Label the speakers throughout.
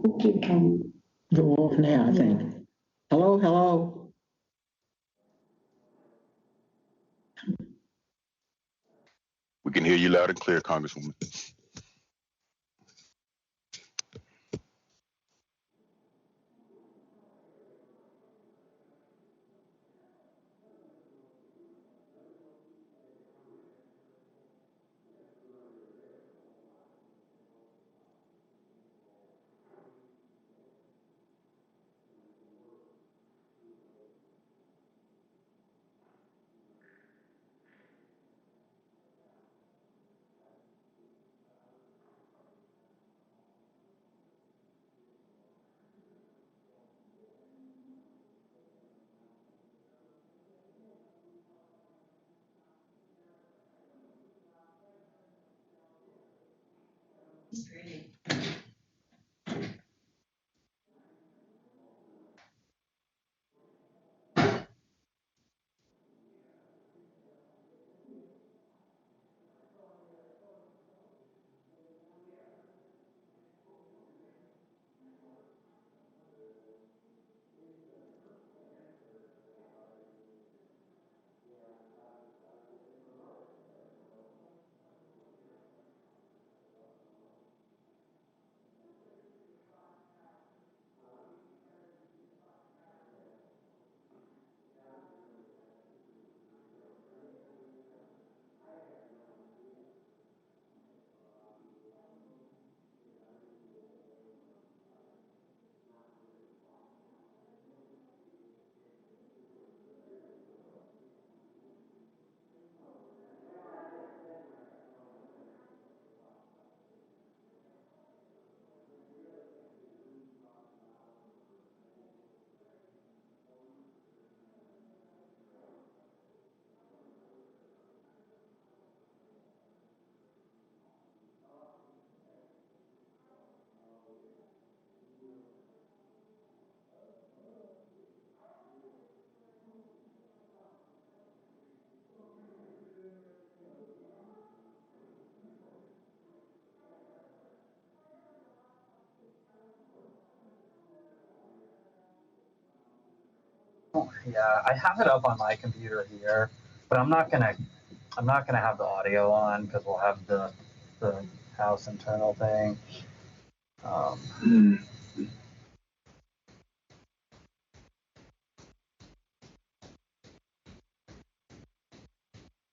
Speaker 1: It can go off now, I think. Hello, hello.
Speaker 2: We can hear you loud and clear, Congresswoman.
Speaker 3: Yeah, I have it up on my computer here, but I'm not gonna have the audio on because we'll have the house internal thing.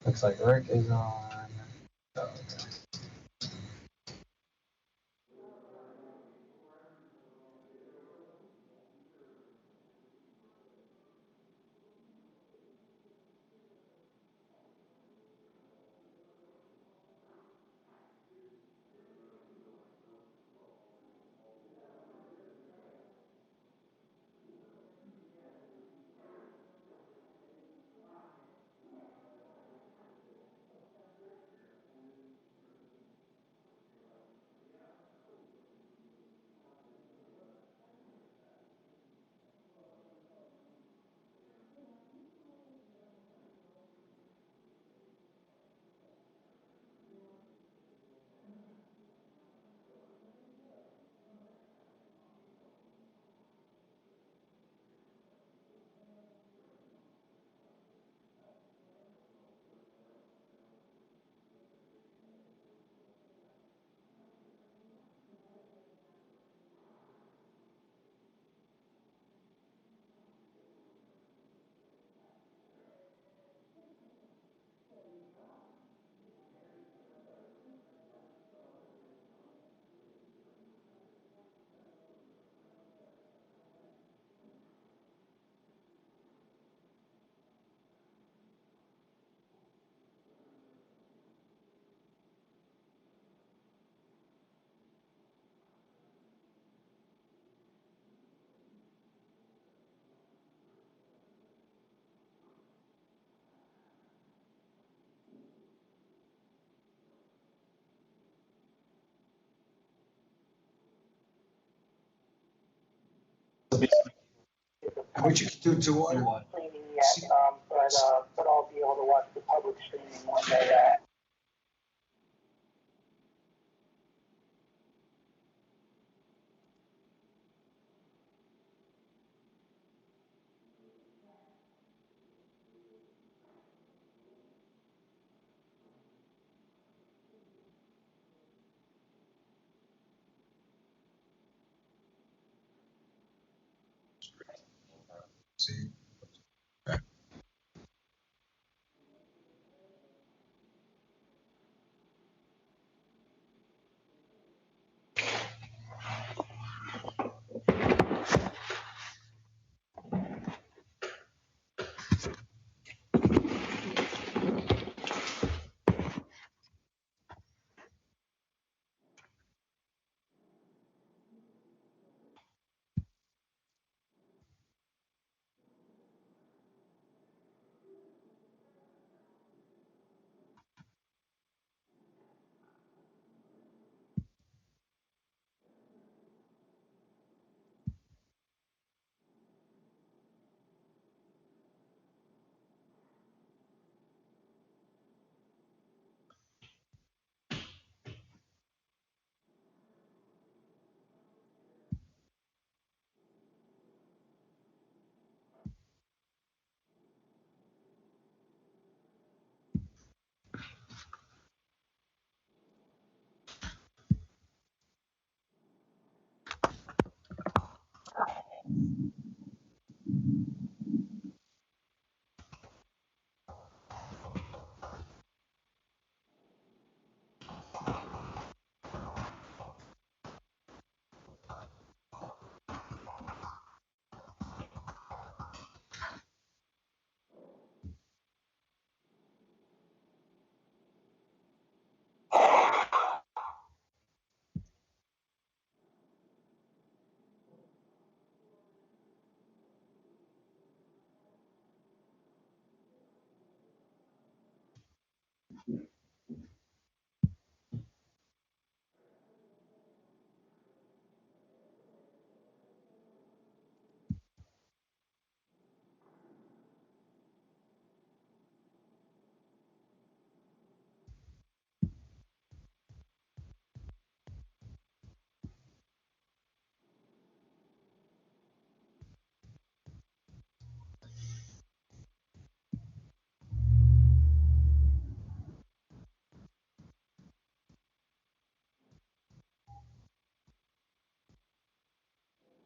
Speaker 3: Looks like Rick is on. Oh, okay.
Speaker 4: What you can do to order.
Speaker 5: Streaming yet, but I'll be able to watch the public streaming one day.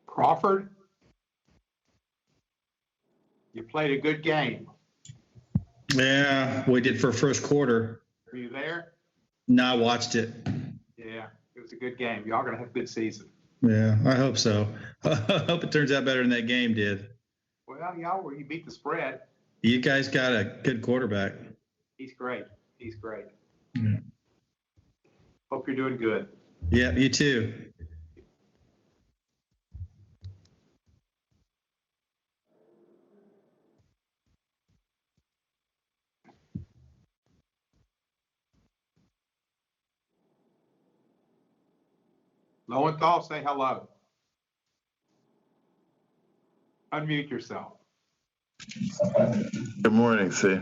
Speaker 6: Crawford, you played a good game.
Speaker 7: Yeah, we did for first quarter.
Speaker 6: Were you there?
Speaker 7: No, I watched it.
Speaker 6: Yeah, it was a good game. Y'all gonna have a good season.
Speaker 7: Yeah, I hope so. I hope it turns out better than that game did.
Speaker 6: Well, y'all were, you beat the spread.
Speaker 7: You guys got a good quarterback.
Speaker 6: He's great. He's great.
Speaker 7: Yeah.
Speaker 6: Hope you're doing good.
Speaker 7: Yeah, you too.
Speaker 6: Lowenthal, say hello. Unmute yourself.
Speaker 8: Good morning, C.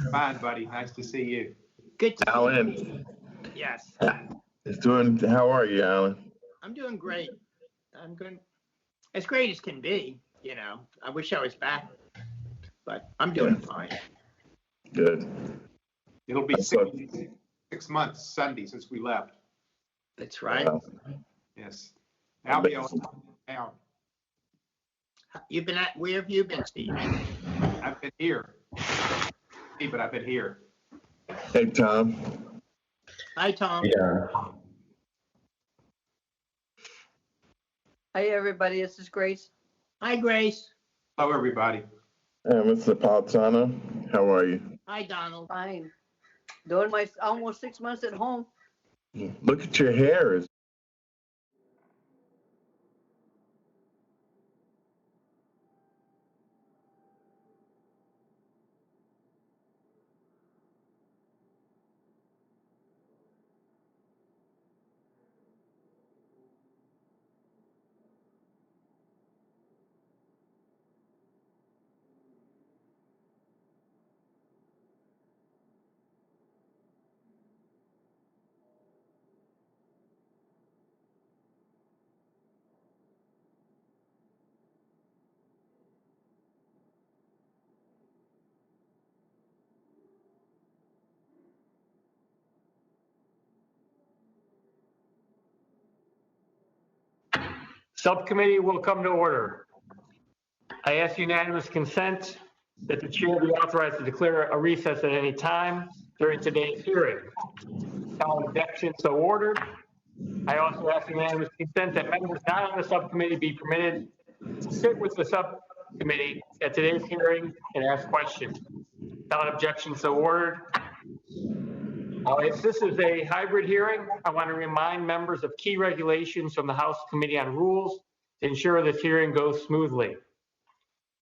Speaker 6: Fine, buddy. Nice to see you.
Speaker 9: Good to see
Speaker 8: Alan.
Speaker 9: you. Yes,
Speaker 8: How are you, Alan?
Speaker 9: I'm doing great. I'm good. As great as can be, you know. I wish I was back, but I'm doing fine.
Speaker 8: Good.
Speaker 6: It'll be 6 months Sunday since we left.
Speaker 9: That's right.
Speaker 8: Wow.
Speaker 6: Yes. I'll be on town.
Speaker 9: Where have you been, Steve?
Speaker 6: I've been here. But I've been here.
Speaker 8: Hey, Tom.
Speaker 9: Hi, Tom.
Speaker 8: Yeah.
Speaker 10: Hi, everybody. This is Grace.
Speaker 9: Hi, Grace.
Speaker 6: Hello, everybody.
Speaker 8: Hey, Mr. Napolitano. How are you?
Speaker 9: Hi, Donald.
Speaker 10: Fine. Doing my almost 6 months at home.
Speaker 8: Look at your hair.
Speaker 11: Subcommittee will come to order. I ask unanimous consent that the chair be authorized to declare a recess at any time during today's hearing. Without objection, so ordered. I also ask unanimous consent that members not on the subcommittee be permitted to sit with the subcommittee at today's hearing and ask questions. Without objection, so ordered. As this is a hybrid hearing, I want to remind members of key regulations from the House Committee on Rules to ensure this hearing goes smoothly.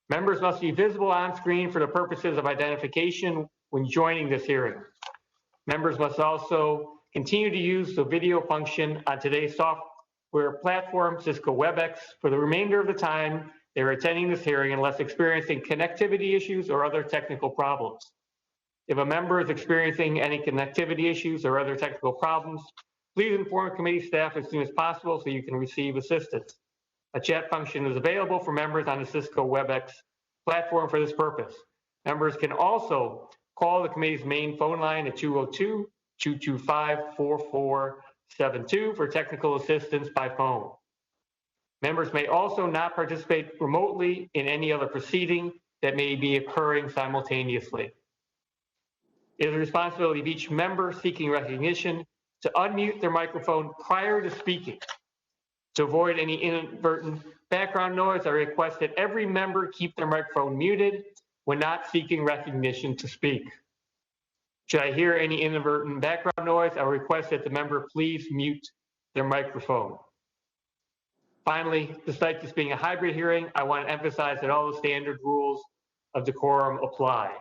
Speaker 11: Members must be visible on screen for the purposes of identification when joining this hearing. Members must also continue to use the video function on today's software platform, Cisco WebEx, for the remainder of the time they're attending this hearing unless experiencing connectivity issues or other technical problems. If a member is experiencing any connectivity issues or other technical problems, please inform committee staff as soon as possible so you can receive assistance. A chat function is available for members on the Cisco WebEx platform for this purpose. Members can also call the committee's main phone line at 202-225-4472 for technical assistance by phone. Members may also not participate remotely in any other proceeding that may be occurring simultaneously. It is the responsibility of each member seeking recognition to unmute their microphone prior to speaking. To avoid any inadvertent background noise, I request that every member keep their microphone muted when not seeking recognition to speak. Should I hear any inadvertent background noise, I request that the member please mute their microphone. Finally, despite this being a hybrid hearing, I want to emphasize that all the standard rules of decorum apply.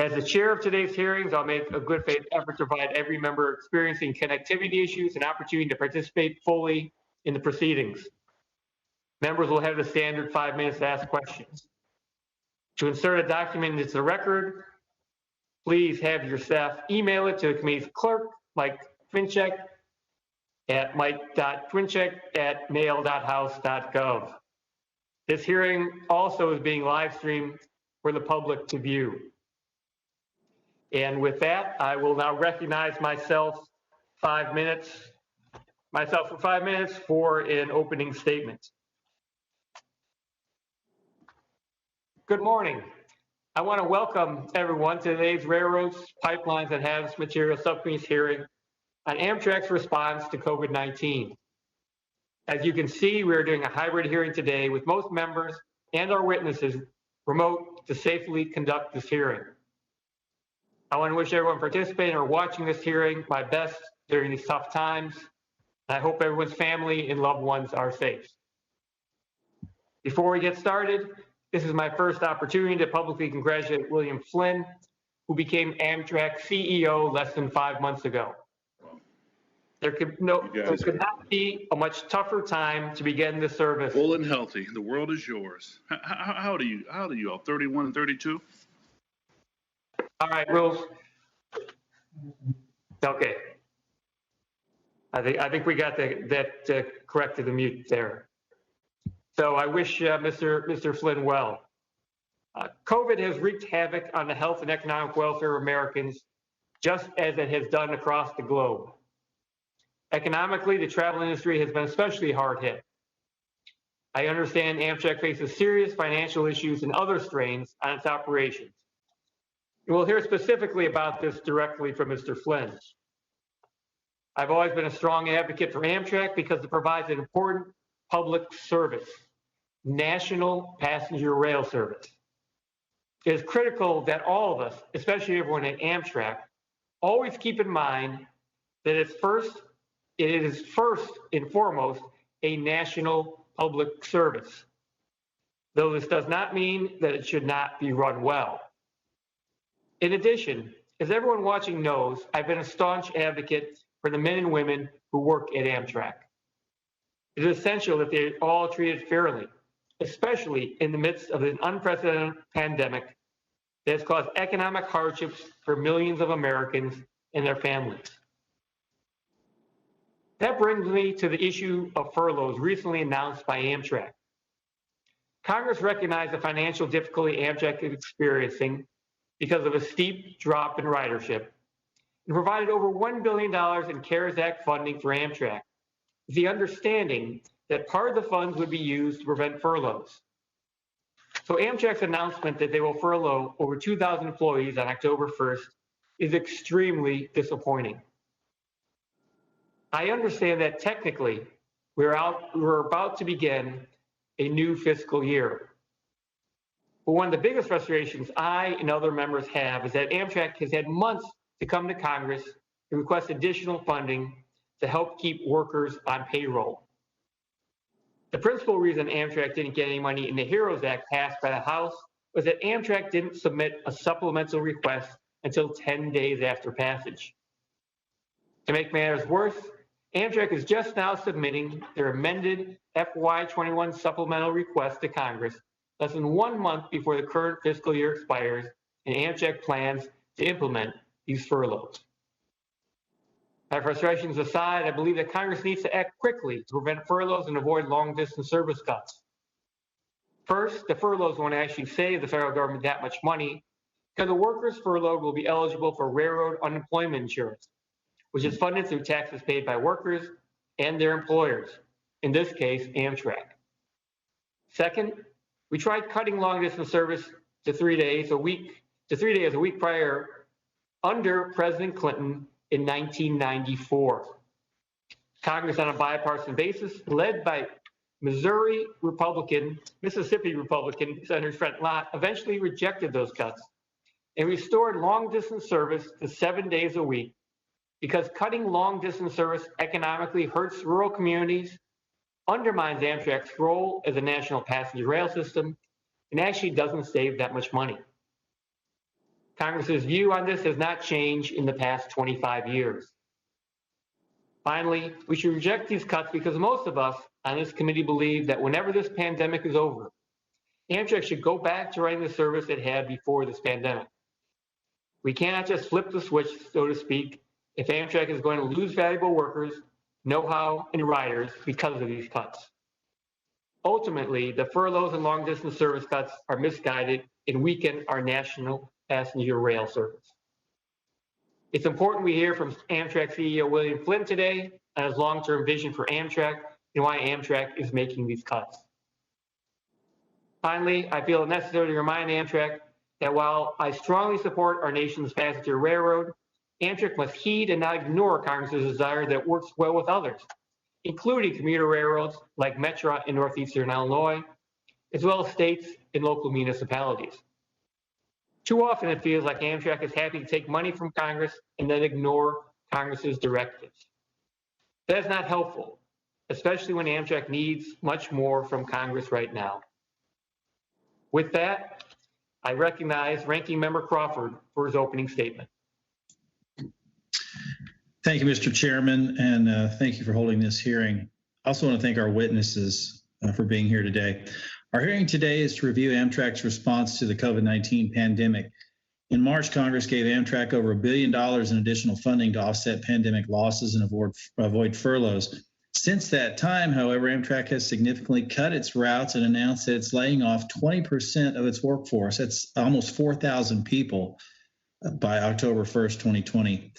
Speaker 11: As the chair of today's hearings, I'll make a good faith effort to provide every member experiencing connectivity issues an opportunity to participate fully in the proceedings. Members will have the standard 5 minutes to ask questions. To insert a document into the record, please have your staff email it to the committee's clerk, Mike Twincheck, at mike.twincheck@mail.house.gov. This hearing also is being live streamed for the public to view. And with that, I will now recognize myself for 5 minutes for an opening statement. Good morning. I want to welcome everyone to today's Railroads, Pipelines, and Hazardous Materials Subcommittee's hearing on Amtrak's response to COVID-19. As you can see, we are doing a hybrid hearing today with most members and our witnesses remote to safely conduct this hearing. I want to wish everyone participating or watching this hearing my best during these tough times. And I hope everyone's family and loved ones are safe. Before we get started, this is my first opportunity to publicly congratulate William Flynn, who became Amtrak CEO less than 5 months ago. There could not be a much tougher time to begin the service.
Speaker 12: Full and healthy. The world is yours. How old are you all? 31 and 32?
Speaker 11: All right, Will. Okay. I think we got that corrected the mute there. So I wish Mr. Flynn well. COVID has wreaked havoc on the health and economic welfare of Americans, just as it has done across the globe. Economically, the travel industry has been especially hard hit. I understand Amtrak faces serious financial issues and other strains on its operations. And we'll hear specifically about this directly from Mr. Flynn. I've always been a strong advocate for Amtrak because it provides an important public service, national passenger rail service. It is critical that all of us, especially everyone at Amtrak, always keep in mind that it is first and foremost a national public service, though this does not mean that it should not be run well. In addition, as everyone watching knows, I've been a staunch advocate for the men and women who work at Amtrak. It is essential that they're all treated fairly, especially in the midst of an unprecedented pandemic that has caused economic hardships for millions of Americans and their families. That brings me to the issue of furloughs recently announced by Amtrak. Congress recognized the financial difficulty Amtrak is experiencing because of a steep drop in ridership and provided over $1 billion in CARES Act funding for Amtrak, with the understanding that part of the funds would be used to prevent furloughs. So Amtrak's announcement that they will furlough over 2,000 employees on October 1st is extremely disappointing. I understand that technically we're about to begin a new fiscal year. But one of the biggest frustrations I and other members have is that Amtrak has had months to come to Congress to request additional funding to help keep workers on payroll. The principal reason Amtrak didn't get any money in the HEROES Act passed by the House was that Amtrak didn't submit a supplemental request until 10 days after passage. To make matters worse, Amtrak is just now submitting their amended FY21 supplemental request to Congress less than 1 month before the current fiscal year expires, and Amtrak plans to implement these furloughs. My frustrations aside, I believe that Congress needs to act quickly to prevent furloughs and avoid long-distance service cuts. First, the furloughs won't actually save the federal government that much money because the workers furloughed will be eligible for railroad unemployment insurance, which is funded through taxes paid by workers and their employers, in this case, Amtrak. Second, we tried cutting long-distance service to 3 days a week prior under President Clinton in 1994. Congress, on a bipartisan basis, led by Mississippi Republican Senator Fred Lott, eventually rejected those cuts and restored long-distance service to 7 days a week because cutting long-distance service economically hurts rural communities, undermines Amtrak's role as a national passenger rail system, and actually doesn't save that much money. Congress's view on this has not changed in the past 25 years. Finally, we should reject these cuts because most of us on this committee believe that whenever this pandemic is over, Amtrak should go back to running the service it had before this pandemic. We cannot just flip the switch, so to speak, if Amtrak is going to lose valuable workers, know-how, and riders because of these cuts. Ultimately, the furloughs and long-distance service cuts are misguided and weaken our national passenger rail service. It's important we hear from Amtrak CEO William Flynn today on his long-term vision for Amtrak and why Amtrak is making these cuts. Finally, I feel it necessary to remind Amtrak that while I strongly support our nation's passenger railroad, Amtrak must heed and not ignore Congress's desire that works well with others, including commuter railroads like Metra in northeastern Illinois, as well as states and local municipalities. Too often it feels like Amtrak is happy to take money from Congress and then ignore Congress's directives. That is not helpful, especially when Amtrak needs much more from Congress right now. With that, I recognize Ranking Member Crawford for his opening statement.
Speaker 7: Thank you, Mr. Chairman, and thank you for holding this hearing. I also want to thank our witnesses for being here today. Our hearing today is to review Amtrak's response to the COVID-19 pandemic. In March, Congress gave Amtrak over $1 billion in additional funding to offset pandemic losses and avoid furloughs. Since that time, however, Amtrak has significantly cut its routes and announced that it's laying off 20% of its workforce. That's almost 4,000 people by October 1st, 2020.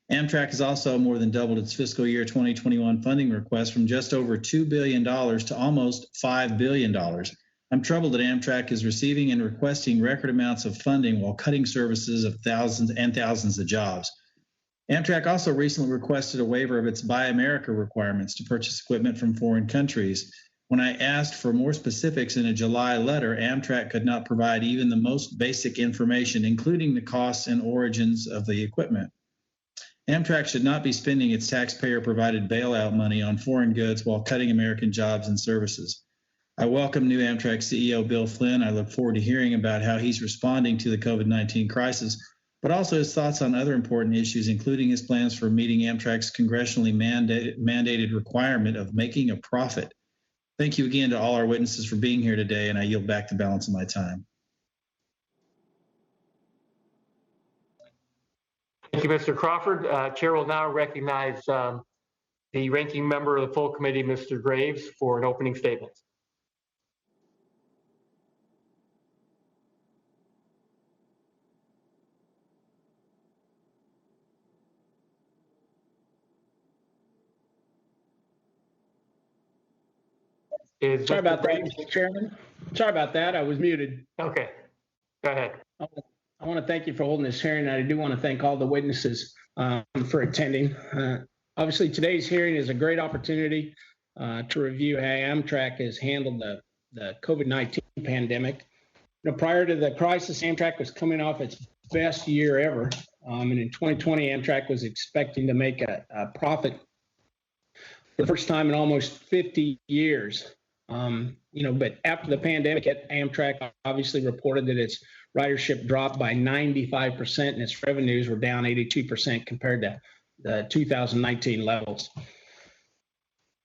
Speaker 7: Amtrak has also more than doubled its fiscal year 2021 funding request from just over $2 billion to almost $5 billion. I'm troubled that Amtrak is receiving and requesting record amounts of funding while cutting services of thousands and thousands of jobs. Amtrak also recently requested a waiver of its Buy America requirements to purchase equipment from foreign countries. When I asked for more specifics in a July letter, Amtrak could not provide even the most basic information, including the costs and origins of the equipment. Amtrak should not be spending its taxpayer-provided bailout money on foreign goods while cutting American jobs and services. I welcome new Amtrak CEO Bill Flynn. I look forward to hearing about how he's responding to the COVID-19 crisis, but also his thoughts on other important issues, including his plans for meeting Amtrak's congressionally mandated requirement of making a profit. Thank you again to all our witnesses for being here today, and I yield back the balance of my time.
Speaker 11: Thank you, Mr. Crawford. Chair will now recognize the ranking member of the full committee, Mr. Graves, for an opening statement.
Speaker 1: Sorry about that, Mr. Chairman. Sorry about that. I was muted.
Speaker 11: Okay, go ahead.
Speaker 1: I want to thank you for holding this hearing. I do want to thank all the witnesses for attending. Obviously, today's hearing is a great opportunity to review how Amtrak has handled the COVID-19 pandemic. Prior to the crisis, Amtrak was coming off its best year ever. And in 2020, Amtrak was expecting to make a profit for the first time in almost 50 years. But after the pandemic, Amtrak obviously reported that its ridership dropped by 95% and its revenues were down 82% compared to the 2019 levels.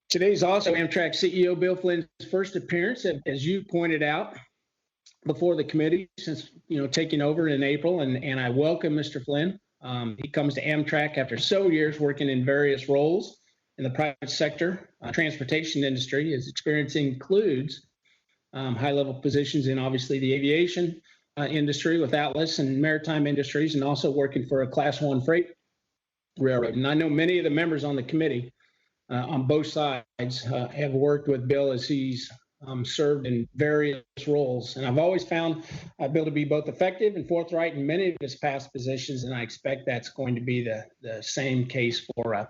Speaker 1: Today's also Amtrak CEO Bill Flynn's first appearance, as you pointed out, before the committee since taking over in April, and I welcome Mr. Flynn. He comes to Amtrak after several years working in various roles in the private sector. Transportation industry. His experience includes high-level positions in obviously the aviation industry with Atlas and maritime industries, and also working for a Class 1 freight railroad. And I know many of the members on the committee on both sides have worked with Bill as he's served in various roles. And I've always found Bill to be both effective and forthright in many of his past positions, and I expect that's going to be the same case for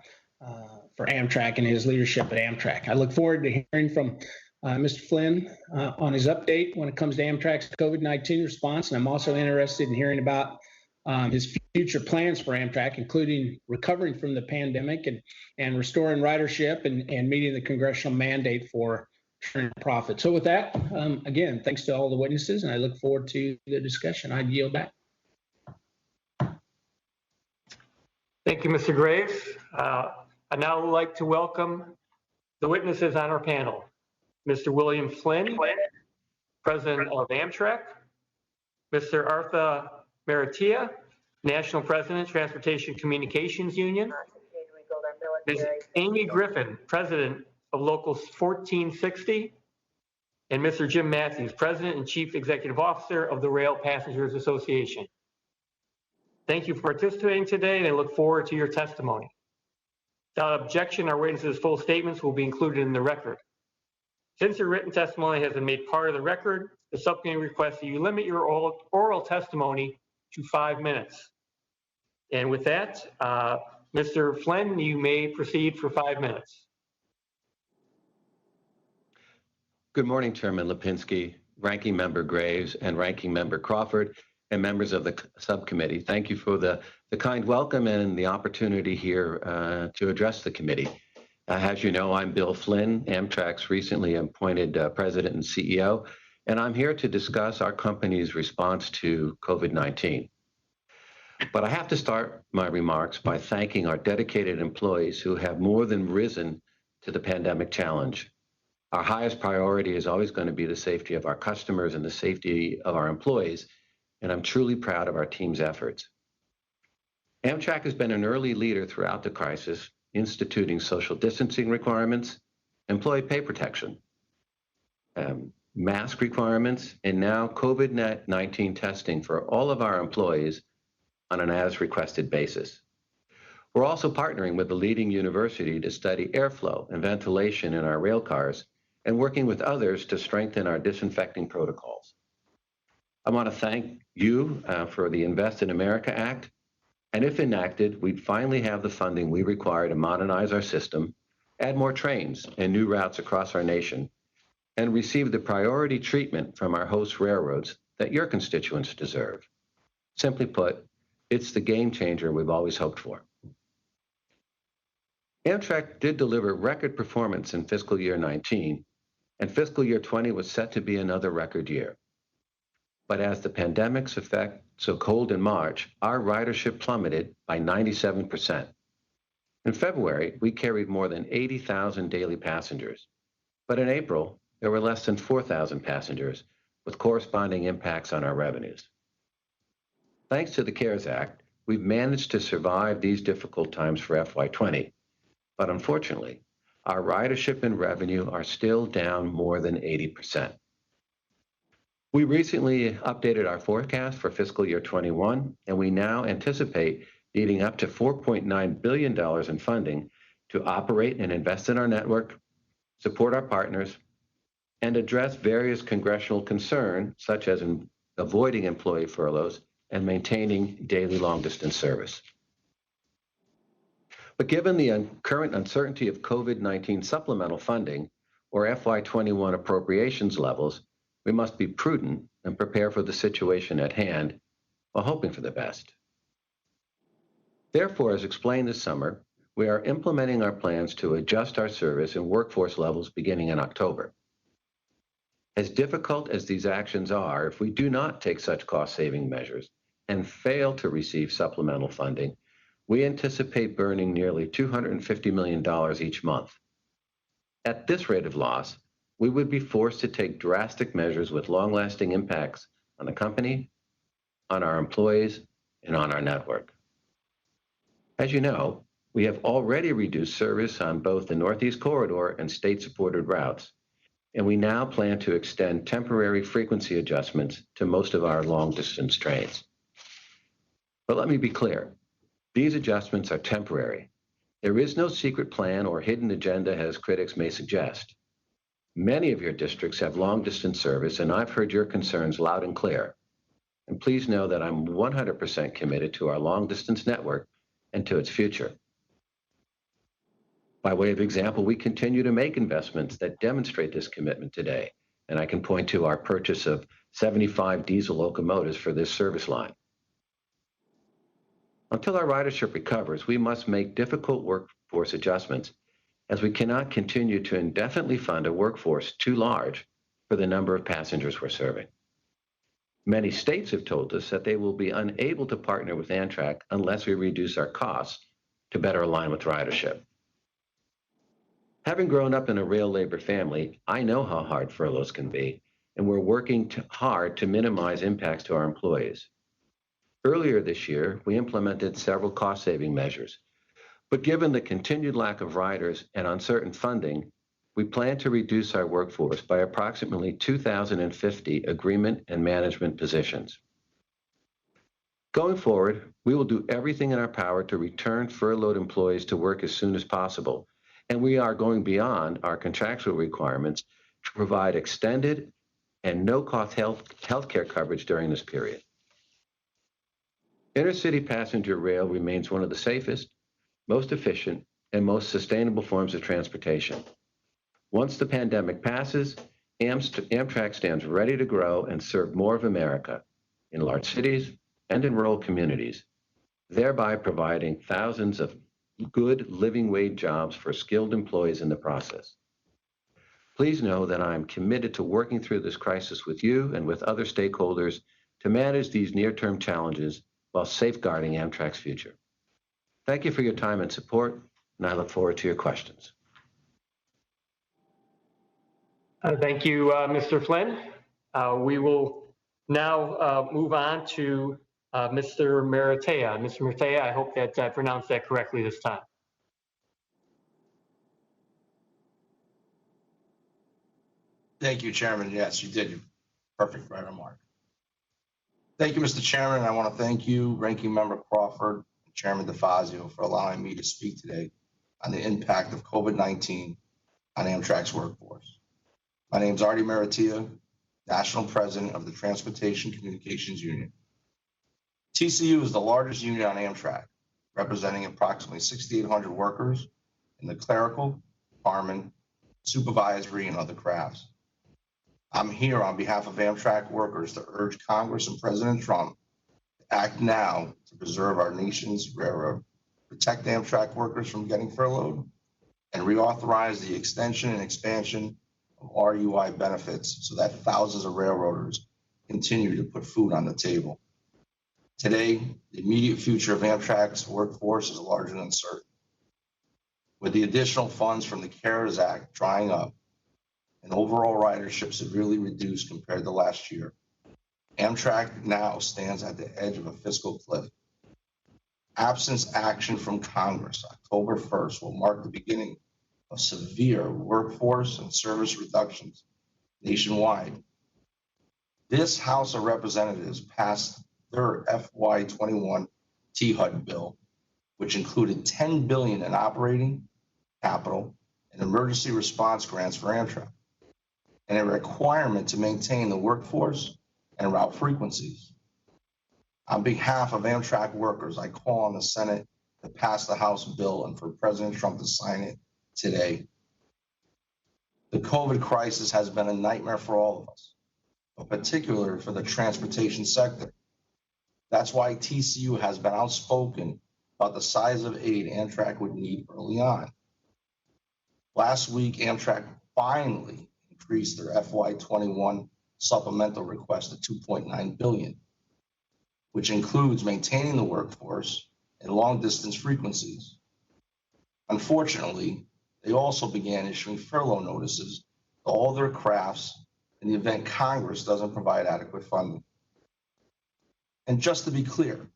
Speaker 1: Amtrak and his leadership at Amtrak. I look forward to hearing from Mr. Flynn on his update when it comes to Amtrak's COVID-19 response, and I'm also interested in hearing about his future plans for Amtrak, including recovering from the pandemic and restoring ridership and meeting the congressional mandate for turning profit. So with that, again, thanks to all the witnesses, and I look forward to the discussion. I yield back.
Speaker 11: Thank you, Mr. Graves. I'd now like to welcome the witnesses on our panel. Mr. William Flynn, President of Amtrak, Mr. Arthur Maratia, National President, Transportation Communications Union, Ms. Amy Griffin, President of Local 1460, and Mr. Jim Matthews, President and Chief Executive Officer of the Rail Passengers Association. Thank you for participating today, and I look forward to your testimony. Without objection, our witnesses' full statements will be included in the record. Since your written testimony has been made part of the record, the subcommittee requests that you limit your oral testimony to 5 minutes. And with that, Mr. Flynn, you may proceed for 5 minutes.
Speaker 13: Good morning, Chairman Lipinski, Ranking Member Graves, and Ranking Member Crawford, and members of the subcommittee. Thank you for the kind welcome and the opportunity here to address the committee. As you know, I'm Bill Flynn, Amtrak's recently appointed President and CEO, and I'm here to discuss our company's response to COVID-19. But I have to start my remarks by thanking our dedicated employees who have more than risen to the pandemic challenge. Our highest priority is always going to be the safety of our customers and the safety of our employees, and I'm truly proud of our team's efforts. Amtrak has been an early leader throughout the crisis, instituting social distancing requirements, employee pay protection, mask requirements, and now COVID-19 testing for all of our employees on an as-requested basis. We're also partnering with the leading university to study airflow and ventilation in our rail cars and working with others to strengthen our disinfecting protocols. I want to thank you for the Invest in America Act, and if enacted, we'd finally have the funding we require to modernize our system, add more trains and new routes across our nation, and receive the priority treatment from our host railroads that your constituents deserve. Simply put, it's the game changer we've always hoped for. Amtrak did deliver record performance in fiscal year 19, and fiscal year 20 was set to be another record year. But as the pandemic's effect took hold in March, our ridership plummeted by 97%. In February, we carried more than 80,000 daily passengers, but in April, there were less than 4,000 passengers, with corresponding impacts on our revenues. Thanks to the CARES Act, we've managed to survive these difficult times for FY20, but unfortunately, our ridership and revenue are still down more than 80%. We recently updated our forecast for fiscal year 21, and we now anticipate needing up to $4.9 billion in funding to operate and invest in our network, support our partners, and address various congressional concerns, such as avoiding employee furloughs and maintaining daily long-distance service. But given the current uncertainty of COVID-19 supplemental funding, or FY21 appropriations levels, we must be prudent and prepare for the situation at hand while hoping for the best. Therefore, as explained this summer, we are implementing our plans to adjust our service and workforce levels beginning in October. As difficult as these actions are, if we do not take such cost-saving measures and fail to receive supplemental funding, we anticipate burning nearly $250 million each month. At this rate of loss, we would be forced to take drastic measures with long-lasting impacts on the company, on our employees, and on our network. As you know, we have already reduced service on both the Northeast Corridor and state-supported routes, and we now plan to extend temporary frequency adjustments to most of our long-distance trains. But let me be clear, these adjustments are temporary. There is no secret plan or hidden agenda as critics may suggest. Many of your districts have long-distance service, and I've heard your concerns loud and clear. And please know that I'm 100% committed to our long-distance network and to its future. By way of example, we continue to make investments that demonstrate this commitment today, and I can point to our purchase of 75 diesel locomotives for this service line. Until our ridership recovers, we must make difficult workforce adjustments, as we cannot continue to indefinitely fund a workforce too large for the number of passengers we're serving. Many states have told us that they will be unable to partner with Amtrak unless we reduce our costs to better align with ridership. Having grown up in a rail labor family, I know how hard furloughs can be, and we're working hard to minimize impacts to our employees. Earlier this year, we implemented several cost-saving measures, but given the continued lack of riders and uncertain funding, we plan to reduce our workforce by approximately 2,050 agreement and management positions. Going forward, we will do everything in our power to return furloughed employees to work as soon as possible, and we are going beyond our contractual requirements to provide extended and no-cost health care coverage during this period. Intercity passenger rail remains one of the safest, most efficient, and most sustainable forms of transportation. Once the pandemic passes, Amtrak stands ready to grow and serve more of America in large cities and in rural communities, thereby providing thousands of good living wage jobs for skilled employees in the process. Please know that I am committed to working through this crisis with you and with other stakeholders to manage these near-term challenges while safeguarding Amtrak's future. Thank you for your time and support, and I look forward to your questions.
Speaker 11: Thank you, Mr. Flynn. We will now move on to Mr. Maratea. Mr. Maratea, I hope that I pronounced that correctly this time.
Speaker 4: Thank you, Chairman. Yes, you did. Perfect, right on mark. Thank you, Mr. Chairman. I want to thank you, Ranking Member Crawford, and Chairman DeFazio, for allowing me to speak today on the impact of COVID-19 on Amtrak's workforce. My name is Artie Maratea, National President of the Transportation Communications Union. TCU is the largest union on Amtrak, representing approximately 6,800 workers in the clerical, fireman, supervisory, and other crafts. I'm here on behalf of Amtrak workers to urge Congress and President Trump to act now to preserve our nation's railroad, protect Amtrak workers from getting furloughed, and reauthorize the extension and expansion of RUI benefits so that thousands of railroaders continue to put food on the table. Today, the immediate future of Amtrak's workforce is largely uncertain. With the additional funds from the CARES Act drying up and overall ridership severely reduced compared to last year, Amtrak now stands at the edge of a fiscal cliff. Absence action from Congress, October 1st, will mark the beginning of severe workforce and service reductions nationwide. This House of Representatives passed their FY21 THUD bill, which included $10 billion in operating, capital, and emergency response grants for Amtrak, and a requirement to maintain the workforce and route frequencies. On behalf of Amtrak workers, I call on the Senate to pass the House bill and for President Trump to sign it today. The COVID crisis has been a nightmare for all of us, but particularly for the transportation sector. That's why TCU has been outspoken about the size of aid Amtrak would need early on. Last week, Amtrak finally increased their FY21 supplemental request to $2.9 billion, which includes maintaining the workforce and long-distance frequencies. Unfortunately, they also began issuing furlough notices to all their crafts in the event Congress doesn't provide adequate funding. And just to be clear,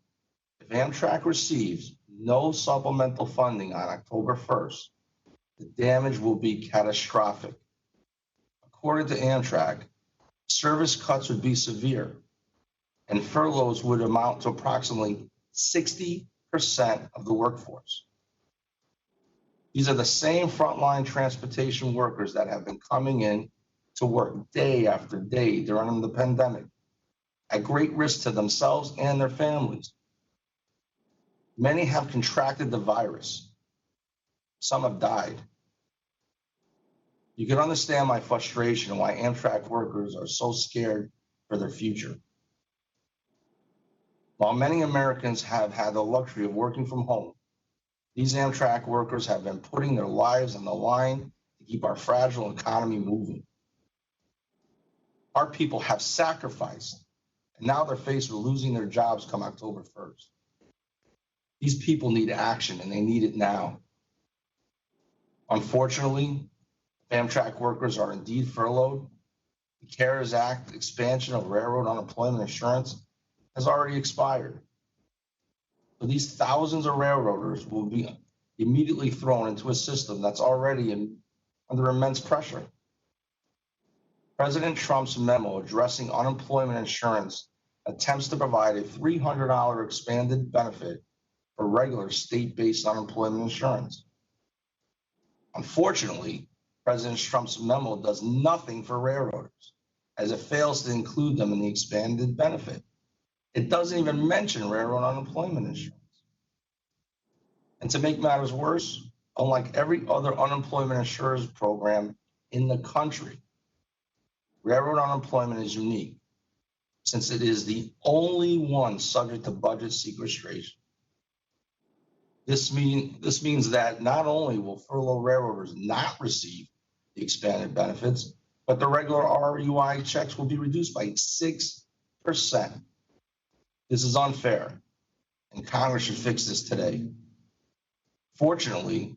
Speaker 4: if Amtrak receives no supplemental funding on October 1st, the damage will be catastrophic. According to Amtrak, service cuts would be severe, and furloughs would amount to approximately 60% of the workforce. These are the same frontline transportation workers that have been coming in to work day after day during the pandemic, at great risk to themselves and their families. Many have contracted the virus. Some have died. You can understand my frustration and why Amtrak workers are so scared for their future. While many Americans have had the luxury of working from home, these Amtrak workers have been putting their lives on the line to keep our fragile economy moving. Our people have sacrificed, and now they're faced with losing their jobs come October 1st. These people need action and they need it now. Unfortunately, Amtrak workers are indeed furloughed. The CARES Act expansion of railroad unemployment insurance has already expired. So these thousands of railroaders will be immediately thrown into a system that's already under immense pressure. President Trump's memo addressing unemployment insurance attempts to provide a $300 expanded benefit for regular state-based unemployment insurance. Unfortunately, President Trump's memo does nothing for railroaders, as it fails to include them in the expanded benefit. It doesn't even mention railroad unemployment insurance. And to make matters worse, unlike every other unemployment insurance program in the country, railroad unemployment is unique, since it is the only one subject to budget sequestration. This means that not only will furloughed railroaders not receive the expanded benefits, but the regular RUI checks will be reduced by 6%. This is unfair, and Congress should fix this today. Fortunately,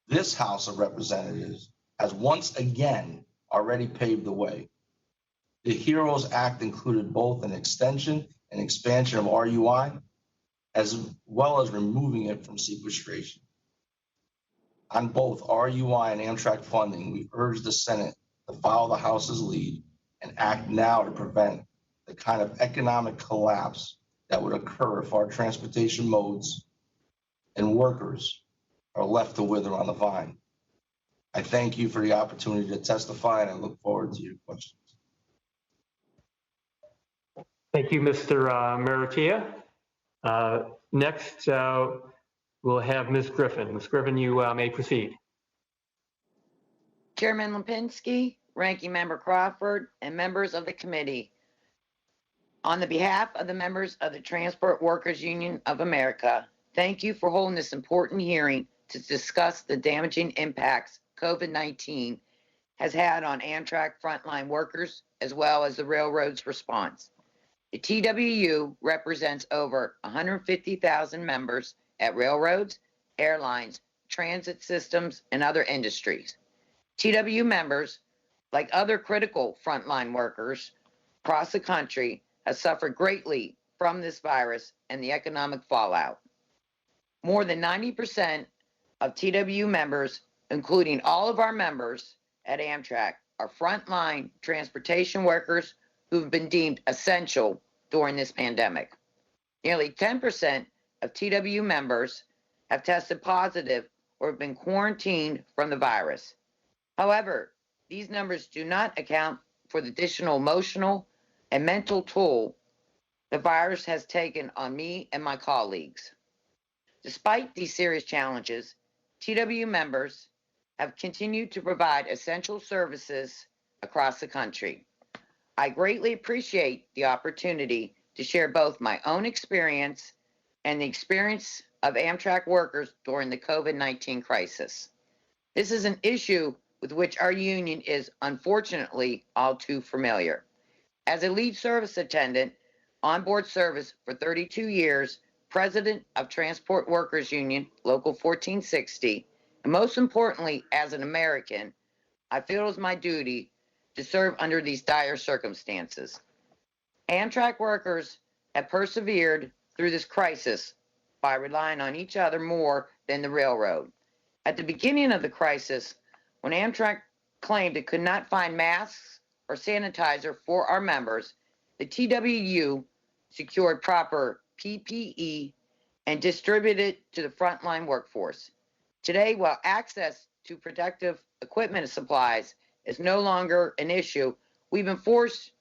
Speaker 4: this House of Representatives has once again already paved the way. The HEROES Act included both an extension and expansion of RUI, as well as removing it from sequestration. On both RUI and Amtrak funding, we urge the Senate to follow the House's lead and act now to prevent the kind of economic collapse that would occur if our transportation modes and workers are left to wither on the vine. I thank you for the opportunity to testify, and I look forward to your questions.
Speaker 11: Thank you, Mr. Maratia. Next, we'll have Ms. Griffin. Ms. Griffin, you may proceed.
Speaker 14: Chairman Lipinski, Ranking Member Crawford, and members of the committee. On the behalf of the members of the Transport Workers Union of America, thank you for holding this important hearing to discuss the damaging impacts COVID-19 has had on Amtrak frontline workers, as well as the railroad's response. The TWU represents over 150,000 members at railroads, airlines, transit systems, and other industries. TWU members, like other critical frontline workers across the country, have suffered greatly from this virus and the economic fallout. More than 90% of TWU members, including all of our members at Amtrak, are frontline transportation workers who've been deemed essential during this pandemic. Nearly 10% of TWU members have tested positive or have been quarantined from the virus. However, these numbers do not account for the additional emotional and mental toll the virus has taken on me and my colleagues. Despite these serious challenges, TWU members have continued to provide essential services across the country. I greatly appreciate the opportunity to share both my own experience and the experience of Amtrak workers during the COVID-19 crisis. This is an issue with which our union is unfortunately all too familiar. As a lead service attendant, onboard service for 32 years, president of Transport Workers Union, Local 1460, and most importantly, as an American, I feel it is my duty to serve under these dire circumstances. Amtrak workers have persevered through this crisis by relying on each other more than the railroad. At the beginning of the crisis, when Amtrak claimed it could not find masks or sanitizer for our members, the TWU secured proper PPE and distributed to the frontline workforce. Today, while access to protective equipment and supplies is no longer an issue, we've been forced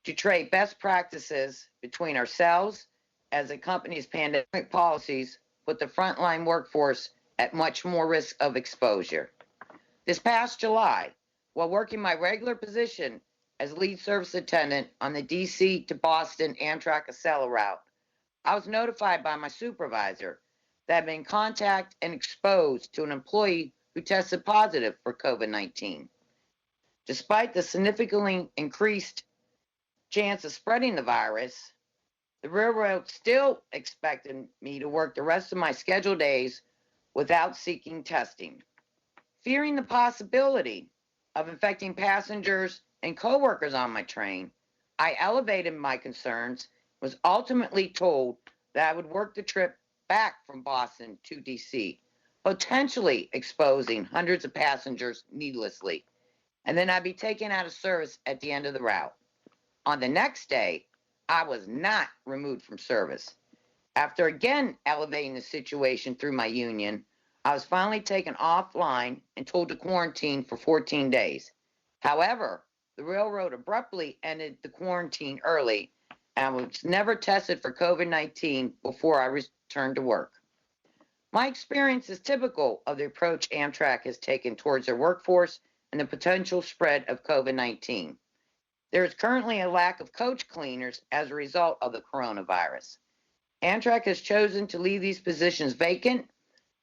Speaker 14: to trade best practices between ourselves as the company's pandemic policies put the frontline workforce at much more risk of exposure. This past July, while working my regular position as lead service attendant on the DC to Boston Amtrak Acela route, I was notified by my supervisor that I'd been in contact and exposed to an employee who tested positive for COVID-19. Despite the significantly increased chance of spreading the virus, The railroad still expected me to work the rest of my scheduled days without seeking testing. Fearing the possibility of infecting passengers and coworkers on my train, I elevated my concerns, was ultimately told that I would work the trip back from Boston to DC, potentially exposing hundreds of passengers needlessly, and then I'd be taken out of service at the end of the route. On the next day, I was not removed from service. After again elevating the situation through my union, I was finally taken offline and told to quarantine for 14 days. However, the railroad abruptly ended the quarantine early, and I was never tested for COVID-19 before I returned to work. My experience is typical of the approach Amtrak has taken towards their workforce and the potential spread of COVID-19. There is currently a lack of coach cleaners as a result of the coronavirus. Amtrak has chosen to leave these positions vacant,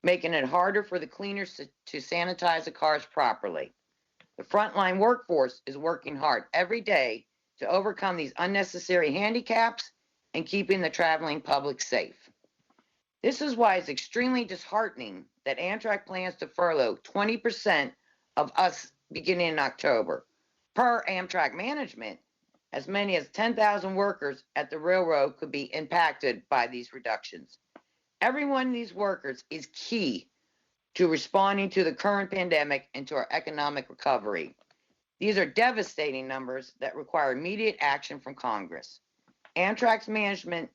Speaker 14: making it harder for the cleaners to sanitize the cars properly. The frontline workforce is working hard every day to overcome these unnecessary handicaps and keeping the traveling public safe. This is why it's extremely disheartening that Amtrak plans to furlough 20% of us beginning in October. Per Amtrak management, as many as 10,000 workers at the railroad could be impacted by these reductions. Every one of these workers is key to responding to the current pandemic and to our economic recovery. These are devastating numbers that require immediate action from Congress. Amtrak's management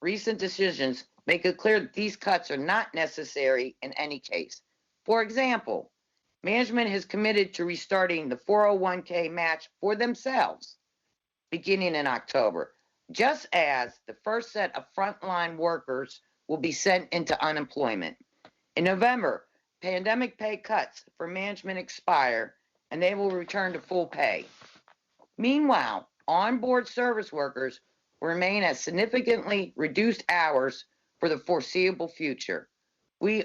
Speaker 14: recent decisions make it clear that these cuts are not necessary in any case. For example, management has committed to restarting the 401k match for themselves beginning in October, just as the first set of frontline workers will be sent into unemployment. In November, pandemic pay cuts for management expire and they will return to full pay. Meanwhile, onboard service workers will remain at significantly reduced hours for the foreseeable future. We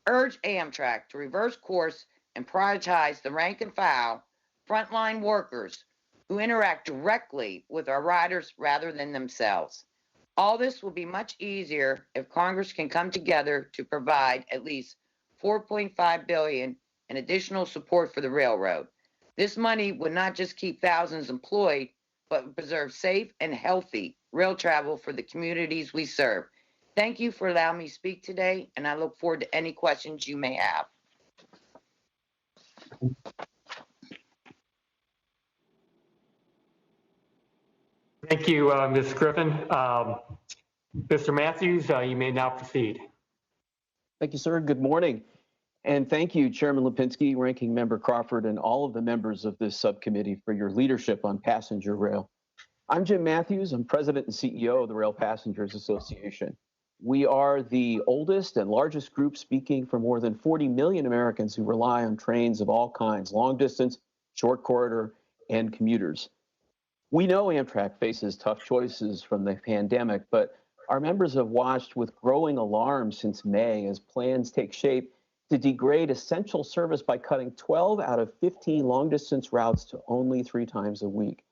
Speaker 14: urge Amtrak to reverse course and prioritize the rank and file frontline workers who interact directly with our riders rather than themselves. All this will be much easier if Congress can come together to provide at least $4.5 billion in additional support for the railroad. This money would not just keep thousands employed, but preserve safe and healthy rail travel for the communities we serve. Thank you for allowing me to speak today, and I look forward to any questions you may have.
Speaker 11: Thank you, Ms. Griffin. Mr. Matthews, you may now proceed.
Speaker 15: Thank you, sir. Good morning. And thank you, Chairman Lipinski, Ranking Member Crawford, and all of the members of this subcommittee for your leadership on passenger rail. I'm Jim Matthews. I'm President and CEO of the Rail Passengers Association. We are the oldest and largest group speaking for more than 40 million Americans who rely on trains of all kinds, long distance, short corridor, and commuters. We know Amtrak faces tough choices from the pandemic, but our members have watched with growing alarm since May as plans take shape to degrade essential service by cutting 12 out of 15 long-distance routes to only 3 times a week.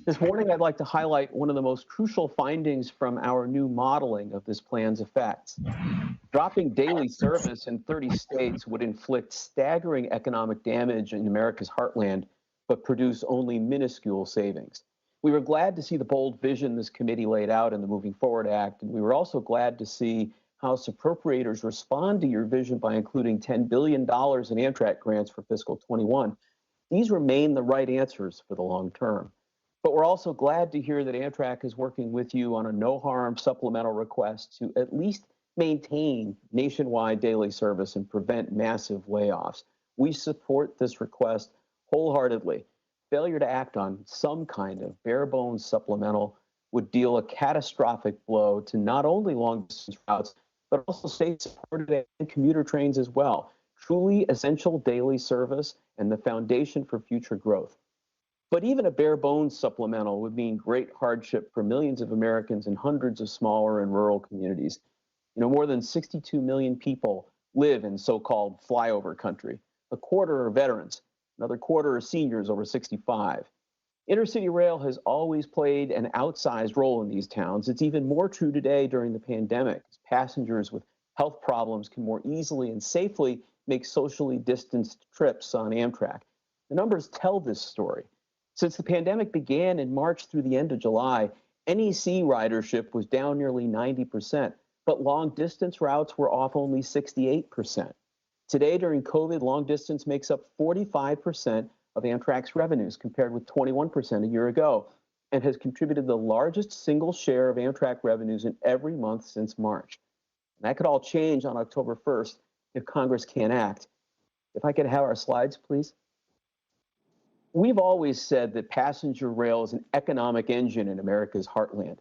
Speaker 15: This morning, I'd like to highlight one of the most crucial findings from our new modeling of this plan's effects. Dropping daily service in 30 states would inflict staggering economic damage in America's heartland, but produce only minuscule savings. We were glad to see the bold vision this committee laid out in the Moving Forward Act, and we were also glad to see House appropriators respond to your vision by including $10 billion in Amtrak grants for fiscal 21. These remain the right answers for the long term. But we're also glad to hear that Amtrak is working with you on a no-harm supplemental request to at least maintain nationwide daily service and prevent massive layoffs. We support this request wholeheartedly. Failure to act on some kind of bare-bones supplemental would deal a catastrophic blow to not only long-distance routes, but also state-supported and commuter trains as well. Truly essential daily service and the foundation for future growth. But even a bare-bones supplemental would mean great hardship for millions of Americans in hundreds of smaller and rural communities. You know, more than 62 million people live in so-called flyover country. A quarter are veterans. Another quarter are seniors over 65. Intercity rail has always played an outsized role in these towns. It's even more true today during the pandemic, as passengers with health problems can more easily and safely make socially distanced trips on Amtrak. The numbers tell this story. Since the pandemic began in March through the end of July, NEC ridership was down nearly 90%, but long distance routes were off only 68%. Today, during COVID, long distance makes up 45% of Amtrak's revenues, compared with 21% a year ago, and has contributed the largest single share of Amtrak revenues in every month since March. And that could all change on October 1st if Congress can't act. If I could have our slides, please. We've always said that passenger rail is an economic engine in America's heartland.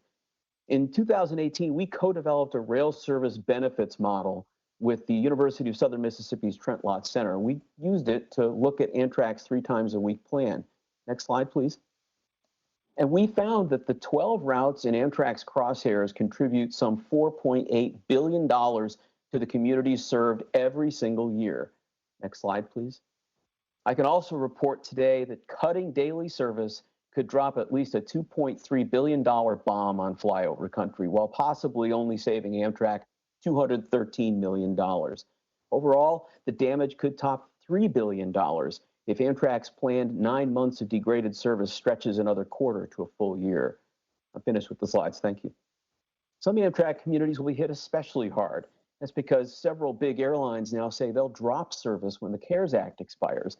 Speaker 15: In 2018, we co-developed a rail service benefits model with the University of Southern Mississippi's Trent Lott Center. We used it to look at Amtrak's 3 times a week plan. Next slide, please. And we found that the 12 routes in Amtrak's crosshairs contribute some $4.8 billion to the communities served every single year. Next slide, please. I can also report today that cutting daily service could drop at least a $2.3 billion bomb on flyover country, while possibly only saving Amtrak $213 million. Overall, the damage could top $3 billion if Amtrak's planned 9 months of degraded service stretches another quarter to a full year. I'm finished with the slides, thank you. Some Amtrak communities will be hit especially hard. That's because several big airlines now say they'll drop service when the CARES Act expires.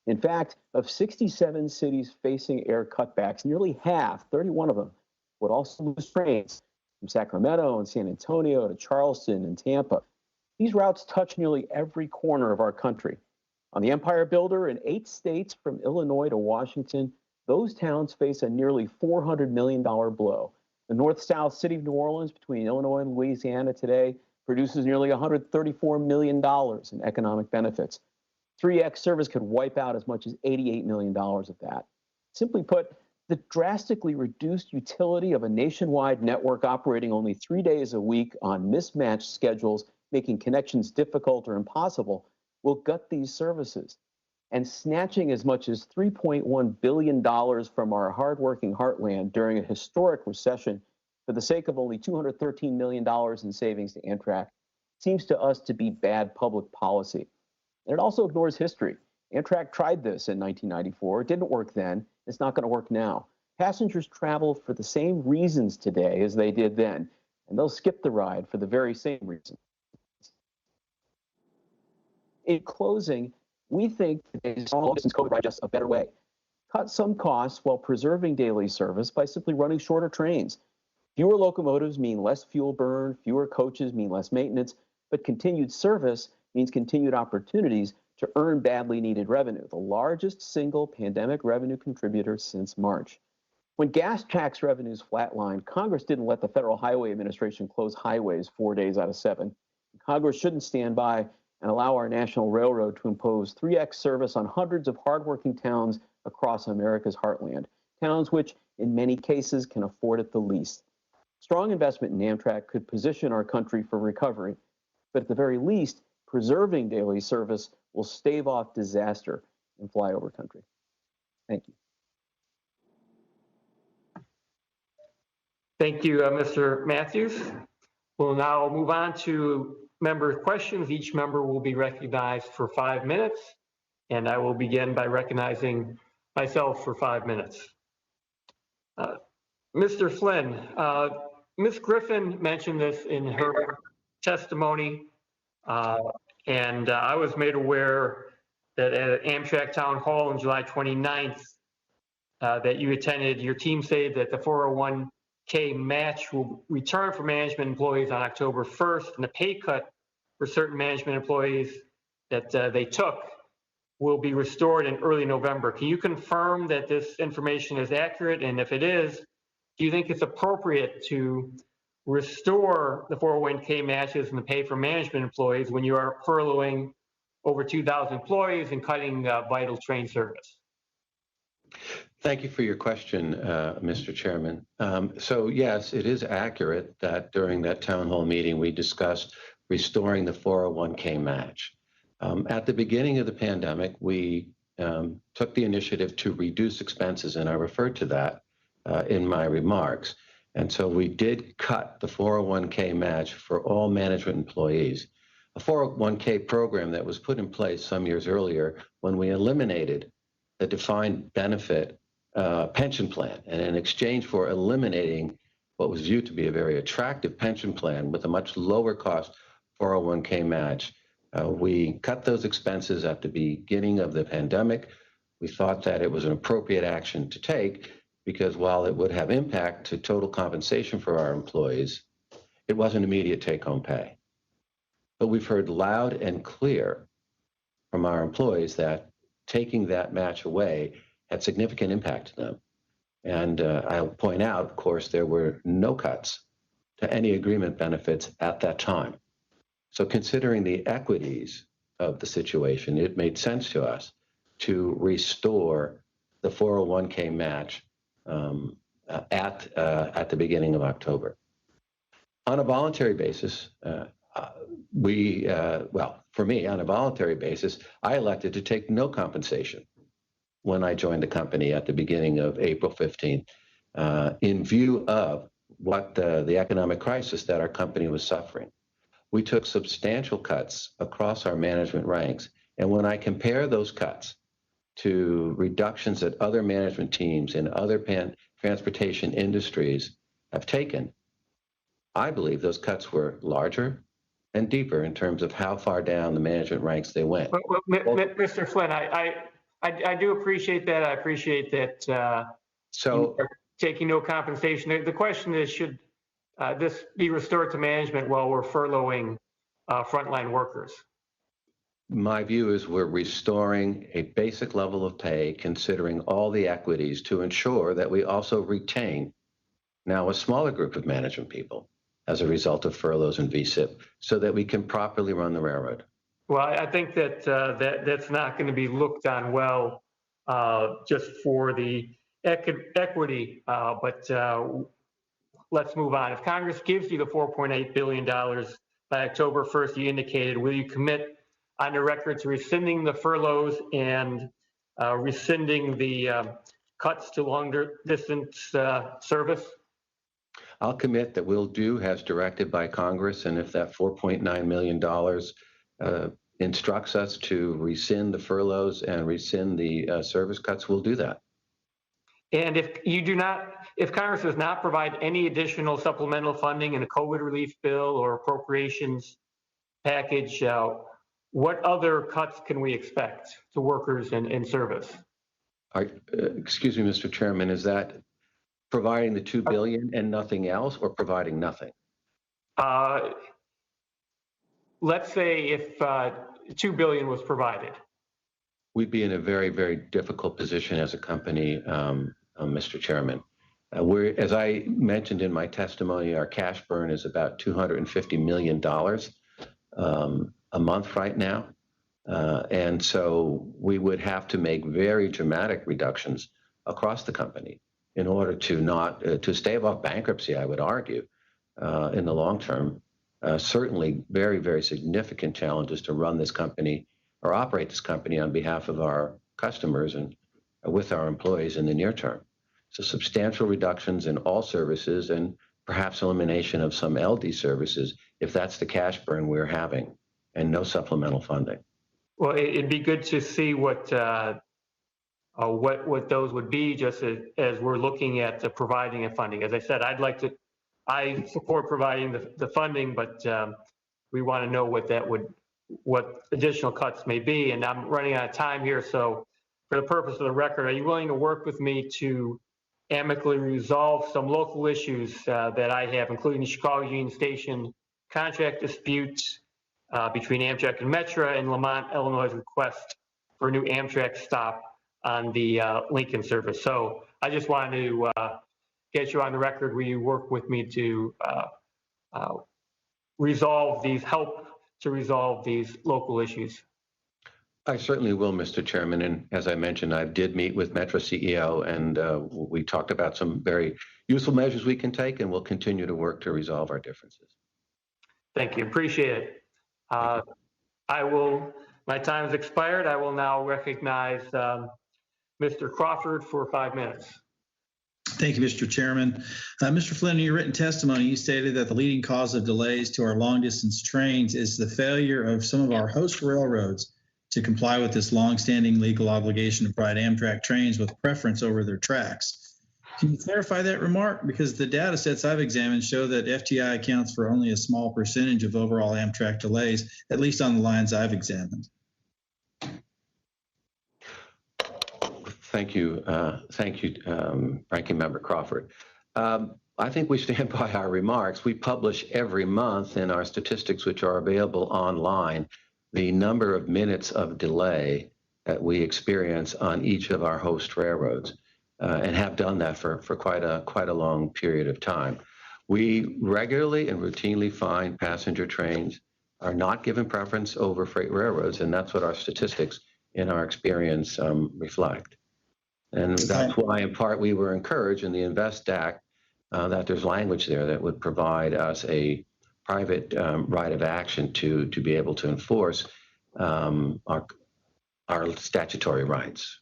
Speaker 15: In fact, of 67 cities facing air cutbacks, nearly half, 31 of them, would also lose trains from Sacramento and San Antonio to Charleston and Tampa. These routes touch nearly every corner of our country. On the Empire Builder in 8 states from Illinois to Washington, those towns face a nearly $400 million blow. The north-south city of New Orleans between Illinois and Louisiana today produces nearly $134 million in economic benefits. 3X service could wipe out as much as $88 million of that. Simply put, the drastically reduced utility of a nationwide network operating only 3 days a week on mismatched schedules, making connections difficult or impossible, will gut these services. And snatching as much as $3.1 billion from our hardworking heartland during a historic recession for the sake of only $213 million in savings to Amtrak seems to us to be bad public policy. And it also ignores history. Amtrak tried this in 1994. It didn't work then. It's not going to work now. Passengers travel for the same reasons today as they did then, and they'll skip the ride for the very same reason. In closing, we think today's long-distance COVID ride is just a better way. Cut some costs while preserving daily service by simply running shorter trains. Fewer locomotives mean less fuel burn, fewer coaches mean less maintenance, but continued service means continued opportunities to earn badly needed revenue, the largest single pandemic revenue contributor since March. When gas tax revenues flatlined, Congress didn't let the Federal Highway Administration close highways 4 days out of 7. Congress shouldn't stand by and allow our national railroad to impose 3X service on hundreds of hardworking towns across America's heartland, towns which, in many cases, can afford it the least. Strong investment in Amtrak could position our country for recovery, but at the very least, preserving daily service will stave off disaster in flyover country. Thank you.
Speaker 11: Thank you, Mr. Matthews. We'll now move on to member questions. Each member will be recognized for 5 minutes, and I will begin by recognizing myself for 5 minutes. Mr. Flynn, Ms. Griffin mentioned this in her testimony, and I was made aware that at Amtrak Town Hall on July 29th that you attended, your team said that the 401k match will return for management employees on October 1st, and the pay cut for certain management employees that they took will be restored in early November. Can you confirm that this information is accurate? And if it is, do you think it's appropriate to restore the 401k matches and the pay for management employees when you are furloughing over 2,000 employees and cutting vital train service?
Speaker 13: Thank you for your question, Mr. Chairman. So yes, it is accurate that during that town hall meeting, we discussed restoring the 401k match. At the beginning of the pandemic, we took the initiative to reduce expenses, and I referred to that in my remarks. And so we did cut the 401k match for all management employees, a 401k program that was put in place some years earlier when we eliminated the defined benefit pension plan. And in exchange for eliminating what was viewed to be a very attractive pension plan with a much lower cost 401k match, we cut those expenses at the beginning of the pandemic. We thought that it was an appropriate action to take because while it would have impact to total compensation for our employees, it wasn't immediate take-home pay. But we've heard loud and clear from our employees that taking that match away had significant impact to them. And I'll point out, of course, there were no cuts to any agreement benefits at that time. So considering the equities of the situation, it made sense to us to restore the 401k match at the beginning of October. On a voluntary basis, for me, on a voluntary basis, I elected to take no compensation when I joined the company at the beginning of April 15th, in view of what the economic crisis that our company was suffering. We took substantial cuts across our management ranks. And when I compare those cuts to reductions that other management teams in other transportation industries have taken, I believe those cuts were larger and deeper in terms of how far down the management ranks they went.
Speaker 11: Well, Mr. Flynn, I do appreciate that. I appreciate that you are taking no compensation. The question is, should this be restored to management while we're furloughing frontline workers?
Speaker 13: My view is we're restoring a basic level of pay, considering all the equities to ensure that we also retain now a smaller group of management people as a result of furloughs and VSIP so that we can properly run the railroad.
Speaker 11: Well, I think that that's not going to be looked on well just for the equity, but let's move on. If Congress gives you the $4.8 billion by October 1st, you indicated, will you commit on the record to rescinding the furloughs and rescinding the cuts to longer distance service?
Speaker 13: I'll commit that we'll do as directed by Congress, and if that $4.9 million instructs us to rescind the furloughs and rescind the service cuts, we'll do that.
Speaker 11: And if Congress does not provide any additional supplemental funding in a COVID relief bill or appropriations package, what other cuts can we expect to workers in service?
Speaker 13: Excuse me, Mr. Chairman, is that providing the $2 billion and nothing else, or providing nothing?
Speaker 11: Let's say if $2 billion was provided.
Speaker 13: We'd be in a very, very difficult position as a company, Mr. Chairman. As I mentioned in my testimony, our cash burn is about $250 million a month right now. And so we would have to make very dramatic reductions across the company in order to stave off bankruptcy, I would argue, in the long term. Certainly very, very significant challenges to run this company or operate this company on behalf of our customers and with our employees in the near term. So substantial reductions in all services and perhaps elimination of some LD services if that's the cash burn we're having, and no supplemental funding.
Speaker 11: Well, it'd be good to see what those would be, just as we're looking at providing a funding. As I said, I support providing the funding, but we want to know what additional cuts may be. And I'm running out of time here, so for the purpose of the record, are you willing to work with me to amicably resolve some local issues that I have, including the Chicago Union Station contract disputes between Amtrak and Metra, and Lamont, Illinois' request for a new Amtrak stop on the Lincoln service? So I just wanted to get you on the record. Will you work with me to help to resolve these local issues?
Speaker 13: I certainly will, Mr. Chairman. And as I mentioned, I did meet with Metra CEO, and we talked about some very useful measures we can take, and we'll continue to work to resolve our differences.
Speaker 11: Thank you. Appreciate it. I will My time has expired. I will now recognize Mr. Crawford for 5 minutes.
Speaker 7: Thank you, Mr. Chairman. Mr. Flynn, in your written testimony, you stated that the leading cause of delays to our long-distance trains is the failure of some of our host railroads to comply with this longstanding legal obligation to provide Amtrak trains with preference over their tracks. Can you clarify that remark? Because the data sets I've examined show that FTI accounts for only a small percentage of overall Amtrak delays, at least on the lines I've examined.
Speaker 13: Thank you, Ranking Member Crawford. I think we stand by our remarks. We publish every month in our statistics, which are available online, the number of minutes of delay that we experience on each of our host railroads, and have done that for quite a long period of time. We regularly and routinely find passenger trains are not given preference over freight railroads, and that's what our statistics in our experience reflect. And that's why, in part, we were encouraged in the INVEST Act that there's language there that would provide us a private right of action to be able to enforce our statutory rights.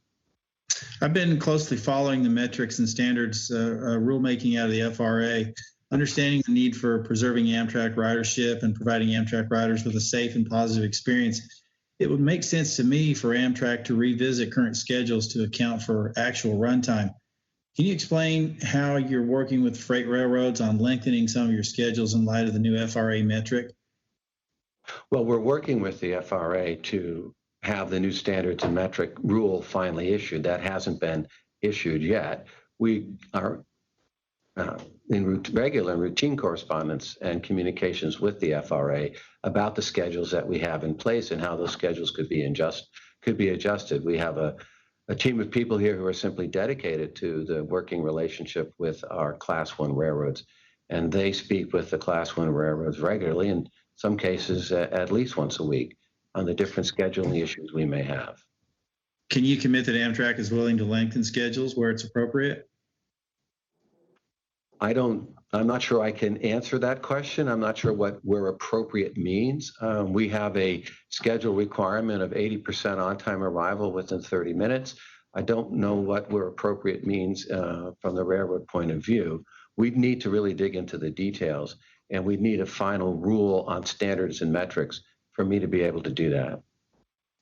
Speaker 7: I've been closely following the metrics and standards rulemaking out of the FRA, understanding the need for preserving Amtrak ridership and providing Amtrak riders with a safe and positive experience. It would make sense to me for Amtrak to revisit current schedules to account for actual runtime. Can you explain how you're working with freight railroads on lengthening some of your schedules in light of the new FRA metric?
Speaker 13: Well, we're working with the FRA to have the new standards and metric rule finally issued. That hasn't been issued yet. We are in regular and routine correspondence and communications with the FRA about the schedules that we have in place and how those schedules could be adjusted. We have a team of people here who are simply dedicated to the working relationship with our Class 1 railroads, and they speak with the Class 1 railroads regularly, in some cases at least once a week, on the different scheduling issues we may have.
Speaker 7: Can you commit that Amtrak is willing to lengthen schedules where it's appropriate?
Speaker 13: I'm not sure I can answer that question. I'm not sure what where appropriate means. We have a schedule requirement of 80% on-time arrival within 30 minutes. I don't know what where appropriate means from the railroad point of view. We'd need to really dig into the details, and we'd need a final rule on standards and metrics for me to be able to do that.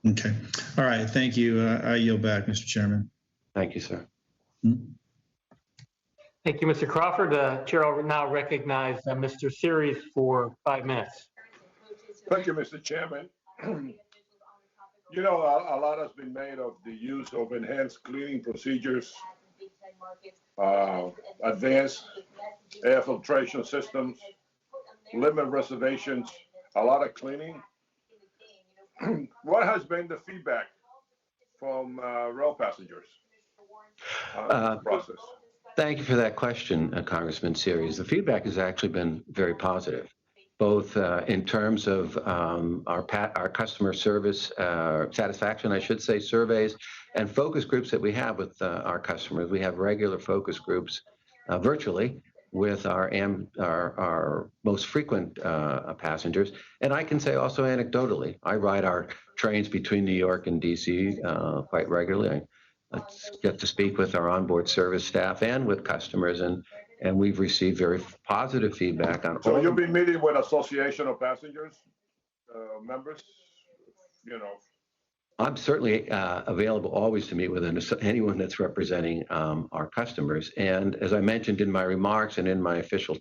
Speaker 7: Okay. All right. Thank you. I yield back, Mr. Chairman.
Speaker 13: Thank you, sir.
Speaker 7: Mm-hmm.
Speaker 11: Thank you, Mr. Crawford. Chair will now recognize Mr. Series for 5 minutes.
Speaker 16: Thank you, Mr. Chairman. You know, a lot has been made of the use of enhanced cleaning procedures, advanced air filtration systems, limit reservations, a lot of cleaning. What has been the feedback from rail passengers on the process?
Speaker 13: Thank you for that question, Congressman Series. The feedback has actually been very positive, both in terms of our customer service satisfaction, I should say, surveys and focus groups that we have with our customers. We have regular focus groups virtually with our most frequent passengers. And I can say also anecdotally, I ride our trains between New York and DC quite regularly. I get to speak with our onboard service staff and with customers, and we've received very positive feedback on.
Speaker 16: So you'll be meeting with Association of Passengers members, you know.
Speaker 13: I'm certainly available always to meet with anyone that's representing our customers. And as I mentioned in my remarks and in my official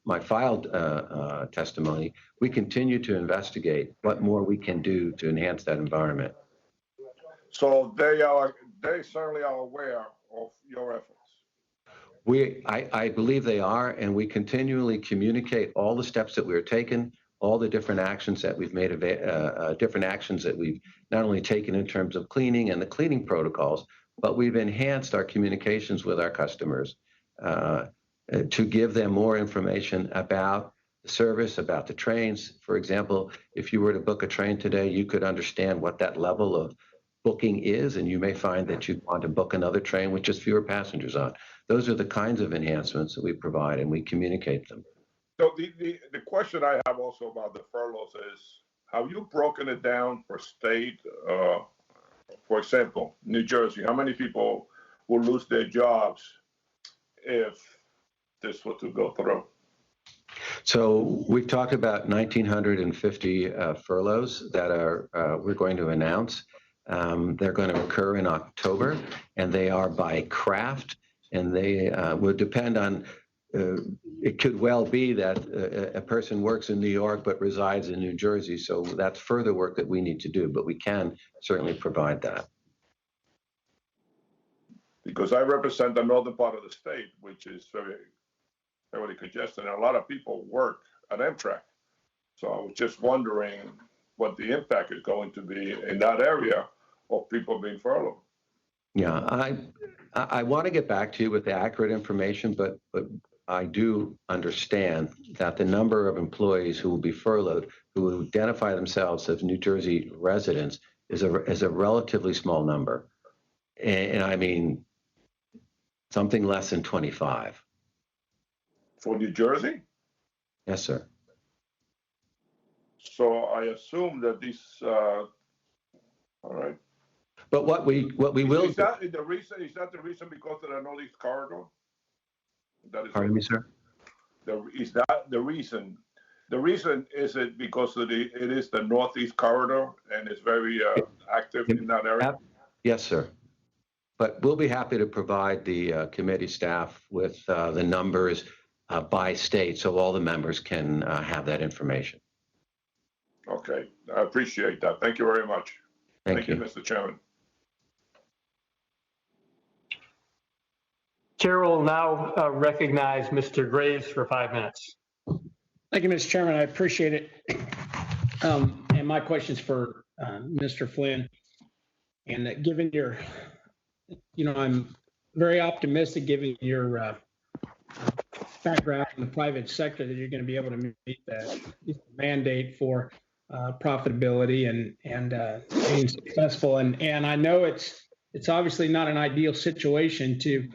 Speaker 13: my filed testimony, we continue to investigate what more we can do to enhance that environment.
Speaker 16: So they certainly are aware of your efforts.
Speaker 13: I believe they are, and we continually communicate all the steps that we're taking, all the different actions that we've made, different actions that we've not only taken in terms of cleaning and the cleaning protocols, but we've enhanced our communications with our customers to give them more information about the service, about the trains. For example, if you were to book a train today, you could understand what that level of booking is, and you may find that you want to book another train with just fewer passengers on. Those are the kinds of enhancements that we provide, and we communicate them.
Speaker 16: So the question I have also about the furloughs is, have you broken it down for state? For example, New Jersey, how many people will lose their jobs if this were to go through?
Speaker 13: So we've talked about 1,950 furloughs that we're going to announce. They're going to occur in October, and they are by craft, and they will depend on. It could well be that a person works in New York but resides in New Jersey, so that's further work that we need to do, but we can certainly provide that.
Speaker 16: Because I represent the northern part of the state, which is very heavily congested, and a lot of people work at Amtrak. So I was just wondering what the impact is going to be in that area of people being furloughed.
Speaker 13: Yeah, I want to get back to you with the accurate information, but I do understand that the number of employees who will be furloughed, who identify themselves as New Jersey residents, is a relatively small number. And I mean, something less than 25.
Speaker 16: For New Jersey?
Speaker 13: Yes, sir.
Speaker 16: So I assume that these, all right.
Speaker 13: But what we will.
Speaker 16: Is that the reason? Is that the reason because of the Northeast corridor? That is.
Speaker 13: Pardon me, sir.
Speaker 16: Is that the reason? The reason is it because it is the Northeast corridor and it's very active in that area.
Speaker 13: Yes, sir. But we'll be happy to provide the committee staff with the numbers by state, so all the members can have that information.
Speaker 16: Okay, I appreciate that. Thank you very much.
Speaker 13: Thank you,
Speaker 16: Mr. Chairman.
Speaker 11: Chair will now recognize Mr. Graves for 5 minutes.
Speaker 1: Thank you, Mr. Chairman. I appreciate it. And my question's for Mr. Flynn. And given your, I'm very optimistic given your background in the private sector that you're going to be able to meet the mandate for profitability and being successful. And I know it's obviously not an ideal situation to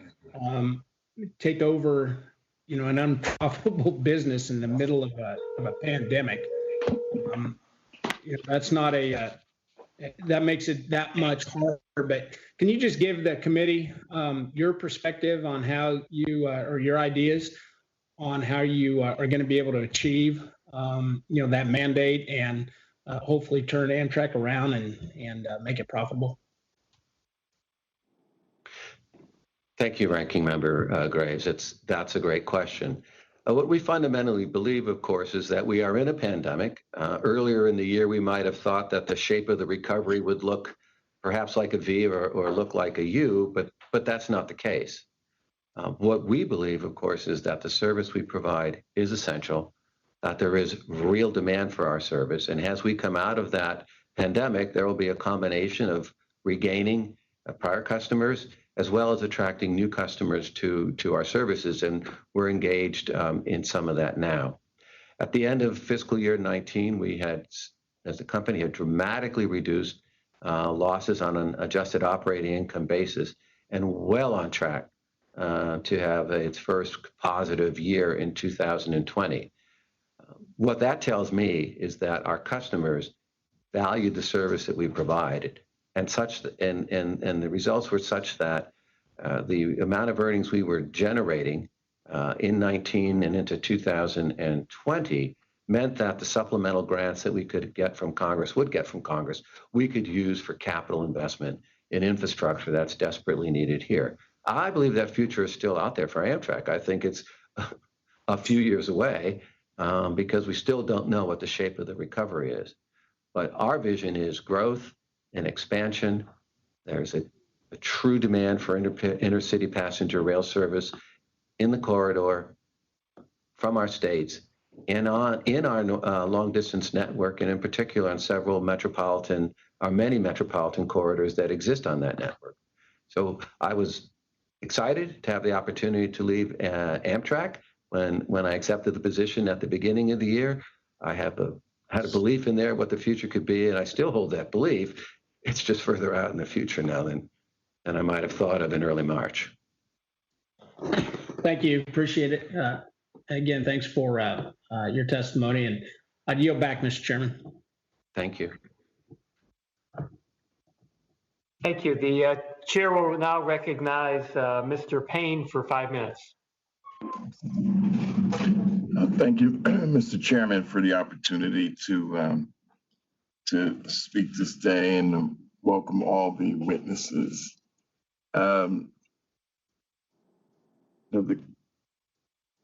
Speaker 1: take over, an unprofitable business in the middle of a pandemic. That's not that makes it that much harder. But can you just give the committee your perspective on how you or your ideas on how you are going to be able to achieve, that mandate and hopefully turn Amtrak around and make it profitable?
Speaker 13: Thank you, Ranking Member Graves. That's a great question. What we fundamentally believe, of course, is that we are in a pandemic. Earlier in the year, we might have thought that the shape of the recovery would look perhaps like a V or look like a U, but that's not the case. What we believe, of course, is that the service we provide is essential, that there is real demand for our service. And as we come out of that pandemic, there will be a combination of regaining prior customers as well as attracting new customers to our services. And we're engaged in some of that now. At the end of fiscal year 19, we had, as a company, had dramatically reduced losses on an adjusted operating income basis and well on track to have its first positive year in 2020. What that tells me is that our customers valued the service that we provided, and the results were such that the amount of earnings we were generating in 19 and into 2020 meant that the supplemental grants that we could get from Congress, we could use for capital investment in infrastructure that's desperately needed here. I believe that future is still out there for Amtrak. I think it's a few years away because we still don't know what the shape of the recovery is. But our vision is growth and expansion. There's a true demand for intercity passenger rail service in the corridor from our states and in our long distance network, and in particular on many metropolitan corridors that exist on that network. So I was excited to have the opportunity to leave Amtrak. When I accepted the position at the beginning of the year, I had a belief in there what the future could be, and I still hold that belief. It's just further out in the future now than I might have thought of in early March.
Speaker 1: Thank you. Appreciate it. Again, thanks for your testimony, and I'd yield back, Mr. Chairman.
Speaker 13: Thank you.
Speaker 11: Thank you. The chair will now recognize Mr. Payne for 5 minutes.
Speaker 8: Thank you, Mr. Chairman, for the opportunity to speak this day and welcome all the witnesses. The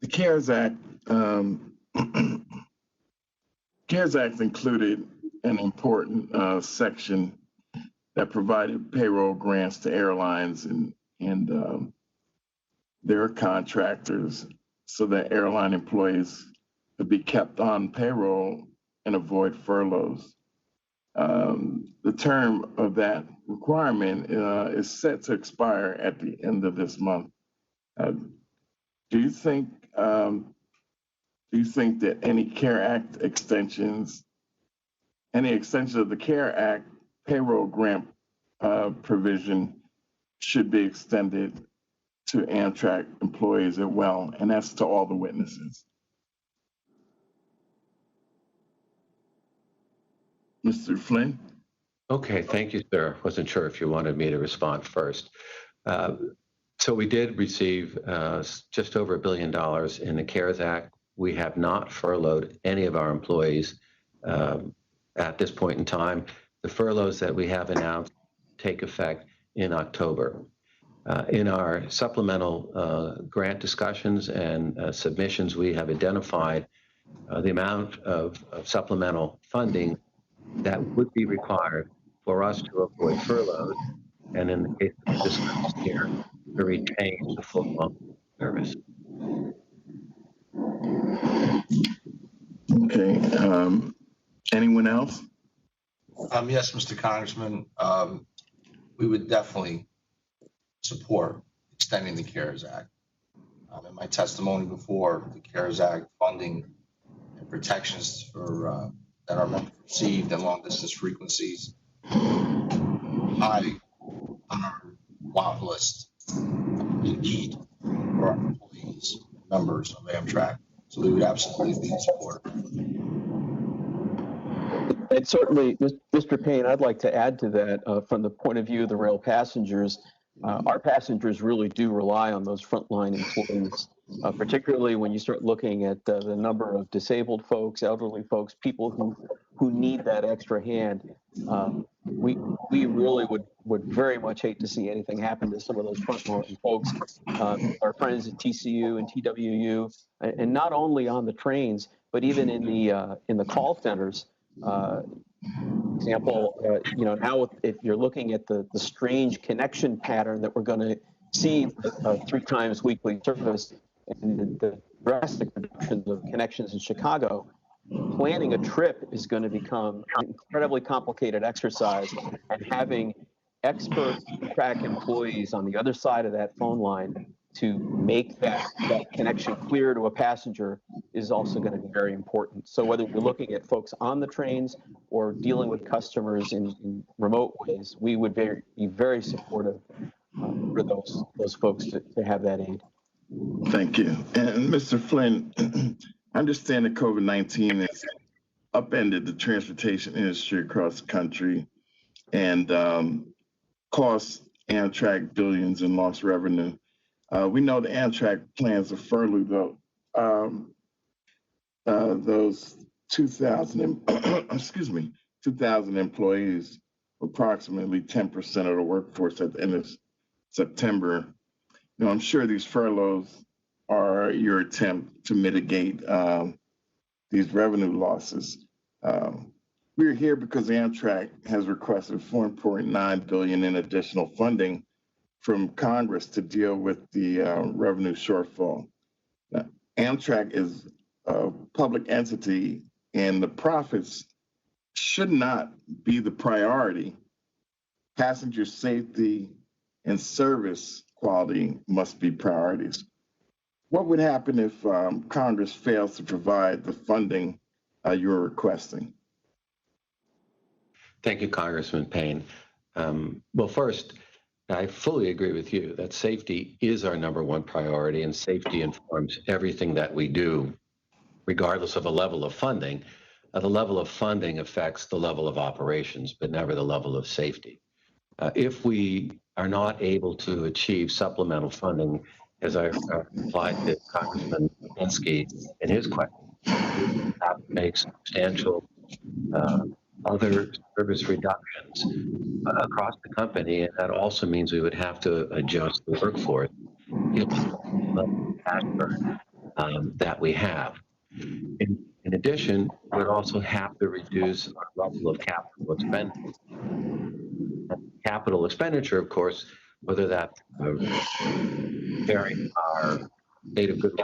Speaker 8: CARES Act, CARES Act included an important section that provided payroll grants to airlines and their contractors so that airline employees could be kept on payroll and avoid furloughs. The term of that requirement is set to expire at the end of this month. Do you think that any CARE Act extensions, any extension of the CARE Act payroll grant provision should be extended to Amtrak employees as well? And that's to all the witnesses. Mr. Flynn?
Speaker 13: Okay, thank you, sir. Wasn't sure if you wanted me to respond first. So we did receive just over $1 billion in the CARES Act. We have not furloughed any of our employees at this point in time. The furloughs that we have announced take effect in October. In our supplemental grant discussions and submissions, we have identified the amount of supplemental funding that would be required for us to avoid furloughs, and in the case of this year, to retain the full month service.
Speaker 8: Okay. Anyone else?
Speaker 4: Yes, Mr. Congressman, we would definitely support extending the CARES Act. In my testimony before, the CARES Act funding and protections for that our members received and long distance frequencies high on our want list in need for our employees, members of Amtrak. So we would absolutely be in support.
Speaker 15: And certainly, Mr. Payne, I'd like to add to that from the point of view of the rail passengers. Our passengers really do rely on those frontline employees, particularly when you start looking at the number of disabled folks, elderly folks, people who need that extra hand. We really would very much hate to see anything happen to some of those frontline folks, our friends at TCU and TWU, and not only on the trains, but even in the call centers. Example, now if you're looking at the strange connection pattern that we're going to see 3 times weekly service and the drastic reductions of connections in Chicago, planning a trip is going to become an incredibly complicated exercise, and having expert track employees on the other side of that phone line to make that connection clear to a passenger is also going to be very important. So whether you're looking at folks on the trains or dealing with customers in remote ways, we would be very supportive for those folks to have that aid.
Speaker 8: Thank you. And Mr. Flynn, I understand that COVID-19 has upended the transportation industry across the country and cost Amtrak billions in lost revenue. We know the Amtrak plans to furlough those 2,000 employees, approximately 10% of the workforce at the end of September. I'm sure these furloughs are your attempt to mitigate these revenue losses. We're here because Amtrak has requested $4.9 billion in additional funding from Congress to deal with the revenue shortfall. Now, Amtrak is a public entity, and the profits should not be the priority. Passenger safety and service quality must be priorities. What would happen if Congress fails to provide the funding you're requesting?
Speaker 13: Thank you, Congressman Payne. Well, first, I fully agree with you that safety is our #1 priority, and safety informs everything that we do, regardless of a level of funding. the level of funding affects the level of operations, but never the level of safety. If we are not able to achieve supplemental funding, as I replied to Congressman Pinsky in his question, we have to make substantial other service reductions across the company, and that also means we would have to adjust the workforce given the level of cash burn that we have. In addition, we would also have to reduce our level of capital expenditure. Capital expenditure, of course, whether that's repairing our state of good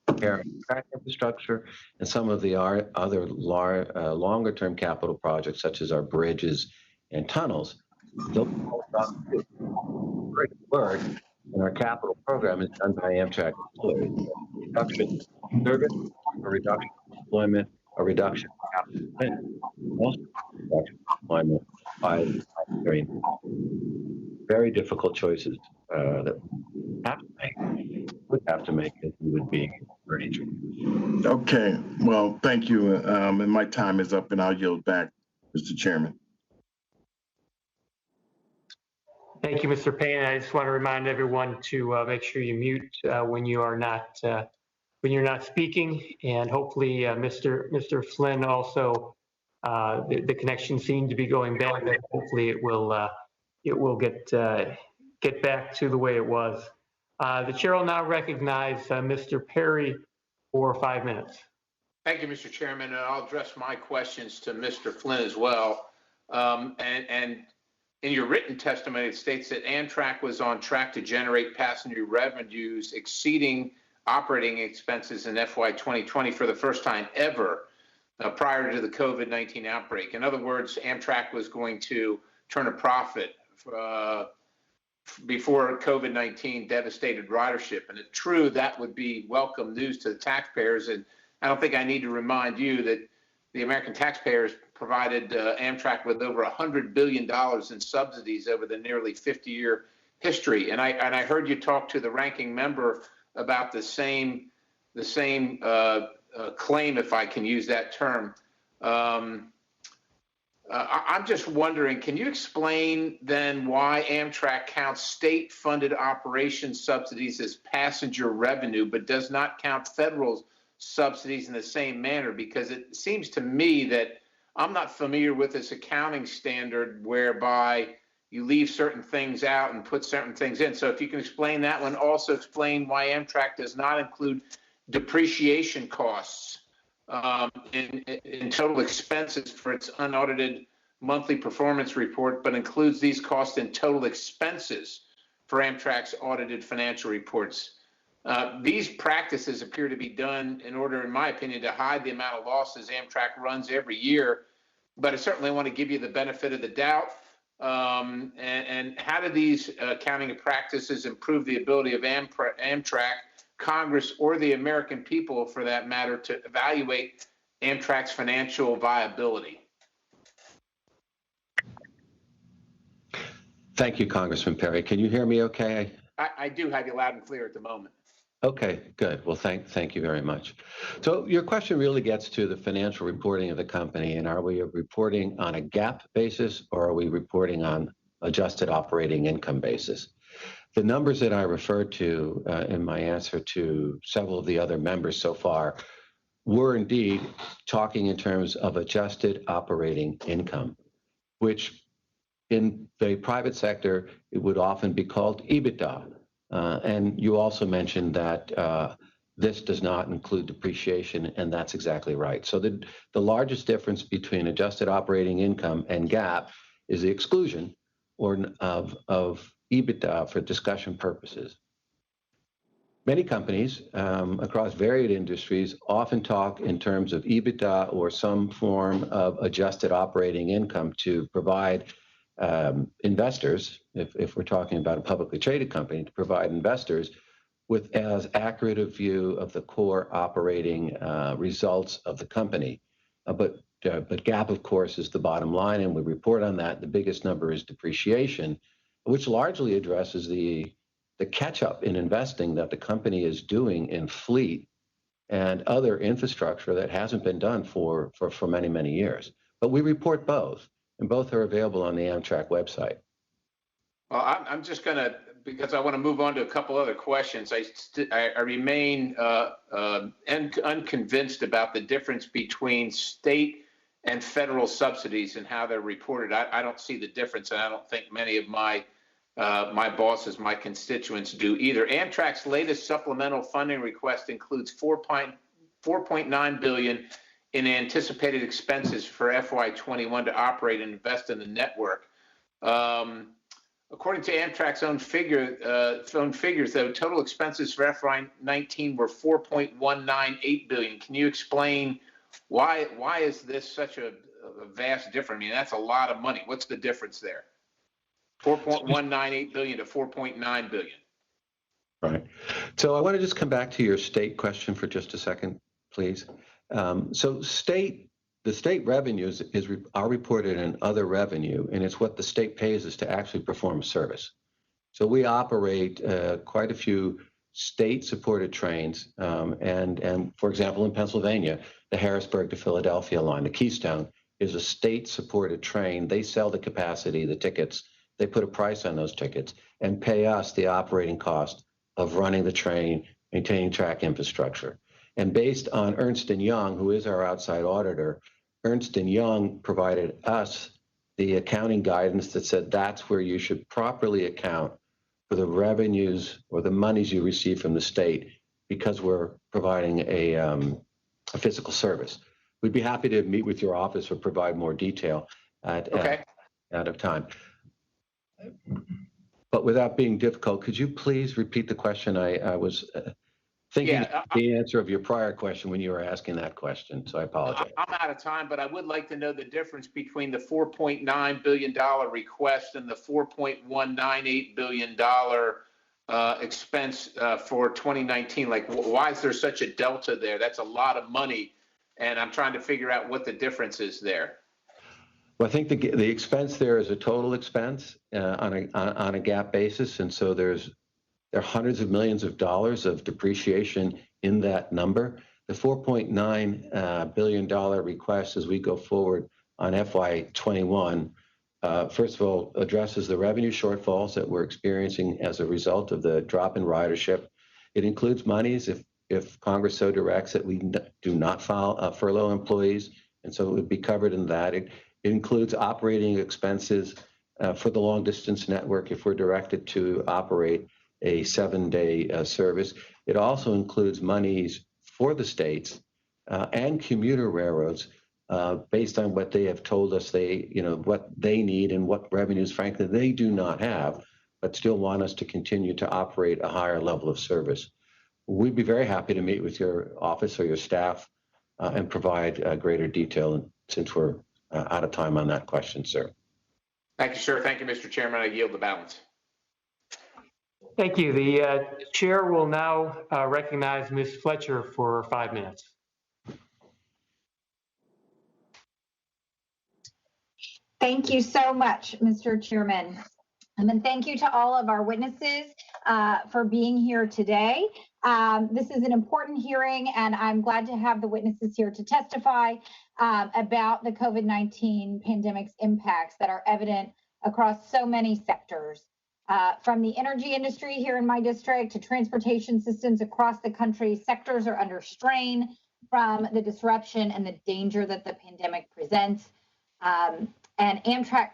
Speaker 13: repairing track infrastructure, and some of the other longer-term capital projects, such as our bridges and tunnels. Those great work in our capital program is done by Amtrak employees. Reduction in service, a reduction in employment, a reduction in capital spending, also a reduction in employment by very difficult choices that we have to make. Would have to make if we would be ready to.
Speaker 8: Okay, well, thank you. And my time is up, and I'll yield back, Mr. Chairman.
Speaker 11: Thank you, Mr. Payne. I just want to remind everyone to make sure you mute when you're not speaking, and hopefully, Mr. Flynn also. The connection seemed to be going bad, but hopefully it will get back to the way it was. The chair will now recognize Mr. Perry for 5 minutes.
Speaker 6: Thank you, Mr. Chairman. I'll address my questions to Mr. Flynn as well. And in your written testimony, it states that Amtrak was on track to generate passenger revenues exceeding operating expenses in FY 2020 for the first time ever prior to the COVID-19 outbreak. In other words, Amtrak was going to turn a profit before COVID-19 devastated ridership. And it's true, that would be welcome news to the taxpayers. And I don't think I need to remind you that the American taxpayers provided Amtrak with over $100 billion in subsidies over the nearly 50-year history. And I heard you talk to the ranking member about the same claim, if I can use that term. I'm just wondering, can you explain then why Amtrak counts state-funded operation subsidies as passenger revenue, but does not count federal subsidies in the same manner? Because it seems to me that I'm not familiar with this accounting standard whereby you leave certain things out and put certain things in. So if you can explain that one, also explain why Amtrak does not include depreciation costs in total expenses for its unaudited monthly performance report, but includes these costs in total expenses for Amtrak's audited financial reports. These practices appear to be done in order, in my opinion, to hide the amount of losses Amtrak runs every year. But I certainly want to give you the benefit of the doubt. And how do these accounting practices improve the ability of Amtrak, Congress, or the American people, for that matter, to evaluate Amtrak's financial viability?
Speaker 13: Thank you, Congressman Perry. Can you hear me okay?
Speaker 6: I do have you loud and clear at the moment.
Speaker 13: Okay, good. Well, thank you very much. So your question really gets to the financial reporting of the company, and are we reporting on a GAAP basis, or are we reporting on adjusted operating income basis? The numbers that I referred to in my answer to several of the other members so far were indeed talking in terms of adjusted operating income, which in the private sector, it would often be called EBITDA. And you also mentioned that this does not include depreciation, and that's exactly right. So the largest difference between adjusted operating income and GAAP is the exclusion of EBITDA for discussion purposes. Many companies across varied industries often talk in terms of EBITDA or some form of adjusted operating income to provide investors, if we're talking about a publicly traded company, to provide investors with as accurate a view of the core operating results of the company. But GAAP, of course, is the bottom line, and we report on that. The biggest number is depreciation, which largely addresses the catch-up in investing that the company is doing in fleet and other infrastructure that hasn't been done for many, many years. But we report both, and both are available on the Amtrak website.
Speaker 6: Well, I'm just going to, because I want to move on to a couple other questions. I remain unconvinced about the difference between state and federal subsidies and how they're reported. I don't see the difference, and I don't think many of my bosses, my constituents do either. Amtrak's latest supplemental funding request includes $4.9 billion in anticipated expenses for FY21 to operate and invest in the network. According to Amtrak's own figures, though, total expenses for FY19 were $4.198 billion. Can you explain why is this such a vast difference? I mean, that's a lot of money. What's the difference there? 4.198 billion to 4.9 billion.
Speaker 13: Right. So I want to just come back to your state question for just a second, please. So the state revenues are reported in other revenue, and it's what the state pays us to actually perform a service. So we operate quite a few state-supported trains, and for example, in Pennsylvania, the Harrisburg to Philadelphia line, the Keystone, is a state-supported train. They sell the capacity, the tickets. They put a price on those tickets and pay us the operating cost of running the train, maintaining track infrastructure. And based on Ernst & Young, who is our outside auditor, Ernst & Young provided us the accounting guidance that said that's where you should properly account for the revenues or the monies you receive from the state, because we're providing a physical service. We'd be happy to meet with your office or provide more detail out of time. But without being difficult, could you please repeat the question? I was thinking the answer of your prior question when you were asking that question, so I apologize.
Speaker 6: I'm out of time, but I would like to know the difference between the $4.9 billion request and the $4.198 billion expense for 2019. Like, why is there such a delta there? That's a lot of money, and I'm trying to figure out what the difference is there.
Speaker 13: Well, I think the expense there is a total expense on a GAAP basis, and so there are hundreds of millions of dollars of depreciation in that number. The $4.9 billion request as we go forward on FY21, first of all, addresses the revenue shortfalls that we're experiencing as a result of the drop in ridership. It includes monies if Congress so directs that we do not furlough employees, and so it would be covered in that. It includes operating expenses for the long distance network if we're directed to operate a 7-day service. It also includes monies for the states and commuter railroads based on what they have told us what they need and what revenues, frankly, they do not have, but still want us to continue to operate a higher level of service. We'd be very happy to meet with your office or your staff and provide greater detail since we're out of time on that question, sir.
Speaker 6: Thank you, sir. Thank you, Mr. Chairman. I yield the balance.
Speaker 11: Thank you. The chair will now recognize Ms. Fletcher for 5 minutes.
Speaker 17: Thank you so much, Mr. Chairman. And thank you to all of our witnesses for being here today. This is an important hearing, and I'm glad to have the witnesses here to testify about the COVID-19 pandemic's impacts that are evident across so many sectors. From the energy industry here in my district to transportation systems across the country, sectors are under strain from the disruption and the danger that the pandemic presents. And Amtrak,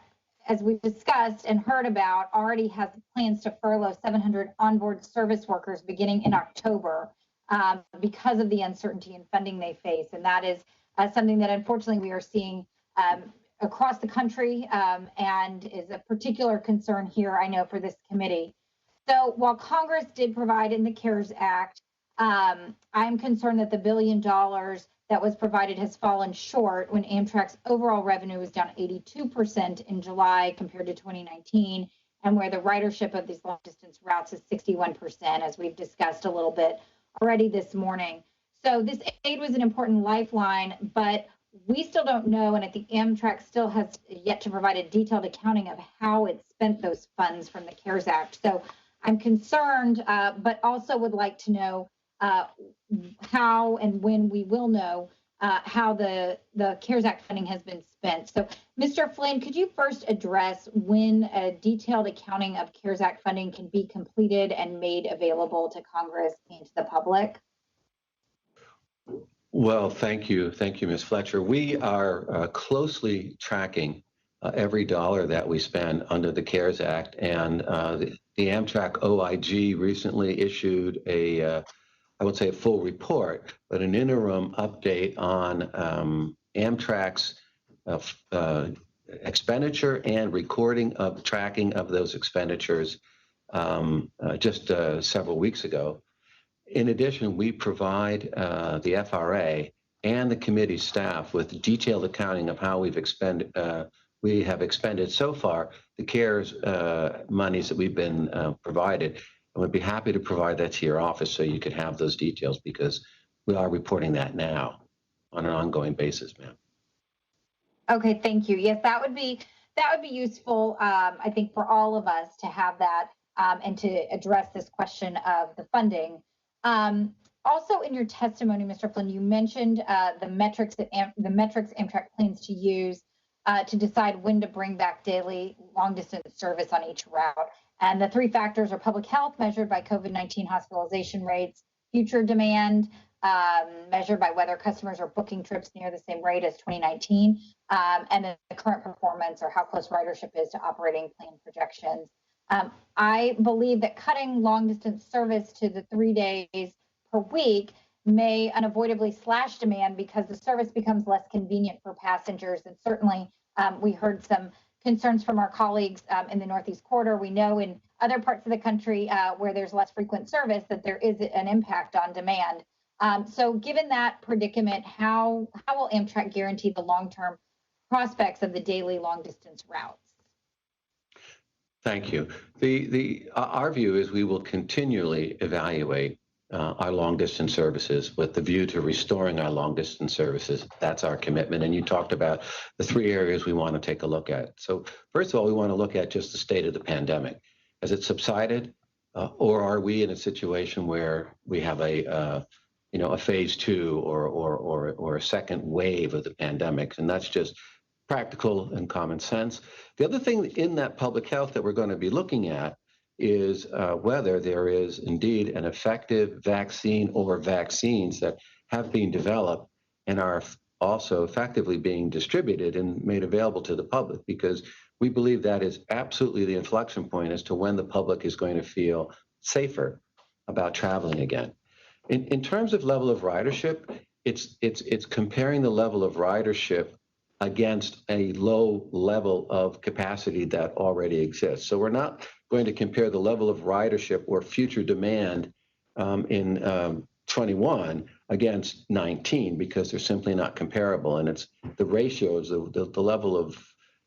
Speaker 17: as we've discussed and heard about, already has plans to furlough 700 onboard service workers beginning in October because of the uncertainty in funding they face. And that is something that unfortunately we are seeing across the country and is a particular concern here, I know, for this committee. So while Congress did provide in the CARES Act, I'm concerned that the $1 billion that was provided has fallen short when Amtrak's overall revenue was down 82% in July compared to 2019, and where the ridership of these long distance routes is 61%, as we've discussed a little bit already this morning. So this aid was an important lifeline, but we still don't know, and I think Amtrak still has yet to provide a detailed accounting of how it spent those funds from the CARES Act. So I'm concerned, but also would like to know how and when we will know how the CARES Act funding has been spent. So, Mr. Flynn, could you first address when a detailed accounting of CARES Act funding can be completed and made available to Congress and to the public?
Speaker 13: Well, thank you. Thank you, Ms. Fletcher. We are closely tracking every dollar that we spend under the CARES Act, and the Amtrak OIG recently issued I would say a full report, but an interim update on Amtrak's expenditure and recording of tracking of those expenditures just several weeks ago. In addition, we provide the FRA and the committee staff with detailed accounting of how we have expended so far the CARES monies that we've been provided. And we'd be happy to provide that to your office so you could have those details, because we are reporting that now on an ongoing basis, ma'am.
Speaker 17: Okay, thank you. Yes, that would be useful, I think, for all of us to have that and to address this question of the funding. Also, in your testimony, Mr. Flynn, you mentioned the metrics Amtrak plans to use to decide when to bring back daily long-distance service on each route. And the three factors are public health, measured by COVID-19 hospitalization rates, future demand, measured by whether customers are booking trips near the same rate as 2019, and then the current performance, or how close ridership is to operating plan projections. I believe that cutting long-distance service to the 3 days per week may unavoidably slash demand because the service becomes less convenient for passengers. And certainly, we heard some concerns from our colleagues in the Northeast Corridor. We know in other parts of the country where there's less frequent service that there is an impact on demand. So given that predicament, how will Amtrak guarantee the long-term prospects of the daily long-distance routes?
Speaker 13: Thank you. Our view is we will continually evaluate our long-distance services with the view to restoring our long-distance services. That's our commitment. And you talked about the three areas we want to take a look at. So first of all, we want to look at just the state of the pandemic. Has it subsided, or are we in a situation where we have a phase two or a second wave of the pandemic? And that's just practical and common sense. The other thing in that public health that we're going to be looking at is whether there is indeed an effective vaccine or vaccines that have been developed and are also effectively being distributed and made available to the public, because we believe that is absolutely the inflection point as to when the public is going to feel safer about traveling again. In terms of level of ridership, it's comparing the level of ridership against a low level of capacity that already exists. So we're not going to compare the level of ridership or future demand in 21 against 19, because they're simply not comparable. And it's the ratios of the level of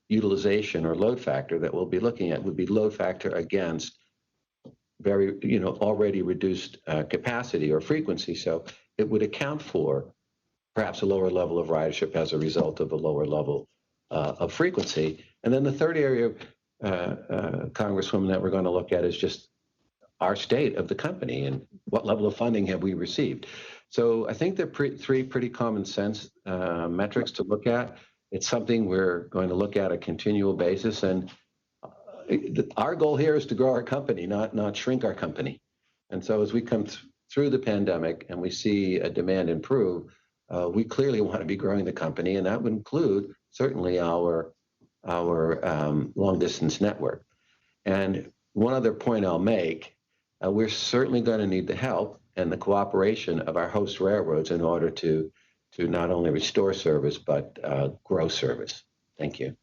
Speaker 13: utilization or load factor that we'll be looking at would be load factor against very, already reduced capacity or frequency. So it would account for perhaps a lower level of ridership as a result of a lower level of frequency. And then the third area, Congresswoman, that we're going to look at is just our state of the company and what level of funding have we received. So I think they're three pretty common sense metrics to look at. It's something we're going to look at a continual basis. And our goal here is to grow our company, not shrink our company. And so as we come through the pandemic and we see a demand improve, we clearly want to be growing the company, and that would include certainly our long distance network. And one other point I'll make, we're certainly going to need the help and the cooperation of our host railroads in order to not only restore service, but grow service. Thank you.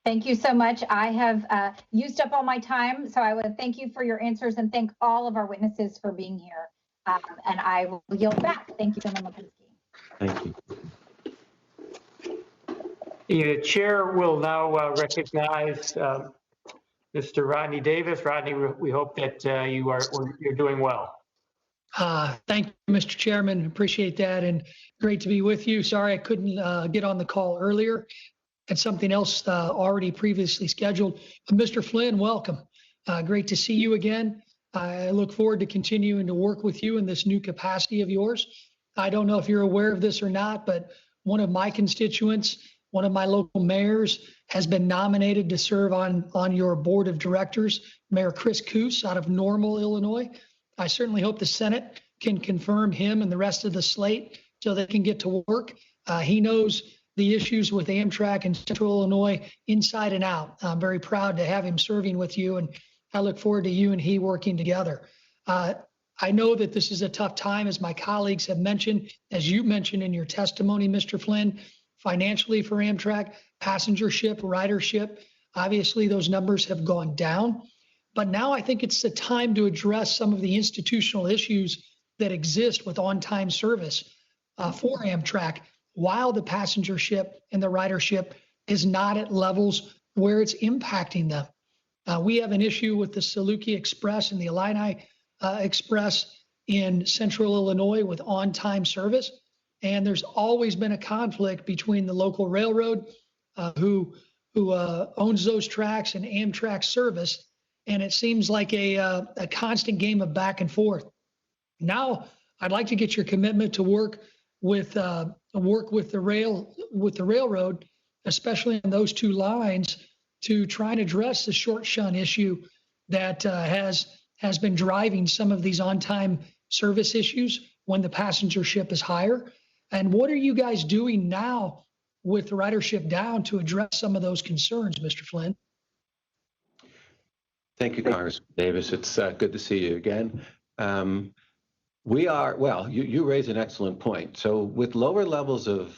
Speaker 17: Thank you so much. I have used up all my time, so I want to thank you for your answers and thank all of our witnesses for being here. And I will yield back. Thank you, Chairman Lipinski.
Speaker 13: Thank you.
Speaker 11: The chair will now recognize Mr. Rodney Davis. Rodney, we hope that you're doing well.
Speaker 18: Thank you, Mr. Chairman. Appreciate that, and great to be with you. Sorry I couldn't get on the call earlier. Had something else already previously scheduled. Mr. Flynn, welcome. Great to see you again. I look forward to continuing to work with you in this new capacity of yours. I don't know if you're aware of this or not, but one of my constituents, one of my local mayors, has been nominated to serve on your board of directors, Mayor Chris Coos out of Normal, Illinois. I certainly hope the Senate can confirm him and the rest of the slate so they can get to work. He knows the issues with Amtrak in Central Illinois inside and out. I'm very proud to have him serving with you, and I look forward to you and he working together. I know that this is a tough time, as my colleagues have mentioned, as you mentioned in your testimony, Mr. Flynn, financially for Amtrak, passengership, ridership. Obviously, those numbers have gone down. But now I think it's the time to address some of the institutional issues that exist with on-time service for Amtrak, while the passengership and the ridership is not at levels where it's impacting them. We have an issue with the Saluki Express and the Illini Express in Central Illinois with on-time service. And there's always been a conflict between the local railroad who owns those tracks and Amtrak service. And it seems like a constant game of back and forth. Now, I'd like to get your commitment to work with the railroad, especially on those two lines, to try and address the short shunt issue that has been driving some of these on-time service issues when the passengership is higher. And what are you guys doing now with the ridership down to address some of those concerns, Mr. Flynn?
Speaker 13: Thank you, Congressman Davis. It's good to see you again. You raise an excellent point. So with lower levels of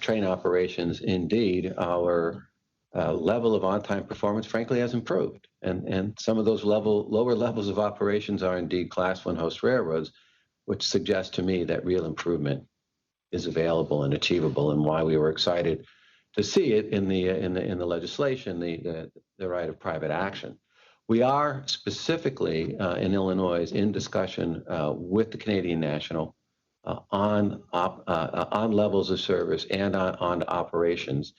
Speaker 13: train operations, indeed, our level of on-time performance, frankly, has improved. And some of those lower levels of operations are indeed Class 1 host railroads, which suggests to me that real improvement is available and achievable, and why we were excited to see it in the legislation, the right of private action. We are specifically in Illinois in discussion with the Canadian National on levels of service and on operations,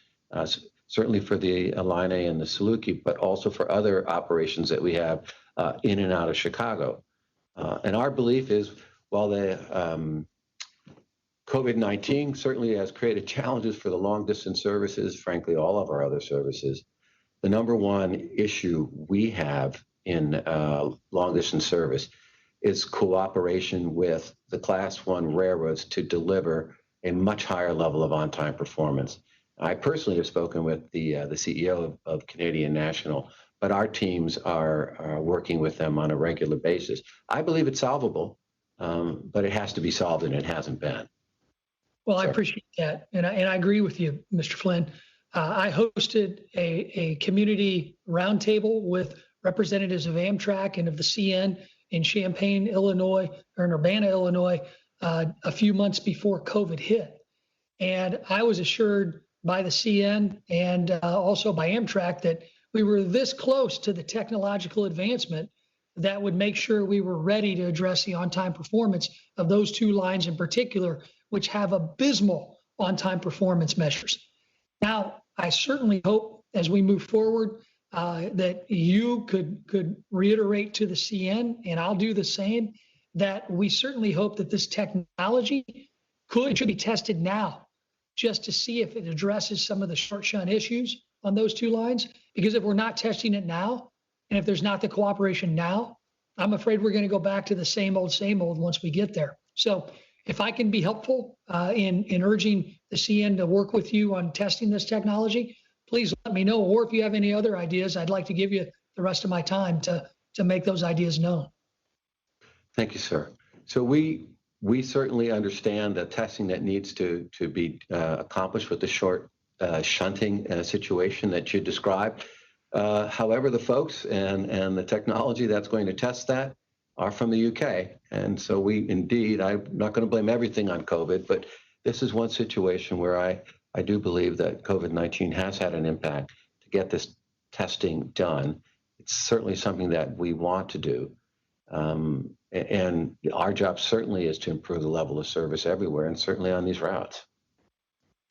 Speaker 13: certainly for the Illini and the Saluki, but also for other operations that we have in and out of Chicago. And our belief is, while the COVID-19 certainly has created challenges for the long distance services, frankly, all of our other services, the number one issue we have in long distance service is cooperation with the Class 1 railroads to deliver a much higher level of on-time performance. I personally have spoken with the CEO of Canadian National, but our teams are working with them on a regular basis. I believe it's solvable, but it has to be solved, and it hasn't been.
Speaker 18: Well, I appreciate that, and I agree with you, Mr. Flynn. I hosted a community roundtable with representatives of Amtrak and of the CN in Champaign, Illinois, or in Urbana, Illinois, a few months before COVID hit. And I was assured by the CN and also by Amtrak that we were this close to the technological advancement that would make sure we were ready to address the on-time performance of those two lines in particular, which have abysmal on-time performance measures. Now, I certainly hope as we move forward that you could reiterate to the CN, and I'll do the same, that we certainly hope that this technology should be tested now, just to see if it addresses some of the short shunt issues on those two lines. Because if we're not testing it now, and if there's not the cooperation now, I'm afraid we're going to go back to the same old once we get there. So if I can be helpful in urging the CN to work with you on testing this technology, please let me know. Or if you have any other ideas, I'd like to give you the rest of my time to make those ideas known.
Speaker 13: Thank you, sir. So we certainly understand the testing that needs to be accomplished with the short shunting situation that you described. However, the folks and the technology that's going to test that are from the UK. And so I'm not going to blame everything on COVID, but this is one situation where I do believe that COVID-19 has had an impact to get this testing done. It's certainly something that we want to do. And our job certainly is to improve the level of service everywhere, and certainly on these routes.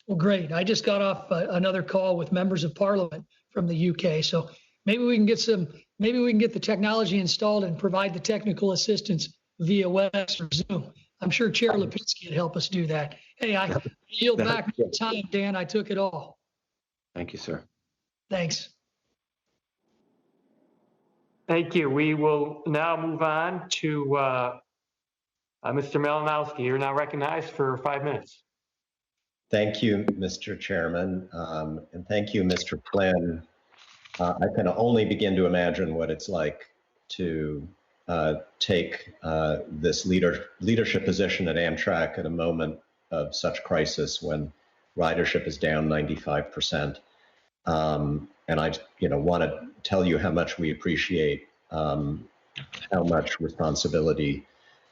Speaker 18: Well, great. I just got off another call with members of Parliament from the UK. So maybe we can get some maybe we can get the technology installed and provide the technical assistance via WebEx or Zoom. I'm sure Chair Lipinski would help us do that. Hey, I yield back my time, Dan. I took it all.
Speaker 13: Thank you, sir.
Speaker 18: Thanks.
Speaker 11: Thank you. We will now move on to Mr. Malinowski. You're now recognized for 5 minutes.
Speaker 19: Thank you, Mr. Chairman, and thank you, Mr. Flynn. I can only begin to imagine what it's like to take this leadership position at Amtrak at a moment of such crisis when ridership is down 95%. And I, want to tell you how much we appreciate how much responsibility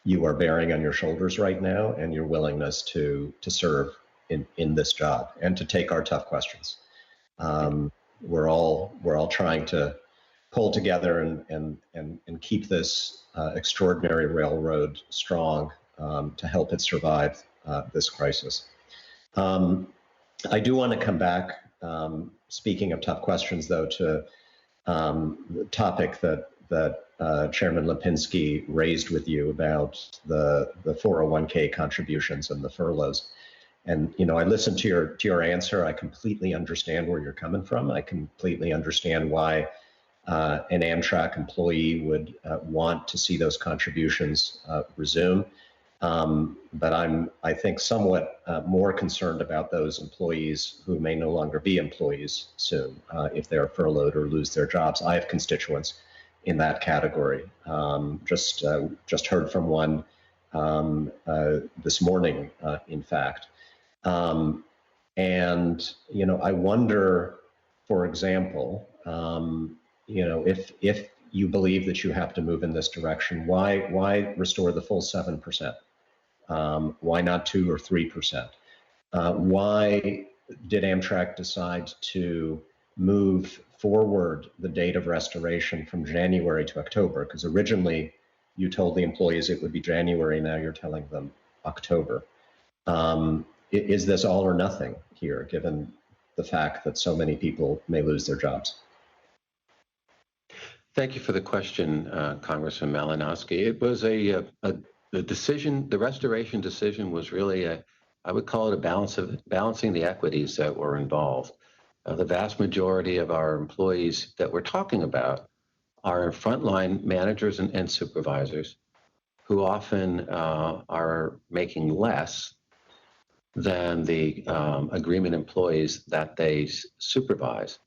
Speaker 19: you are bearing on your shoulders right now, and your willingness to serve in this job and to take our tough questions. We're all trying to pull together and keep this extraordinary railroad strong to help it survive this crisis. I do want to come back, speaking of tough questions, though, to the topic that Chairman Lipinski raised with you about the 401k contributions and the furloughs. And, I listened to your answer. I completely understand where you're coming from. I completely understand why an Amtrak employee would want to see those contributions resume. But I think, somewhat more concerned about those employees who may no longer be employees soon if they're furloughed or lose their jobs. I have constituents in that category. Just heard from one this morning, in fact. And, I wonder, for example, if you believe that you have to move in this direction, why restore the full 7%? Why not 2 or 3%? Why did Amtrak decide to move forward the date of restoration from January to October? Because originally you told the employees it would be January. Now you're telling them October. Is this all or nothing here, given the fact that so many people may lose their jobs?
Speaker 13: Thank you for the question, Congressman Malinowski. It was the decision, the restoration decision was really I would call it balancing the equities that were involved. The vast majority of our employees that we're talking about are frontline managers and supervisors who often are making less than the agreement employees that they supervise.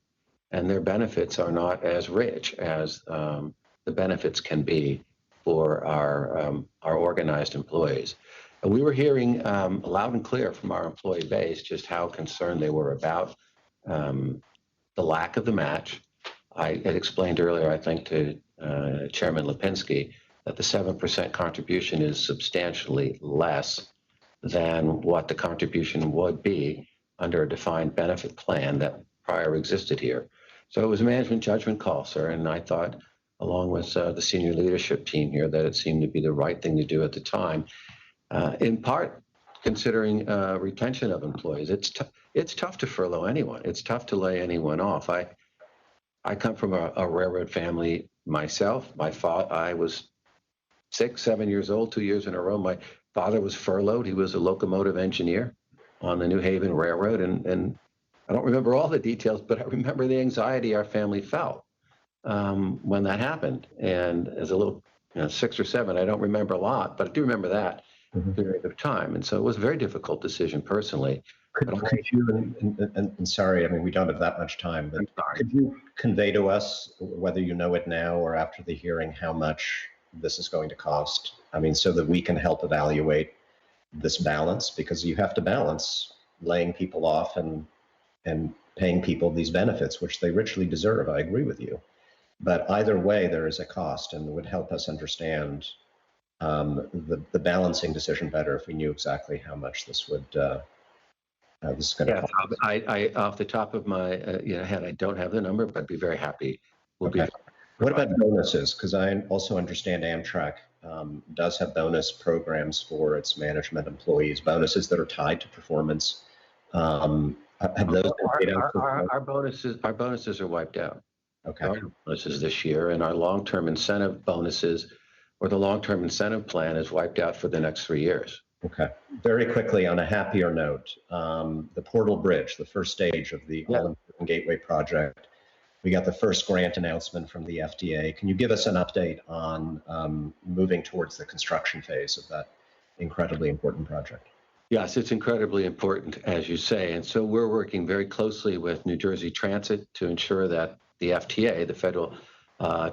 Speaker 13: And their benefits are not as rich as the benefits can be for our organized employees. And we were hearing loud and clear from our employee base just how concerned they were about the lack of the match. I had explained earlier, I think, to Chairman Lipinski that the 7% contribution is substantially less than what the contribution would be under a defined benefit plan that prior existed here. So it was a management judgment call, sir, and I thought, along with the senior leadership team here, that it seemed to be the right thing to do at the time, in part considering retention of employees. It's tough to furlough anyone. It's tough to lay anyone off. I come from a railroad family myself. I was 6, 7 years old, 2 years in a row. My father was furloughed. He was a locomotive engineer on the New Haven Railroad. And I don't remember all the details, but I remember the anxiety our family felt when that happened. And as a little 6 or 7, I don't remember a lot, but I do remember that period of time. And so it was a very difficult decision personally.
Speaker 19: Could you, and sorry, I mean, we don't have that much time, but could you convey to us, whether you know it now or after the hearing, how much this is going to cost? I mean, so that we can help evaluate this balance, because you have to balance laying people off and paying people these benefits, which they richly deserve. I agree with you. But either way, there is a cost, and it would help us understand the balancing decision better if we knew exactly how much this would this is going to cost.
Speaker 13: I off the top of my head, I don't have the number, but I'd be very happy.
Speaker 19: Okay. What about bonuses? Because I also understand Amtrak does have bonus programs for its management employees, bonuses that are tied to performance. Have those been paid out?
Speaker 13: Our bonuses are wiped out.
Speaker 19: Okay.
Speaker 13: Our bonuses this year, and our long-term incentive bonuses or the long-term incentive plan is wiped out for the next 3 years.
Speaker 19: Okay. Very quickly, on a happier note, the Portal Bridge, the first stage of the All-Important Gateway project, we got the first grant announcement from the FDA. Can you give us an update on moving towards the construction phase of that incredibly important project?
Speaker 13: Yes, it's incredibly important, as you say. And so we're working very closely with New Jersey Transit to ensure that the FTA, the Federal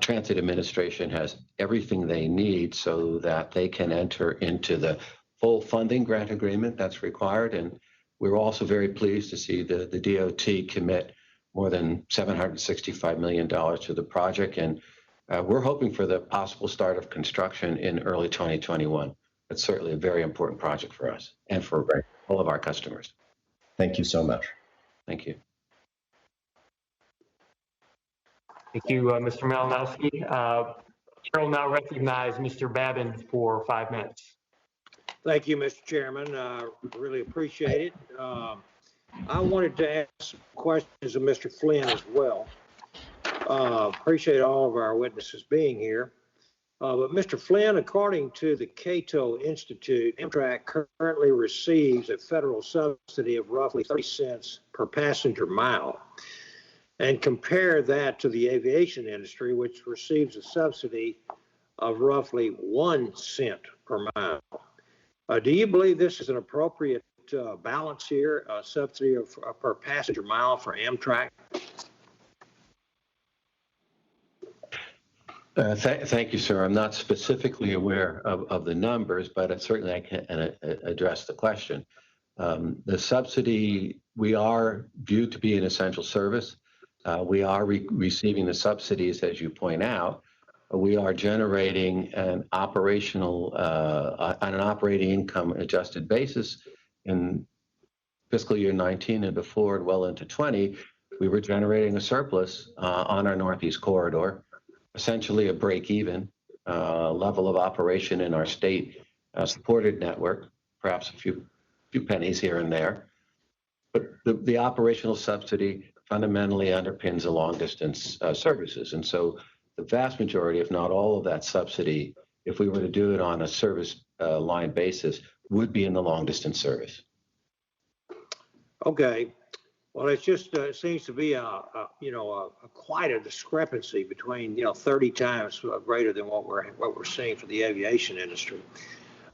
Speaker 13: Transit Administration, has everything they need so that they can enter into the full funding grant agreement that's required. And we're also very pleased to see the DOT commit more than $765 million to the project. And we're hoping for the possible start of construction in early 2021. It's certainly a very important project for us and for all of our customers.
Speaker 19: Thank you so much.
Speaker 13: Thank you.
Speaker 11: Thank you, Mr. Malinowski. Chair will now recognize Mr. Babin for 5 minutes.
Speaker 20: Thank you, Mr. Chairman. Really appreciate it. I wanted to ask questions of Mr. Flynn as well. Appreciate all of our witnesses being here. But Mr. Flynn, according to the Cato Institute, Amtrak currently receives a federal subsidy of roughly 30 cents per passenger mile. And compare that to the aviation industry, which receives a subsidy of roughly 1 cent per mile. Do you believe this is an appropriate balance here, a subsidy of per passenger mile for Amtrak?
Speaker 13: Thank you, sir. I'm not specifically aware of the numbers, but certainly I can address the question. The subsidy, we are viewed to be an essential service. We are receiving the subsidies, as you point out. We are generating an operational, on an operating income adjusted basis in fiscal year 19 and before and well into 20. We were generating a surplus on our Northeast corridor, essentially a break-even level of operation in our state supported network, perhaps a few pennies here and there. But the operational subsidy fundamentally underpins the long-distance services. And so the vast majority, if not all of that subsidy, if we were to do it on a service line basis, would be in the long-distance service.
Speaker 20: Okay. Well, it's just seems to be quite a discrepancy between 30 times greater than what we're seeing for the aviation industry.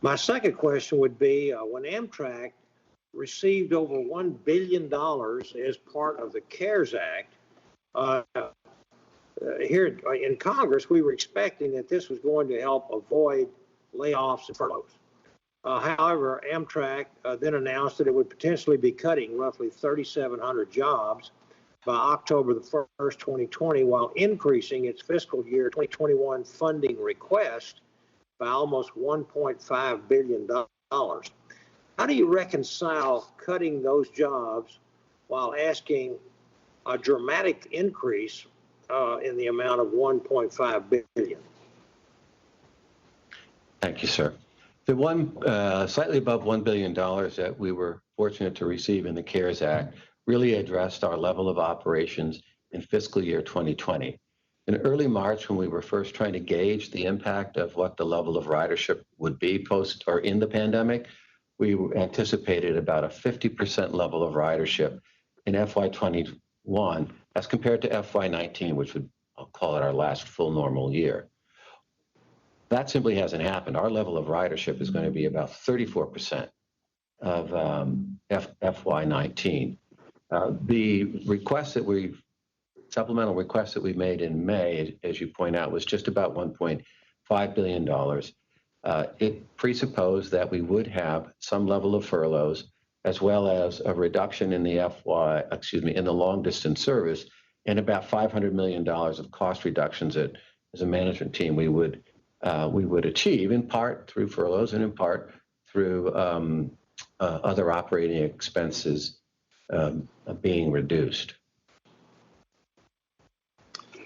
Speaker 20: My second question would be when Amtrak received over $1 billion as part of the CARES Act. Here in Congress, we were expecting that this was going to help avoid layoffs and furloughs. However, Amtrak then announced that it would potentially be cutting roughly 3,700 jobs by October the 1st, 2020, while increasing its fiscal year 2021 funding request by almost $1.5 billion. How do you reconcile cutting those jobs while asking a dramatic increase in the amount of $1.5 billion?
Speaker 13: Thank you, sir. The slightly above $1 billion that we were fortunate to receive in the CARES Act really addressed our level of operations in fiscal year 2020. In early March, when we were first trying to gauge the impact of what the level of ridership would be post or in the pandemic, we anticipated about a 50% level of ridership in FY21 as compared to FY19, which would, I'll call it our last full normal year. That simply hasn't happened. Our level of ridership is going to be about 34% of FY19. The supplemental request that we made in May, as you point out, was just about $1.5 billion. It presupposed that we would have some level of furloughs, as well as a reduction in the in the long distance service, and about $500 million of cost reductions that, as a management team, we would achieve, in part through furloughs and in part through other operating expenses being reduced.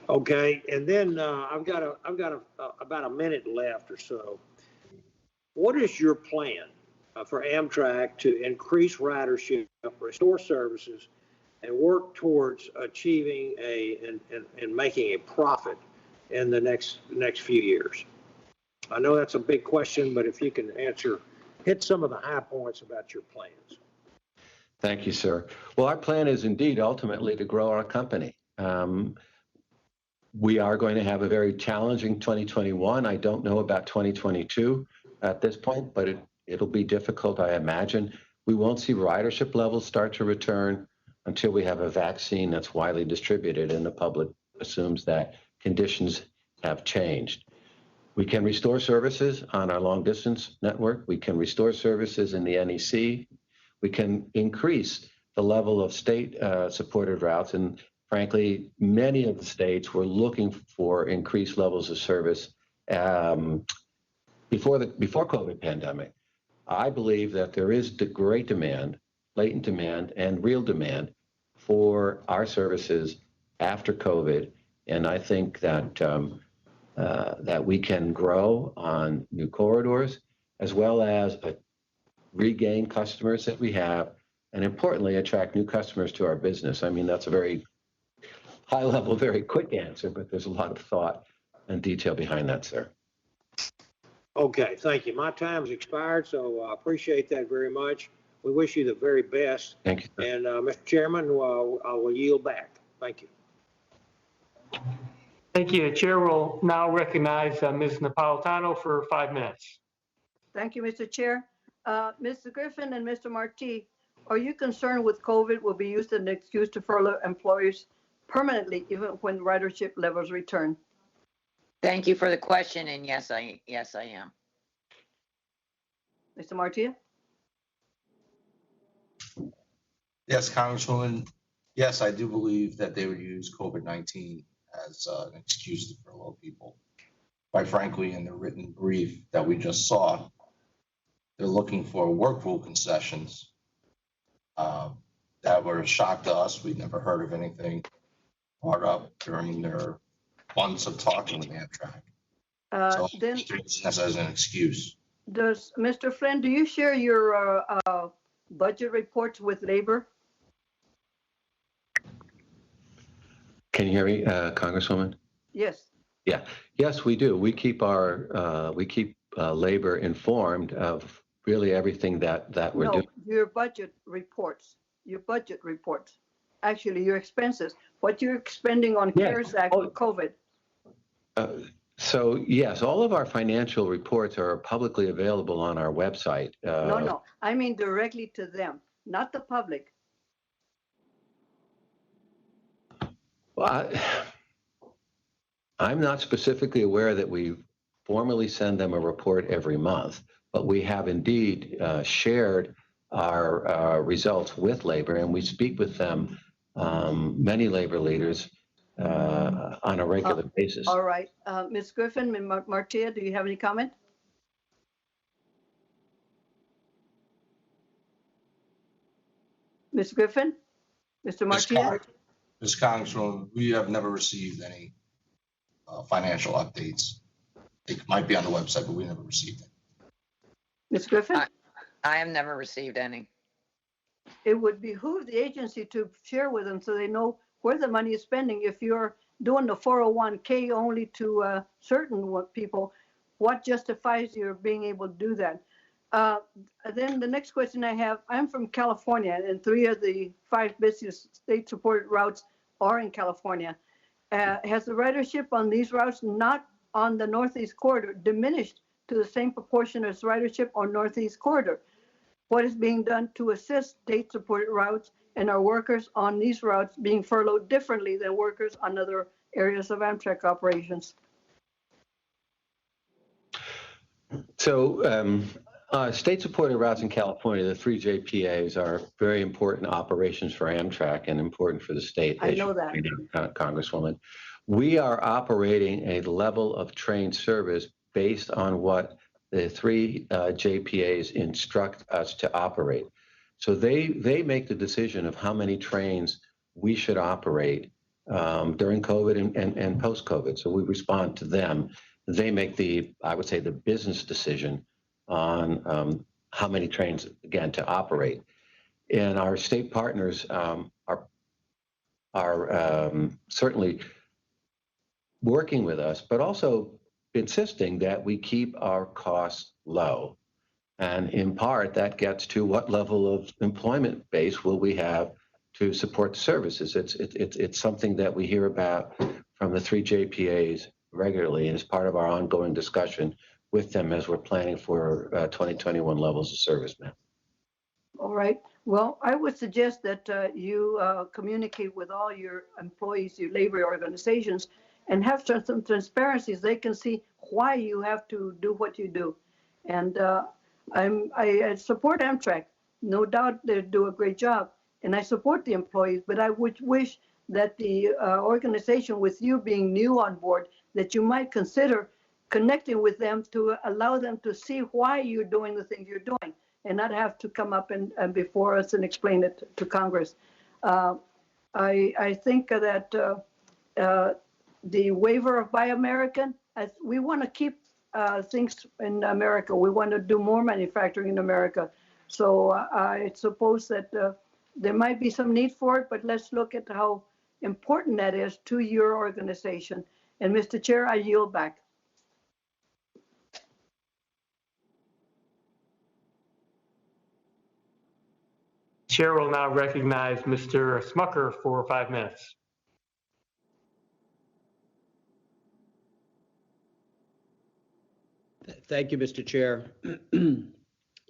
Speaker 20: Okay, and then I've got about a minute left or so. What is your plan for Amtrak to increase ridership, restore services, and work towards achieving and making a profit in the next few years? I know that's a big question, but if you can hit some of the high points about your plans.
Speaker 13: Thank you, sir. Well, our plan is indeed ultimately to grow our company. We are going to have a very challenging 2021. I don't know about 2022 at this point, but it'll be difficult, I imagine. We won't see ridership levels start to return until we have a vaccine that's widely distributed and the public assumes that conditions have changed. We can restore services on our long distance network. We can restore services in the NEC. We can increase the level of state supported routes. And frankly, many of the states were looking for increased levels of service before COVID pandemic. I believe that there is the great demand, latent demand, and real demand for our services after COVID. And I think that that we can grow on new corridors, as well as regain customers that we have, and importantly, attract new customers to our business. I mean, that's a very high level, very quick answer, but there's a lot of thought and detail behind that, sir.
Speaker 20: Okay, thank you. My time's expired, so I appreciate that very much. We wish you the very best.
Speaker 13: Thank you, sir.
Speaker 20: And Mr. Chairman, I will yield back. Thank you.
Speaker 11: Thank you. The chair will now recognize Ms. Napolitano for 5 minutes.
Speaker 10: Thank you, Mr. Chair. Mr. Griffin and Mr. Marti, are you concerned with COVID will be used as an excuse to furlough employees permanently, even when ridership levels return?
Speaker 14: Thank you for the question, and yes, I am.
Speaker 10: Mr. Marti?
Speaker 4: Yes, Congresswoman. Yes, I do believe that they would use COVID-19 as an excuse to furlough people. Quite frankly, in the written brief that we just saw, they're looking for work rule concessions that were a shock to us. We'd never heard of anything brought up during their months of talking with Amtrak. So
Speaker 10: Then
Speaker 4: that's as an excuse.
Speaker 10: does Mr. Flynn, do you share your budget reports with labor?
Speaker 13: Can you hear me, Congresswoman?
Speaker 10: Yes.
Speaker 13: Yeah. Yes, we do. We keep our labor informed of really everything that we're doing.
Speaker 10: Your budget reports. Actually, your expenses. What you're expending on CARES Act with COVID.
Speaker 13: So yes, all of our financial reports are publicly available on our website.
Speaker 10: No, I mean directly to them, not the public.
Speaker 13: Well, I'm not specifically aware that we formally send them a report every month, but we have indeed shared our results with labor, and we speak with them, many labor leaders, on a regular basis.
Speaker 10: All right. Ms. Griffin, Ms. Martia, do you have any comment? Ms. Griffin? Mr. Martia?
Speaker 4: Ms. Congresswoman, we have never received any financial updates. It might be on the website, but we never received it.
Speaker 10: Ms. Griffin?
Speaker 14: I have never received any.
Speaker 10: It would behoove the agency to share with them so they know where the money is spending. If you're doing the 401k only to certain people, what justifies your being able to do that? Then the next question I have, I'm from California, and 3 of the 5 busiest state-supported routes are in California. Has the ridership on these routes, not on the Northeast Corridor, diminished to the same proportion as ridership on Northeast Corridor? What is being done to assist state-supported routes, and are workers on these routes being furloughed differently than workers on other areas of Amtrak operations?
Speaker 13: So state-supported routes in California, the 3 JPAs, are very important operations for Amtrak and important for the state.
Speaker 10: I know that.
Speaker 13: Congresswoman. We are operating a level of train service based on what the 3 JPAs instruct us to operate. So they make the decision of how many trains we should operate during COVID and post-COVID. So we respond to them. They make I would say, the business decision on how many trains, again, to operate. And our state partners are are certainly working with us, but also insisting that we keep our costs low. And in part, that gets to what level of employment base will we have to support the services. It's something that we hear about from the 3 JPAs regularly, and it's part of our ongoing discussion with them as we're planning for 2021 levels of service, ma'am.
Speaker 10: All right. Well, I would suggest that you communicate with all your employees, your labor organizations, and have some transparencies. They can see why you have to do what you do. And I support Amtrak. No doubt they do a great job. And I support the employees, but I would wish that the organization, with you being new on board, that you might consider connecting with them to allow them to see why you're doing the things you're doing and not have to come up and before us and explain it to Congress. I think that the waiver of Buy American, as we want to keep things in America. We want to do more manufacturing in America. So I suppose that there might be some need for it, but let's look at how important that is to your organization. And Mr. Chair, I yield back.
Speaker 11: Chair will now recognize Mr. Smucker for 5 minutes.
Speaker 21: Thank you, Mr. Chair. I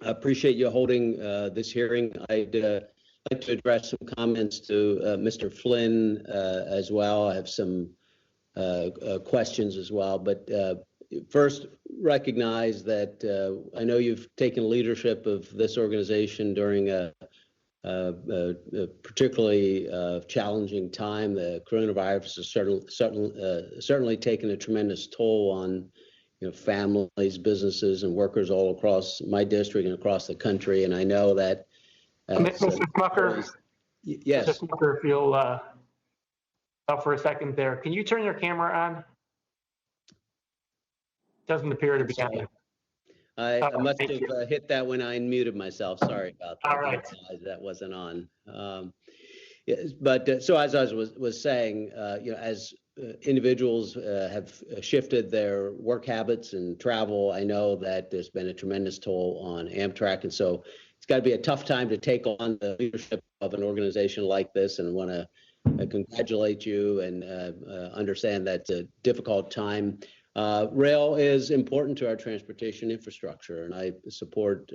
Speaker 21: appreciate you holding this hearing. I'd like to address some comments to Mr. Flynn as well. I have some questions as well, but first recognize that I know you've taken leadership of this organization during a particularly challenging time. The coronavirus has certainly taken a tremendous toll on families, businesses, and workers all across my district and across the country. And I know that.
Speaker 11: Mr. Smucker.
Speaker 21: Yes.
Speaker 11: Mr. Smucker, if you'll stop for a second there. Can you turn your camera on? Doesn't appear to be on.
Speaker 21: I must have hit that when I unmuted myself. Sorry about that.
Speaker 11: All right.
Speaker 21: That wasn't on. Yes, but so as I was saying, as individuals have shifted their work habits and travel, I know that there's been a tremendous toll on Amtrak, and so it's got to be a tough time to take on the leadership of an organization like this. And I want to congratulate you and understand that's a difficult time. Rail is important to our transportation infrastructure, and I support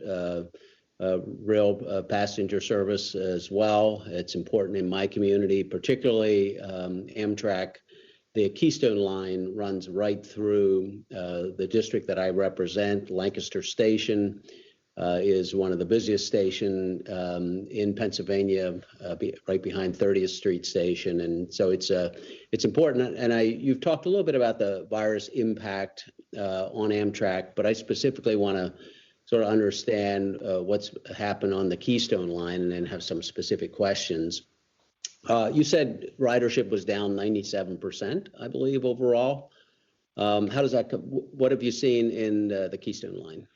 Speaker 21: rail passenger service as well. It's important in my community, particularly Amtrak. The Keystone Line runs right through the district that I represent. Lancaster Station is one of the busiest stations in Pennsylvania, right behind 30th Street Station, and so it's important. And you've talked a little bit about the virus impact on Amtrak, but I specifically want to sort of understand what's happened on the Keystone Line, and then have some specific questions. You said ridership was down 97%, I believe, overall. How does that? What have you seen in the Keystone Line?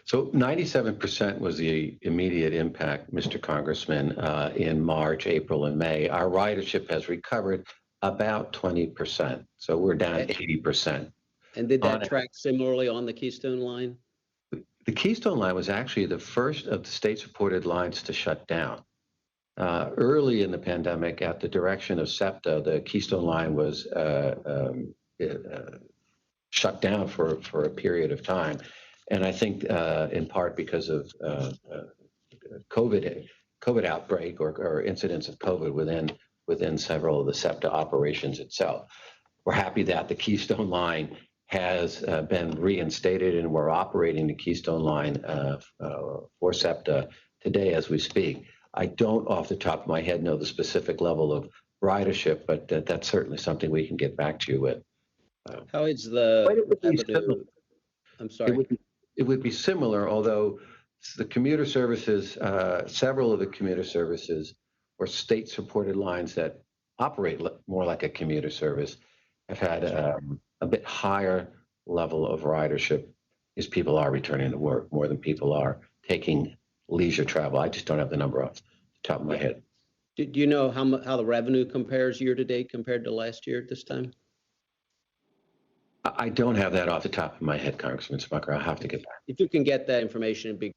Speaker 13: So 97% was the immediate impact, Mr. Congressman, in March, April, and May. Our ridership has recovered about 20%. So we're down 80%.
Speaker 21: And did that track similarly on the Keystone Line?
Speaker 13: The Keystone Line was actually the first of the state-supported lines to shut down. Early in the pandemic, at the direction of SEPTA, the Keystone Line was shut down for a period of time. And I think in part because of COVID outbreak or incidents of COVID within several of the SEPTA operations itself. We're happy that the Keystone Line has been reinstated, and we're operating the Keystone Line for SEPTA today as we speak. I don't off the top of my head know the specific level of ridership, but that's certainly something we can get back to you with.
Speaker 21: How is the revenue? I'm sorry.
Speaker 13: It would be similar, although the commuter services, several of the commuter services or state-supported lines that operate more like a commuter service have had a bit higher level of ridership as people are returning to work more than people are taking leisure travel. I just don't have the number off the top of my head.
Speaker 21: Do you know how the revenue compares year to date compared to last year at this time?
Speaker 13: I don't have that off the top of my head, Congressman Smucker. I'll have to get back.
Speaker 21: If you can get that information, it'd be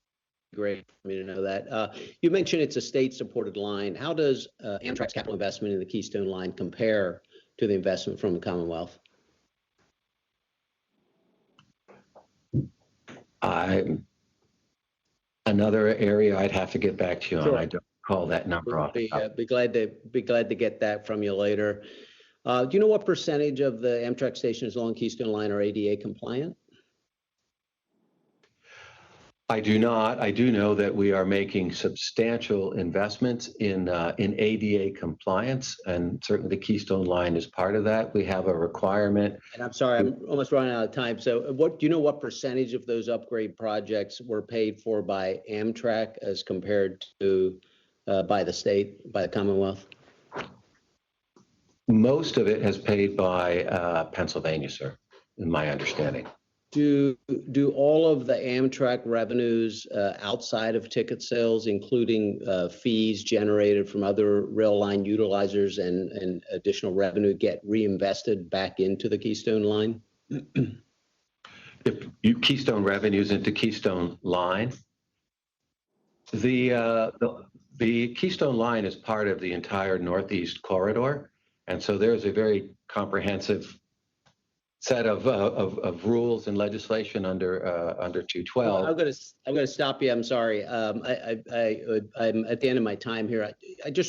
Speaker 21: great for me to know that. You mentioned it's a state-supported line. How does Amtrak's capital investment in the Keystone Line compare to the investment from the Commonwealth?
Speaker 13: Another area I'd have to get back to you
Speaker 21: Sure.
Speaker 13: on. I don't recall that number off the top.
Speaker 21: Be glad to get that from you later. Do you know what percentage of the Amtrak stations along Keystone Line are ADA compliant?
Speaker 13: I do not. I do know that we are making substantial investments in ADA compliance, and certainly the Keystone Line is part of that. We have a requirement.
Speaker 21: And I'm sorry, I'm almost running out of time. So do you know what percentage of those upgrade projects were paid for by Amtrak as compared to by the state, by the Commonwealth?
Speaker 13: Most of it has paid by Pennsylvania, sir, in my understanding.
Speaker 21: Do all of the Amtrak revenues outside of ticket sales, including fees generated from other rail line utilizers and additional revenue, get reinvested back into the Keystone Line?
Speaker 13: If you Keystone revenues into Keystone Line, the Keystone Line is part of the entire Northeast corridor, and so there's a very comprehensive set of rules and legislation under 212.
Speaker 21: I'm going to stop you. I'm sorry. I'm at the end of my time here. You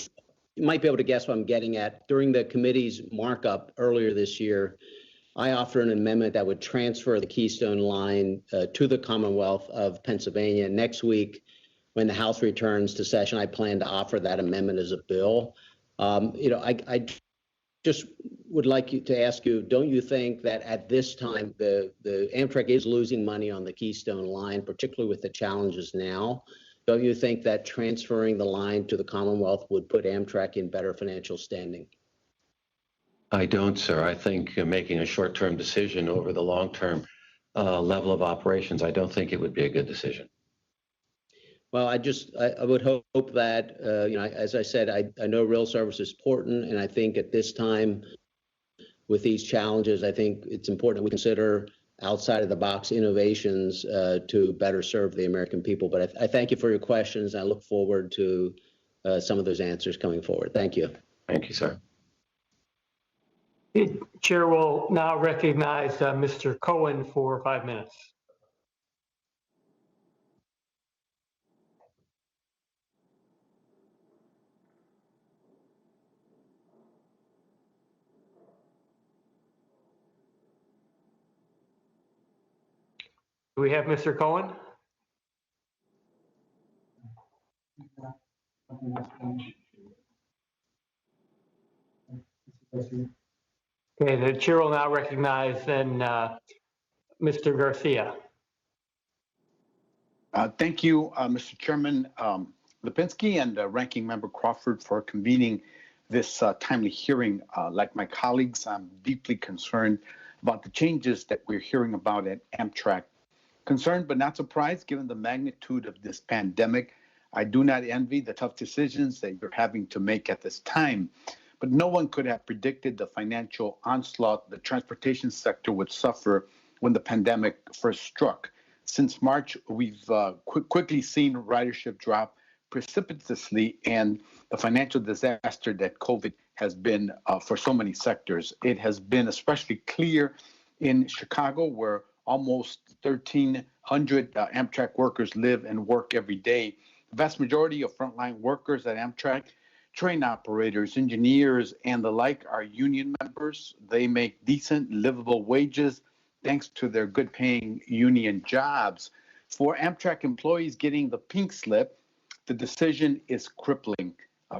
Speaker 21: might be able to guess what I'm getting at. During the committee's markup earlier this year, I offered an amendment that would transfer the Keystone Line to the Commonwealth of Pennsylvania. Next week, when the House returns to session, I plan to offer that amendment as a bill. I just would like to ask you, don't you think that at this time the Amtrak is losing money on the Keystone Line, particularly with the challenges now? Don't you think that transferring the line to the Commonwealth would put Amtrak in better financial standing?
Speaker 13: I don't, sir. I think making a short-term decision over the long-term level of operations, I don't think it would be a good decision.
Speaker 21: Well, I would hope that, as I said, I know rail service is important, and I think at this time, with these challenges, I think it's important that we consider outside of the box innovations to better serve the American people. But I thank you for your questions. And I look forward to some of those answers coming forward. Thank you.
Speaker 13: Thank you, sir.
Speaker 11: Chair will now recognize Mr. Cohen for 5 minutes. Do we have Mr. Cohen? Okay, the chair will now recognize then Mr. Garcia.
Speaker 2: Thank you, Mr. Chairman Lipinski and Ranking Member Crawford for convening this timely hearing. Like my colleagues, I'm deeply concerned about the changes that we're hearing about at Amtrak. Concerned but not surprised given the magnitude of this pandemic. I do not envy the tough decisions that you're having to make at this time. But no one could have predicted the financial onslaught the transportation sector would suffer when the pandemic first struck. Since March, we've quickly seen ridership drop precipitously and the financial disaster that COVID has been for so many sectors. It has been especially clear in Chicago, where almost 1,300 Amtrak workers live and work every day. The vast majority of frontline workers at Amtrak, train operators, engineers, and the like are union members. They make decent, livable wages thanks to their good-paying union jobs. For Amtrak employees getting the pink slip, the decision is crippling.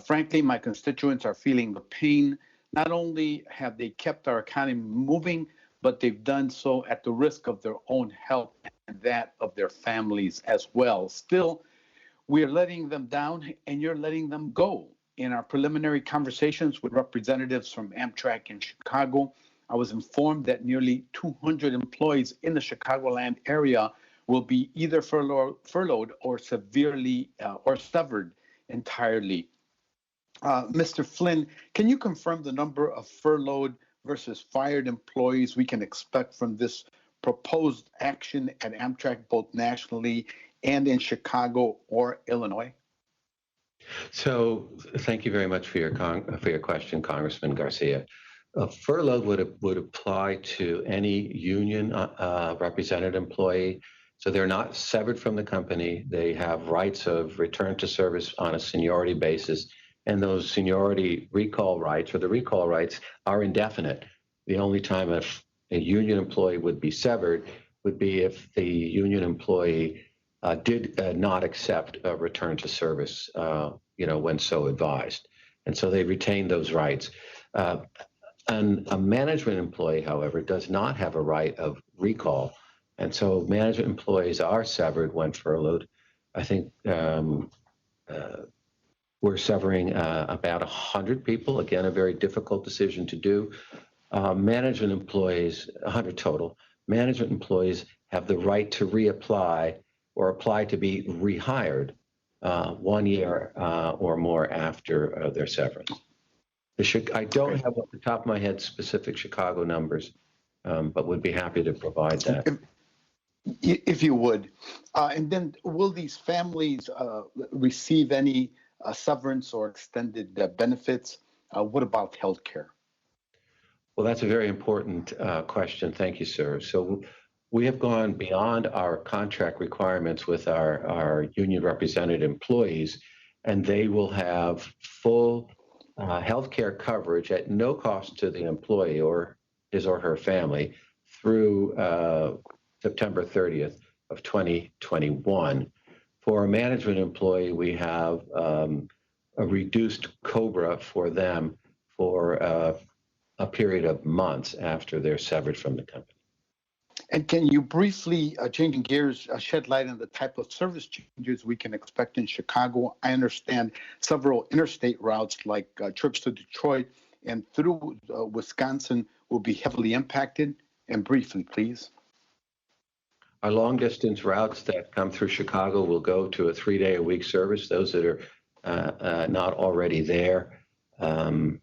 Speaker 2: Frankly, my constituents are feeling the pain. Not only have they kept our economy moving, but they've done so at the risk of their own health and that of their families as well. Still, we are letting them down and you're letting them go. In our preliminary conversations with representatives from Amtrak in Chicago, I was informed that nearly 200 employees in the Chicagoland area will be either furloughed or severely or severed entirely. Mr. Flynn, can you confirm the number of furloughed versus fired employees we can expect from this proposed action at Amtrak, both nationally and in Chicago or Illinois?
Speaker 13: So thank you very much for your question, Congressman Garcia. Furlough would apply to any union represented employee. So they're not severed from the company. They have rights of return to service on a seniority basis. And those seniority recall rights or the recall rights are indefinite. The only time a union employee would be severed would be if the union employee did not accept a return to service, when so advised. And so they retain those rights. And a management employee, however, does not have a right of recall. And so management employees are severed when furloughed. I think we're severing about 100 people. Again, a very difficult decision to do. Management employees, 100 total. Management employees have the right to reapply or apply to be rehired 1 year or more after their severance. I don't have off the top of my head specific Chicago numbers, but would be happy to provide that.
Speaker 2: If you would. And then will these families receive any severance or extended benefits? What about health care?
Speaker 13: Well, that's a very important question. Thank you, sir. So we have gone beyond our contract requirements with our union represented employees, and they will have full health care coverage at no cost to the employee or his or her family through September 30th of 2021. For a management employee, we have a reduced COBRA for them for a period of months after they're severed from the company.
Speaker 2: And can you briefly, changing gears, shed light on the type of service changes we can expect in Chicago? I understand several interstate routes like trips to Detroit and through Wisconsin will be heavily impacted. And briefly, please.
Speaker 13: Our long distance routes that come through Chicago will go to a 3-day-a-week service. Those that are not already there, that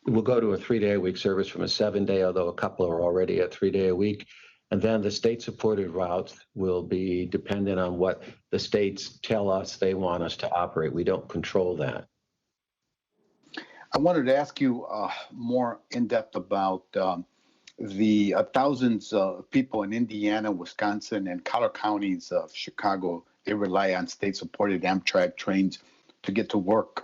Speaker 13: will go to a 3-day-a-week service from a 7-day, although a couple are already a 3-day-a-week. And then the state-supported routes will be dependent on what the states tell us they want us to operate. We don't control that.
Speaker 2: I wanted to ask you more in depth about the thousands of people in Indiana, Wisconsin, and Collier counties of Chicago. They rely on state-supported Amtrak trains to get to work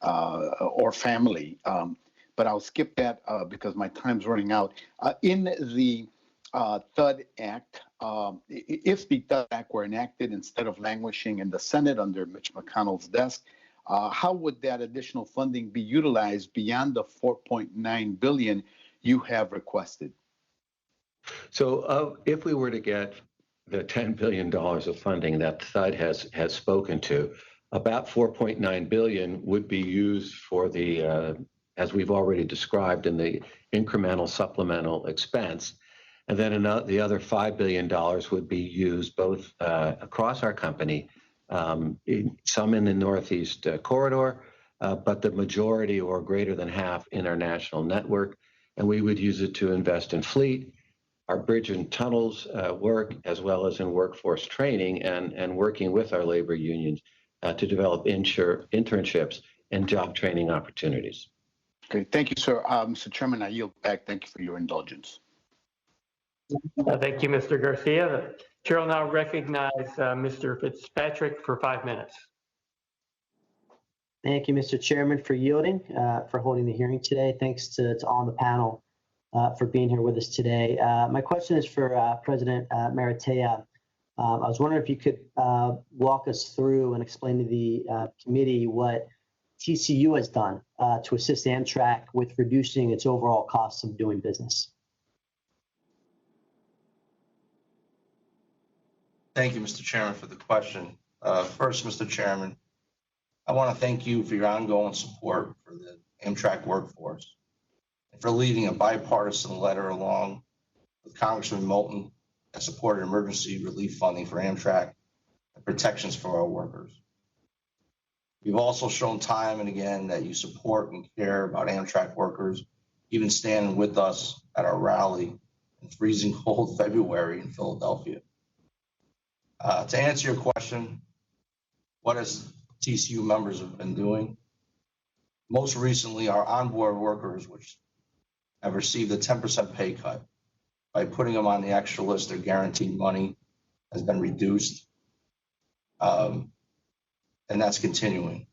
Speaker 2: or family. But I'll skip that because my time's running out. In the THUD Act, if the THUD Act were enacted instead of languishing in the Senate under Mitch McConnell's desk, how would that additional funding be utilized beyond the $4.9 billion you have requested?
Speaker 13: So if we were to get the $10 billion of funding that THUD has spoken to, about $4.9 billion would be used for the, as we've already described, in the incremental supplemental expense. And then the other $5 billion would be used both across our company, some in the Northeast corridor, but the majority or greater than half in our national network. And we would use it to invest in fleet, our bridge and tunnels work, as well as in workforce training and working with our labor unions to develop internships and job training opportunities.
Speaker 2: Okay, thank you, sir. Mr. Chairman, I yield back. Thank you for your indulgence.
Speaker 11: Thank you, Mr. Garcia. The chair will now recognize Mr. Fitzpatrick for 5 minutes.
Speaker 3: Thank you, Mr. Chairman, for yielding, for holding the hearing today. Thanks to all on the panel for being here with us today. My question is for President Maratea. I was wondering if you could walk us through and explain to the committee what TCU has done to assist Amtrak with reducing its overall costs of doing business.
Speaker 4: Thank you, Mr. Chairman, for the question. First, Mr. Chairman, I want to thank you for your ongoing support for the Amtrak workforce and for leading a bipartisan letter along with Congressman Moulton that supported emergency relief funding for Amtrak and protections for our workers. You've also shown time and again that you support and care about Amtrak workers, even standing with us at our rally in freezing cold February in Philadelphia. To answer your question, what has TCU members have been doing? Most recently, our onboard workers, which have received a 10% pay cut, by putting them on the extra list, their guaranteed money has been reduced. And that's continuing.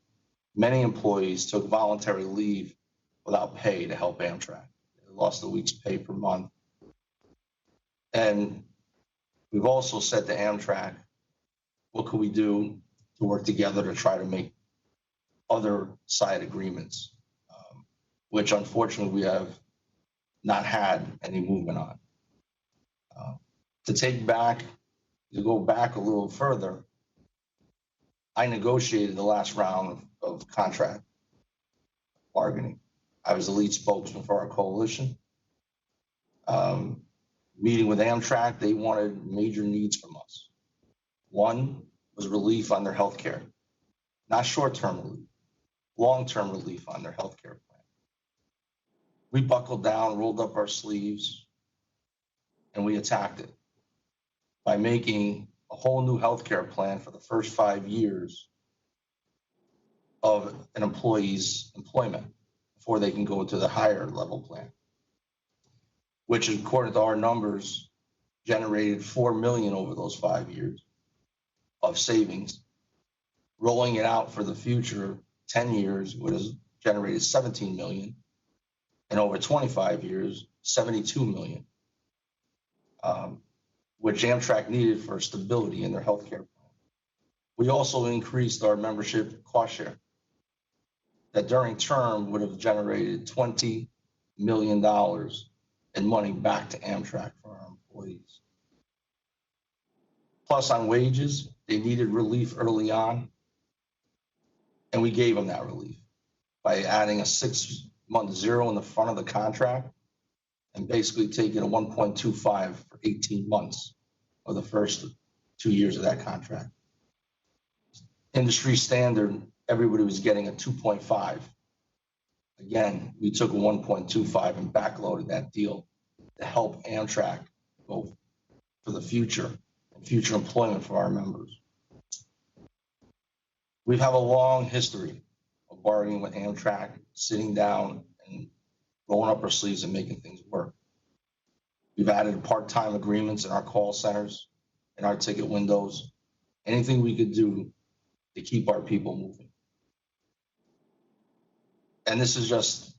Speaker 4: Many employees took voluntary leave without pay to help Amtrak. They lost a week's pay per month. And we've also said to Amtrak, what could we do to work together to try to make other side agreements, which unfortunately we have not had any movement on. To go back a little further, I negotiated the last round of contract bargaining. I was the lead spokesman for our coalition. Meeting with Amtrak, they wanted major needs from us. One was relief on their health care, not short-term relief, long-term relief on their health care plan. We buckled down, rolled up our sleeves, and we attacked it by making a whole new healthcare plan for the first 5 years of an employee's employment before they can go to the higher level plan, which according to our numbers generated $4 million over those 5 years of savings. Rolling it out for the future 10 years would have generated $17 million, and over 25 years, $72 million. Which Amtrak needed for stability in their healthcare plan. We also increased our membership cost share that during term would have generated $20 million in money back to Amtrak for our employees. Plus on wages, they needed relief early on, and we gave them that relief by adding a 6-month zero in the front of the contract and basically taking a 1.25 for 18 months of the first 2 years of that contract. Industry standard, everybody was getting a 2.5. Again, we took a 1.25 and backloaded that deal to help Amtrak go for the future and future employment for our members. We have a long history of bargaining with Amtrak, sitting down and rolling up our sleeves and making things work. We've added part-time agreements in our call centers, in our ticket windows, anything we could do to keep our people moving. And this is just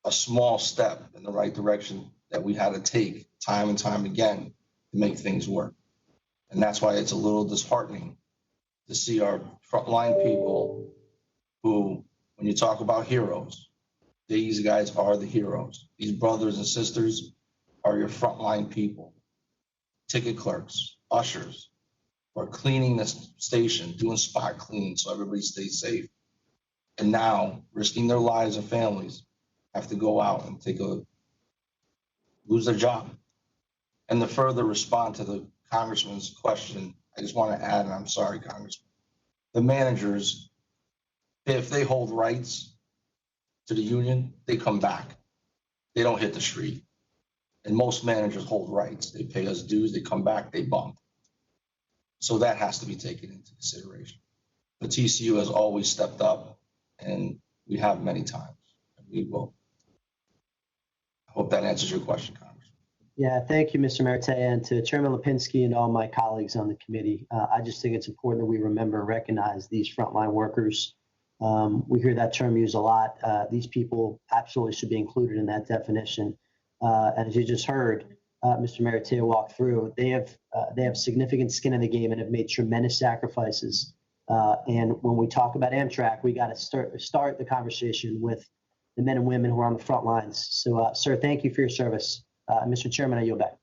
Speaker 4: a small step in the right direction that we had to take time and time again to make things work. And that's why it's a little disheartening to see our frontline people who, when you talk about heroes, these guys are the heroes. These brothers and sisters are your frontline people, ticket clerks, ushers, who are cleaning the station, doing spot cleaning so everybody stays safe. And now, risking their lives and families, have to go out and lose their job. And to further respond to the Congressman's question, I just want to add, and I'm sorry, Congressman, the managers, if they hold rights to the union, they come back. They don't hit the street. And most managers hold rights. They pay us dues, they come back, they bump. So that has to be taken into consideration. The TCU has always stepped up, and we have many times, and we will. I hope that answers your question, Congressman.
Speaker 3: Yeah, thank you, Mr. Maratea, and to Chairman Lipinski and all my colleagues on the committee. I just think it's important that we remember and recognize these frontline workers. We hear that term used a lot. These people absolutely should be included in that definition. And as you just heard, Mr. Maratea walk through, they have significant skin in the game and have made tremendous sacrifices. And when we talk about Amtrak, we got to start the conversation with the men and women who are on the front lines. So, sir, thank you for your service. Mr. Chairman, I yield back.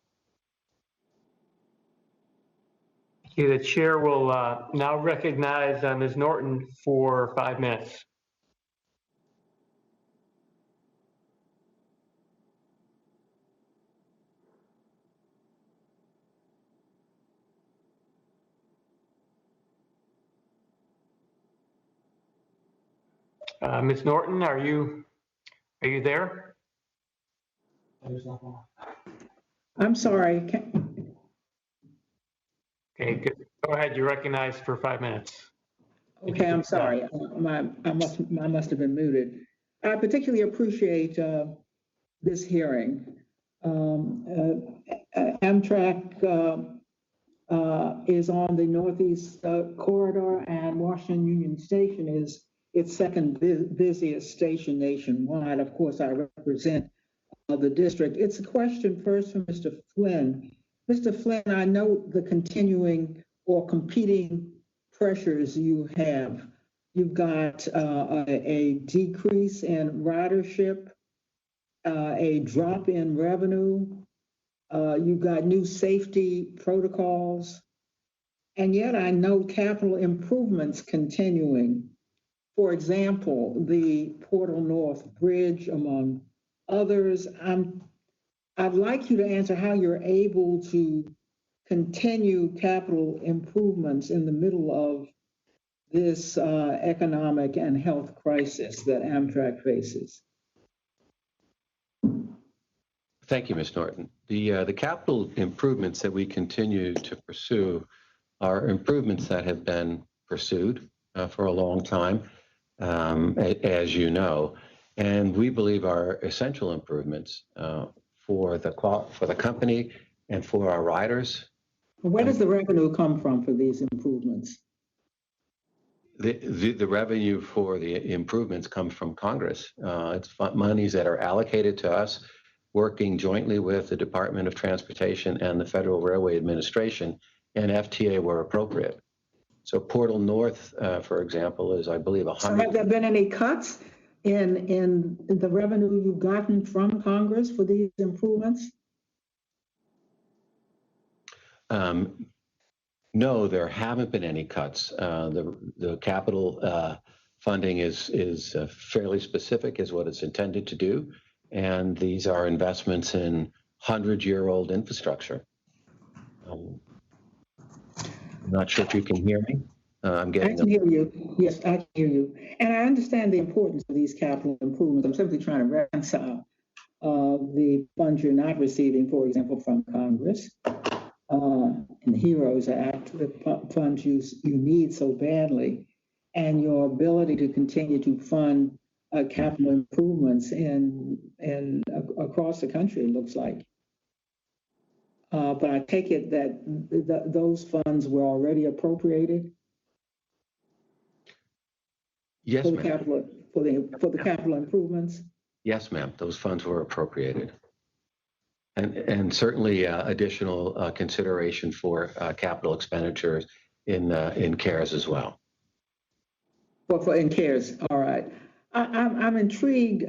Speaker 11: Thank you. The chair will now recognize Ms. Norton for 5 minutes. Ms. Norton, are you there?
Speaker 5: I'm sorry.
Speaker 11: Okay, good. Go ahead. You're recognized for 5 minutes.
Speaker 5: Okay, I'm sorry. I must have been muted. I particularly appreciate this hearing. Amtrak is on the Northeast Corridor, and Washington Union Station is its second busiest station nationwide. Of course, I represent the district. It's a question first for Mr. Flynn. Mr. Flynn, I know the continuing or competing pressures you have. You've got a decrease in ridership, a drop in revenue. You've got new safety protocols. And yet I know capital improvements continuing. For example, the Portal North Bridge, among others. I'd like you to answer how you're able to continue capital improvements in the middle of this economic and health crisis that Amtrak faces.
Speaker 13: Thank you, Ms. Norton. The capital improvements that we continue to pursue are improvements that have been pursued for a long time, as you know, and we believe are essential improvements for the company and for our riders.
Speaker 5: Where does the revenue come from for these improvements?
Speaker 13: The revenue for the improvements comes from Congress. It's monies that are allocated to us, working jointly with the Department of Transportation and the Federal Railway Administration, and FTA where appropriate. So Portal North, for example, is, I believe, 100.
Speaker 5: So have there been any cuts in the revenue you've gotten from Congress for these improvements?
Speaker 13: No, there haven't been any cuts. The capital funding is fairly specific as what it's intended to do. And these are investments in 100-year-old infrastructure. I'm not sure if you can hear me. I
Speaker 5: can hear you. Yes, I can hear you. And I understand the importance of these capital improvements. I'm simply trying to reconcile the funds you're not receiving, for example, from Congress, and the HEROES Act, the funds you need so badly, and your ability to continue to fund capital improvements across the country, it looks like. But I take it that those funds were already appropriated.
Speaker 13: Yes,
Speaker 5: for the capital improvements.
Speaker 13: Yes, ma'am. Those funds were appropriated, and certainly additional consideration for capital expenditures in CARES as well.
Speaker 5: For in CARES, all right. I'm intrigued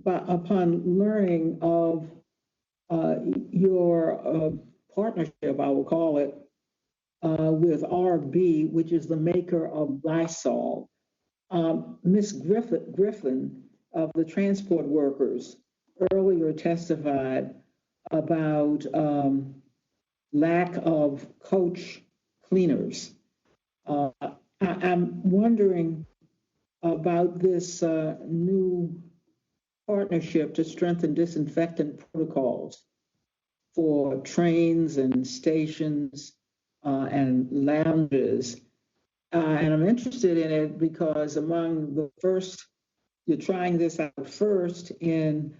Speaker 5: upon learning of your partnership, I will call it, with RB, which is the maker of Lysol. Ms. Griffin of the transport workers earlier testified about lack of coach cleaners. I'm wondering about this new partnership to strengthen disinfectant protocols for trains and stations and lounges. And I'm interested in it because among the first, you're trying this out first in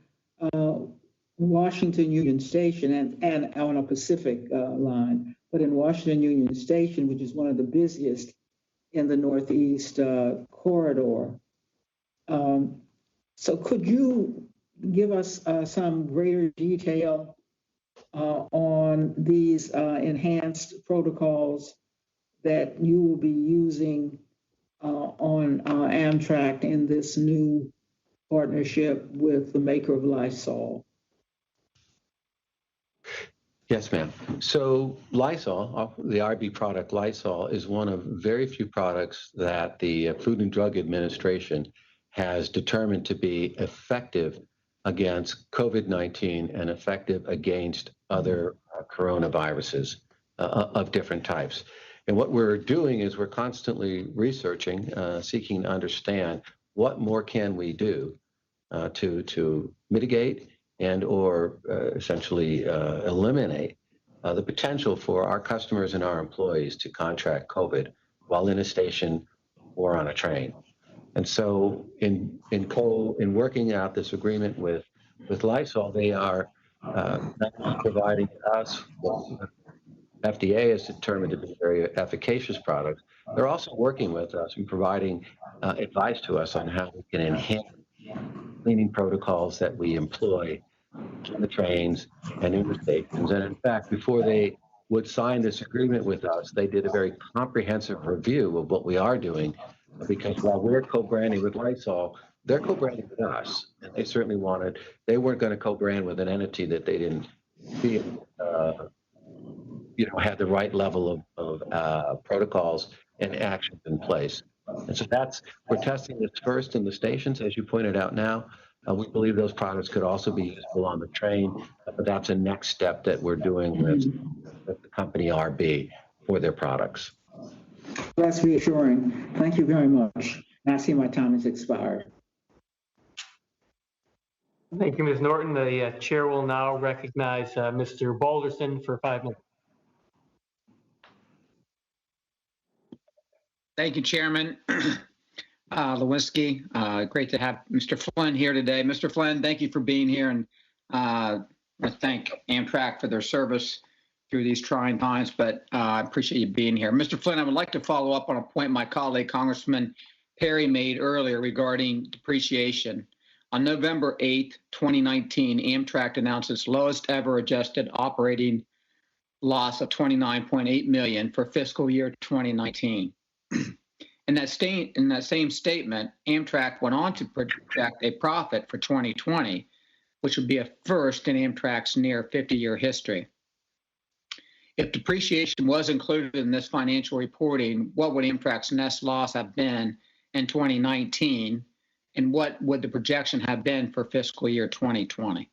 Speaker 5: Washington Union Station and on a Pacific line, but in Washington Union Station, which is one of the busiest in the Northeast corridor. So could you give us some greater detail on these enhanced protocols that you will be using on Amtrak in this new partnership with the maker of Lysol?
Speaker 13: Yes, ma'am. So Lysol, the RB product Lysol, is one of very few products that the Food and Drug Administration has determined to be effective against COVID-19 and effective against other coronaviruses of different types. And what we're doing is we're constantly researching, seeking to understand what more can we do to mitigate and or essentially eliminate the potential for our customers and our employees to contract COVID while in a station or on a train. And so in working out this agreement with Lysol, they are not only providing us what FDA has determined to be very efficacious products, they're also working with us and providing advice to us on how we can enhance cleaning protocols that we employ on the trains and in the stations. And in fact, before they would sign this agreement with us, they did a very comprehensive review of what we are doing, because while we're co-branding with Lysol, they're co-branding with us. And they certainly they weren't going to co-brand with an entity that they didn't feel had the right level of protocols and actions in place. And so we're testing this first in the stations, as you pointed out now. We believe those products could also be useful on the train, but that's a next step that we're doing with the company RB for their products.
Speaker 5: That's reassuring. Thank you very much. I see my time has expired.
Speaker 11: Thank you, Ms. Norton. The chair will now recognize Mr. Balderson for 5 minutes.
Speaker 9: Thank you, Chairman Lewinsky. Great to have Mr. Flynn here today. Mr. Flynn, thank you for being here, and I thank Amtrak for their service through these trying times, but I appreciate you being here. Mr. Flynn, I would like to follow up on a point my colleague, Congressman Perry, made earlier regarding depreciation. On November 8th, 2019, Amtrak announced its lowest ever adjusted operating loss of $29.8 million for fiscal year 2019. In that same statement, Amtrak went on to project a profit for 2020, which would be a first in Amtrak's near 50-year history. If depreciation was included in this financial reporting, what would Amtrak's net loss have been in 2019, and what would the projection have been for fiscal year 2020?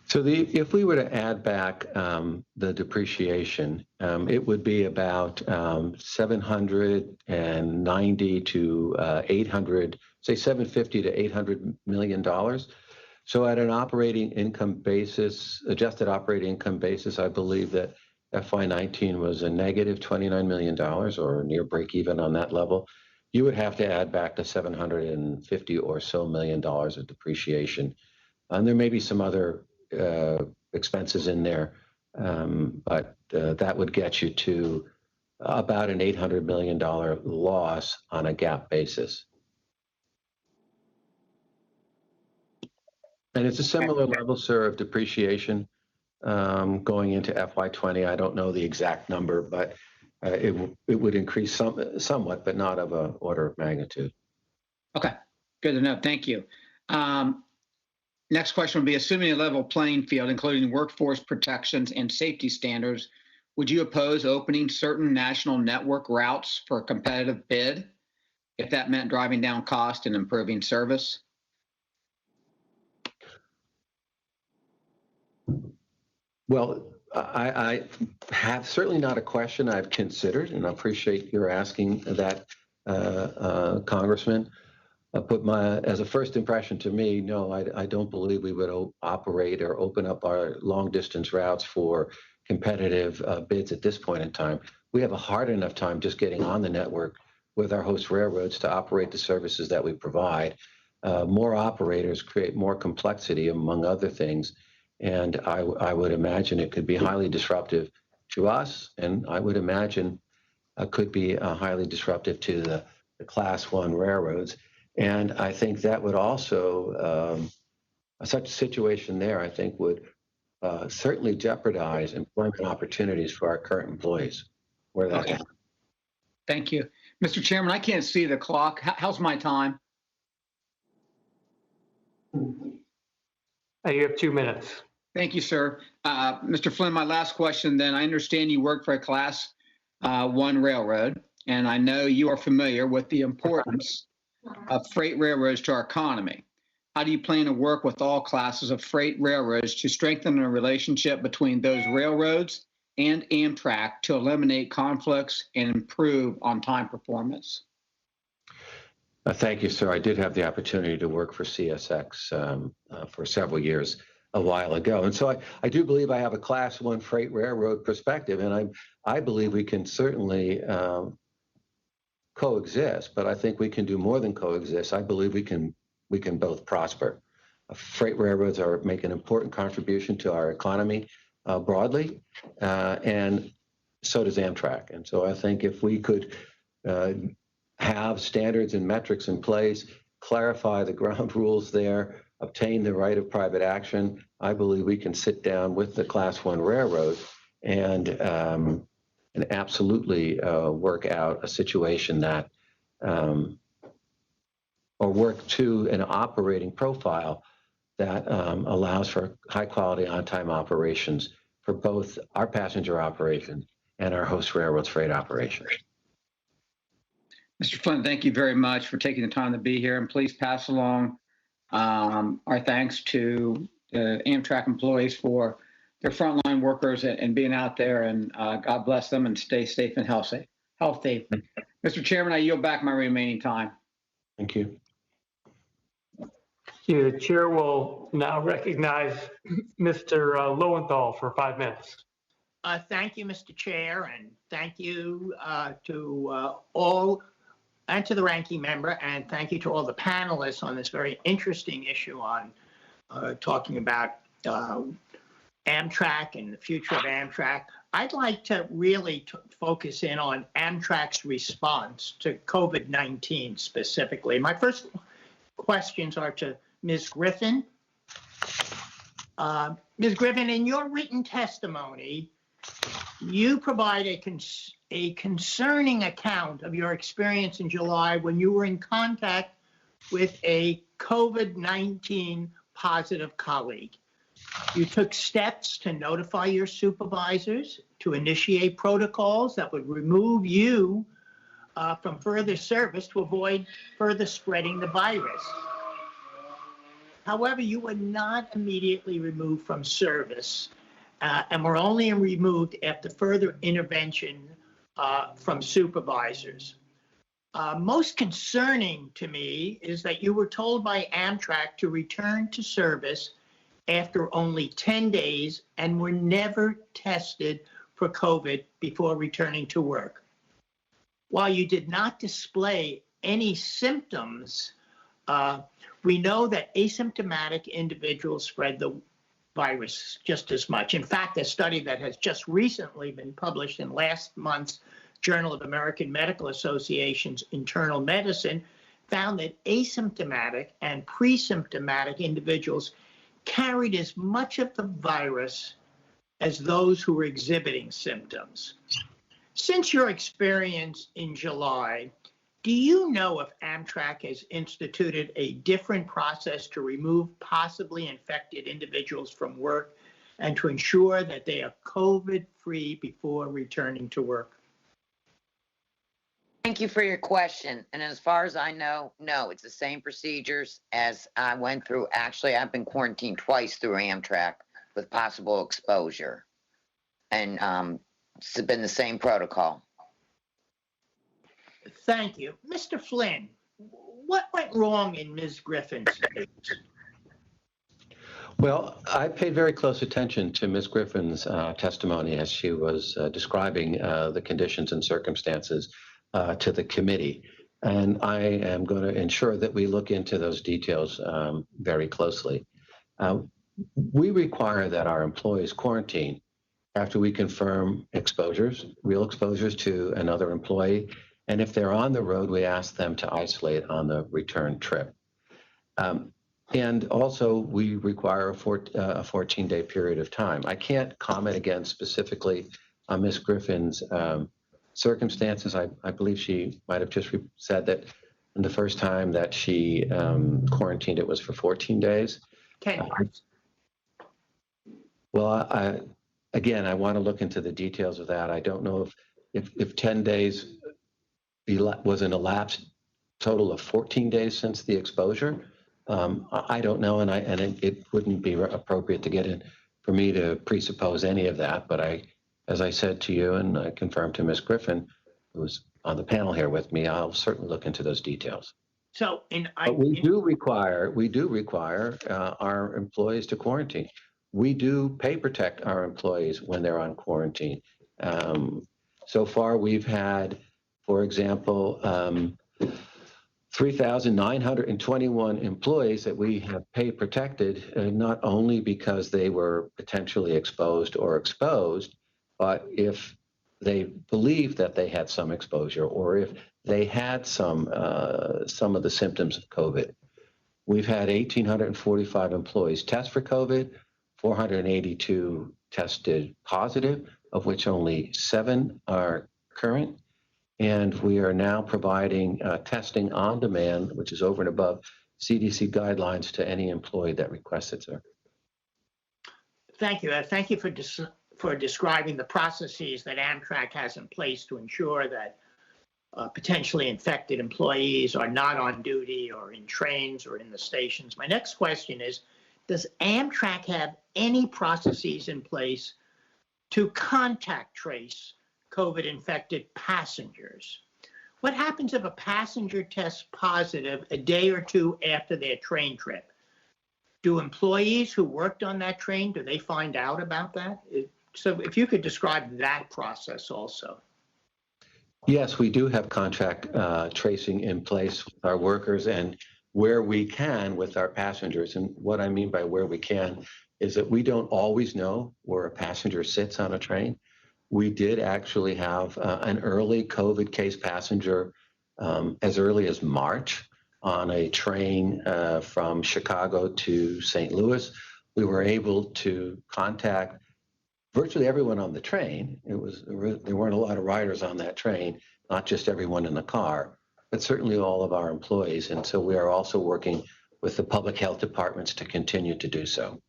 Speaker 13: So if we were to add back the depreciation, it would be about 790 to 800, say 750 to $800 million. So at an operating income basis, adjusted operating income basis, I believe that FY19 was a negative $29 million or near break even on that level. You would have to add back the 750 or so million dollars of depreciation. And there may be some other expenses in there, but that would get you to about an $800 million loss on a GAAP basis. And it's a similar level, sir, of depreciation going into FY20. I don't know the exact number, but it would increase somewhat, but not of an order of magnitude.
Speaker 9: Okay, good to know. Thank you. Next question would be, assuming a level playing field, including workforce protections and safety standards, would you oppose opening certain national network routes for a competitive bid if that meant driving down cost and improving service?
Speaker 13: Well, I have certainly not a question I've considered, and I appreciate your asking that, Congressman. But as a first impression to me, no, I don't believe we would operate or open up our long distance routes for competitive bids at this point in time. We have a hard enough time just getting on the network with our host railroads to operate the services that we provide. More operators create more complexity, among other things. And I would imagine it could be highly disruptive to us, and I would imagine could be highly disruptive to the Class 1 railroads. And I think that would also, such a situation there, I think would certainly jeopardize employment opportunities for our current employees.
Speaker 9: Okay. Thank you. Mr. Chairman, I can't see the clock. How's my time?
Speaker 11: You have 2 minutes.
Speaker 9: Thank you, sir. Mr. Flynn, my last question then. I understand you work for a Class 1 railroad, and I know you are familiar with the importance of freight railroads to our economy. How do you plan to work with all classes of freight railroads to strengthen the relationship between those railroads and Amtrak to eliminate conflicts and improve on-time performance?
Speaker 13: Thank you, sir. I did have the opportunity to work for CSX for several years a while ago. And so I do believe I have a Class 1 freight railroad perspective, and I believe we can certainly coexist, but I think we can do more than coexist. I believe we can both prosper. Freight railroads make an important contribution to our economy broadly, and so does Amtrak. And so I think if we could have standards and metrics in place, clarify the ground rules there, obtain the right of private action, I believe we can sit down with the Class 1 railroad and absolutely work out a situation that, or work to an operating profile that allows for high quality on-time operations for both our passenger operation and our host railroad's freight operation.
Speaker 9: Mr. Flynn, thank you very much for taking the time to be here, and please pass along our thanks to the Amtrak employees for their frontline workers and being out there, and God bless them and stay safe and healthy. Mr. Chairman, I yield back my remaining time.
Speaker 13: Thank you.
Speaker 11: The chair will now recognize Mr. Lowenthal for 5 minutes.
Speaker 12: Thank you, Mr. Chair, and thank you to all, and to the ranking member, and thank you to all the panelists on this very interesting issue on talking about Amtrak and the future of Amtrak. I'd like to really focus in on Amtrak's response to COVID-19 specifically. My first questions are to Ms. Griffin. Ms. Griffin, in your written testimony, you provide a concerning account of your experience in July when you were in contact with a COVID-19 positive colleague. You took steps to notify your supervisors, to initiate protocols that would remove you from further service to avoid further spreading the virus. However, you were not immediately removed from service and were only removed after further intervention from supervisors. Most concerning to me is that you were told by Amtrak to return to service after only 10 days and were never tested for COVID before returning to work. While you did not display any symptoms, we know that asymptomatic individuals spread the virus just as much. In fact, a study that has just recently been published in last month's Journal of American Medical Association's Internal Medicine found that asymptomatic and pre-symptomatic individuals carried as much of the virus as those who were exhibiting symptoms. Since your experience in July, do you know if Amtrak has instituted a different process to remove possibly infected individuals from work and to ensure that they are COVID-free before returning to work?
Speaker 14: Thank you for your question. And as far as I know, no, it's the same procedures as I went through. Actually, I've been quarantined twice through Amtrak with possible exposure. And it's been the same protocol.
Speaker 12: Thank you. Mr. Flynn, what went wrong in Ms. Griffin's case?
Speaker 13: Well, I paid very close attention to Ms. Griffin's testimony as she was describing the conditions and circumstances to the committee. And I am going to ensure that we look into those details very closely. We require that our employees quarantine after we confirm exposures, real exposures to another employee. And if they're on the road, we ask them to isolate on the return trip. And also, we require a 14-day period of time. I can't comment again specifically on Ms. Griffin's circumstances. I believe she might have just said that the first time that she quarantined, it was for 14 days. Well, again, I want to look into the details of that. I don't know if 10 days was an elapsed total of 14 days since the exposure. I don't know, and it wouldn't be appropriate to get in for me to presuppose any of that, but I as I said to you, and I confirmed to Ms. Griffin, who was on the panel here with me, I'll certainly look into those details.
Speaker 12: So
Speaker 13: But we do require our employees to quarantine. We do pay protect our employees when they're on quarantine. So far, we've had, for example, 3,921 employees that we have pay protected, not only because they were potentially exposed or exposed, but if they believe that they had some exposure or if they had some of the symptoms of COVID. We've had 1,845 employees test for COVID, 482 tested positive, of which only 7 are current. And we are now providing testing on demand, which is over and above CDC guidelines to any employee that requests it, sir.
Speaker 12: Thank you. Thank you for describing the processes that Amtrak has in place to ensure that potentially infected employees are not on duty or in trains or in the stations. My next question is, does Amtrak have any processes in place to contact trace COVID-infected passengers? What happens if a passenger tests positive a day or two after their train trip? Do employees who worked on that train, do they find out about that? So if you could describe that process also.
Speaker 13: Yes, we do have contact tracing in place with our workers and where we can with our passengers. And what I mean by where we can is that we don't always know where a passenger sits on a train. We did actually have an early COVID case passenger as early as March on a train from Chicago to St. Louis. We were able to contact virtually everyone on the train. There weren't a lot of riders on that train, not just everyone in the car, but certainly all of our employees. And so we are also working with the public health departments to continue to do so.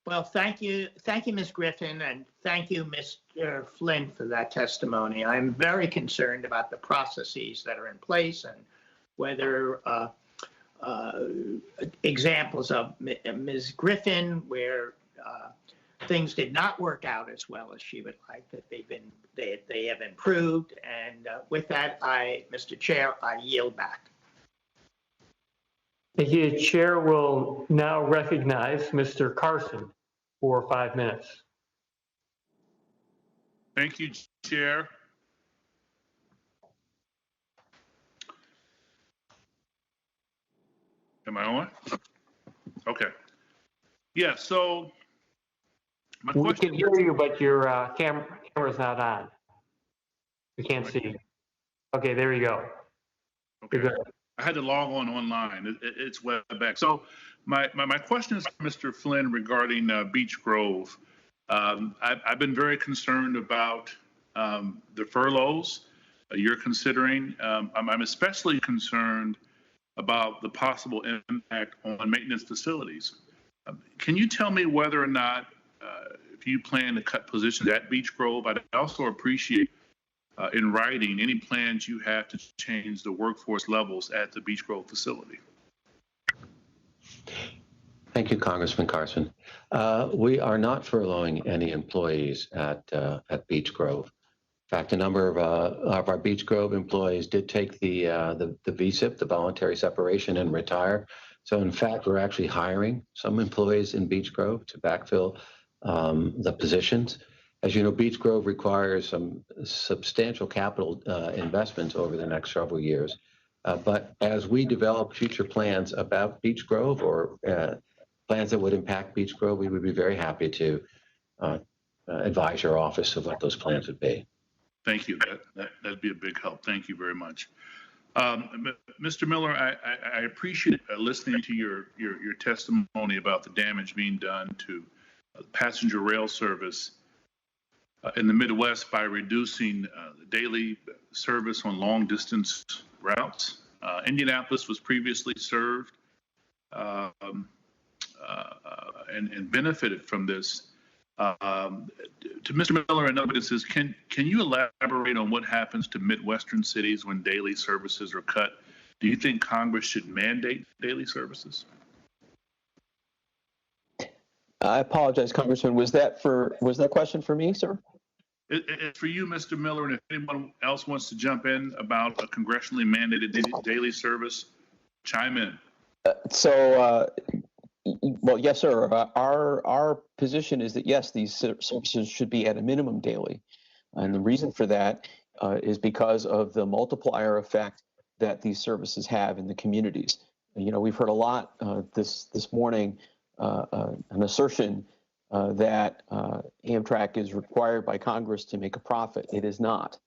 Speaker 12: Well, thank you, Ms. Griffin, and thank you, Mr. Flynn, for that testimony. I'm very concerned about the processes that are in place and whether examples of Ms. Griffin where things did not work out as well as she would like, that they have improved. And with that, Mr. Chair, I yield back.
Speaker 11: The chair will now recognize Mr. Carson for 5 minutes.
Speaker 7: Thank you, Chair. Am I on? Okay. Yeah, so my
Speaker 11: We
Speaker 7: question.
Speaker 11: can hear you, but your camera's not on. We can't see you. Okay, there you go.
Speaker 7: Okay. I had to log on online. It's WebEx. So my question is for Mr. Flynn regarding Beech Grove. I've been very concerned about the furloughs you're considering. I'm especially concerned about the possible impact on maintenance facilities. Can you tell me whether or not if you plan to cut positions at Beech Grove? I'd also appreciate in writing any plans you have to change the workforce levels at the Beech Grove facility.
Speaker 13: Thank you, Congressman Carson. We are not furloughing any employees at Beech Grove. In fact, a number of our Beech Grove employees did take the VSIP, the voluntary separation, and retire. So in fact, we're actually hiring some employees in Beech Grove to backfill the positions. As you know, Beech Grove requires some substantial capital investments over the next several years. But as we develop future plans about Beech Grove or plans that would impact Beech Grove, we would be very happy to advise your office of what those plans would be.
Speaker 7: Thank you. That'd be a big help. Thank you very much. Mr. Miller, I appreciate listening to your testimony about the damage being done to passenger rail service in the Midwest by reducing daily service on long distance routes. Indianapolis was previously served and benefited from this. To Mr. Miller and other witnesses, can you elaborate on what happens to Midwestern cities when daily services are cut? Do you think Congress should mandate daily services?
Speaker 15: I apologize, Congressman. Was that question for me, sir?
Speaker 7: It's for you, Mr. Miller, and if anyone else wants to jump in about a congressionally mandated daily service, chime in.
Speaker 15: Well, yes, sir. Our position is that yes, these services should be at a minimum daily, and the reason for that is because of the multiplier effect that these services have in the communities. You know, we've heard a lot this morning an assertion that Amtrak is required by Congress to make a profit. It is not.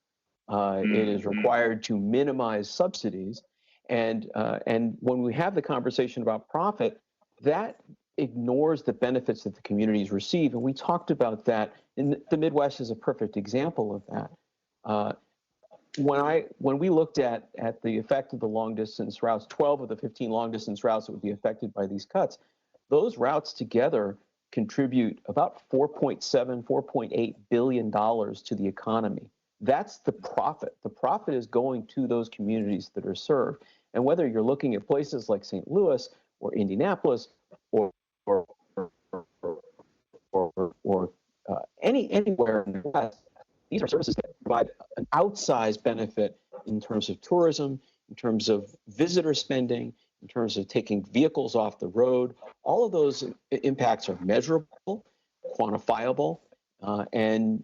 Speaker 15: It is required to minimize subsidies, and when we have the conversation about profit, that ignores the benefits that the communities receive, and we talked about that. And the Midwest is a perfect example of that. When we looked at the effect of the long distance routes, 12 of the 15 long distance routes that would be affected by these cuts, those routes together contribute about $4.8 billion to the economy. That's the profit. The profit is going to those communities that are served. And whether you're looking at places like St. Louis or Indianapolis or anywhere in the West, these are services that provide an outsized benefit in terms of tourism, in terms of visitor spending, in terms of taking vehicles off the road. All of those impacts are measurable, quantifiable, and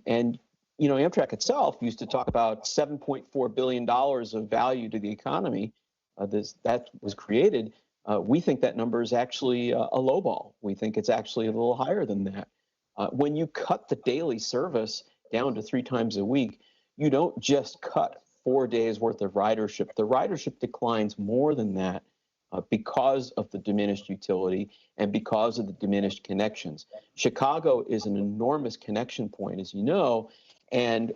Speaker 15: you know, Amtrak itself used to talk about $7.4 billion of value to the economy that was created. We think that number is actually a lowball. We think it's actually a little higher than that. When you cut the daily service down to 3 times a week, you don't just cut 4 days worth of ridership. The ridership declines more than that because of the diminished utility and because of the diminished connections. Chicago is an enormous connection point, as you know, and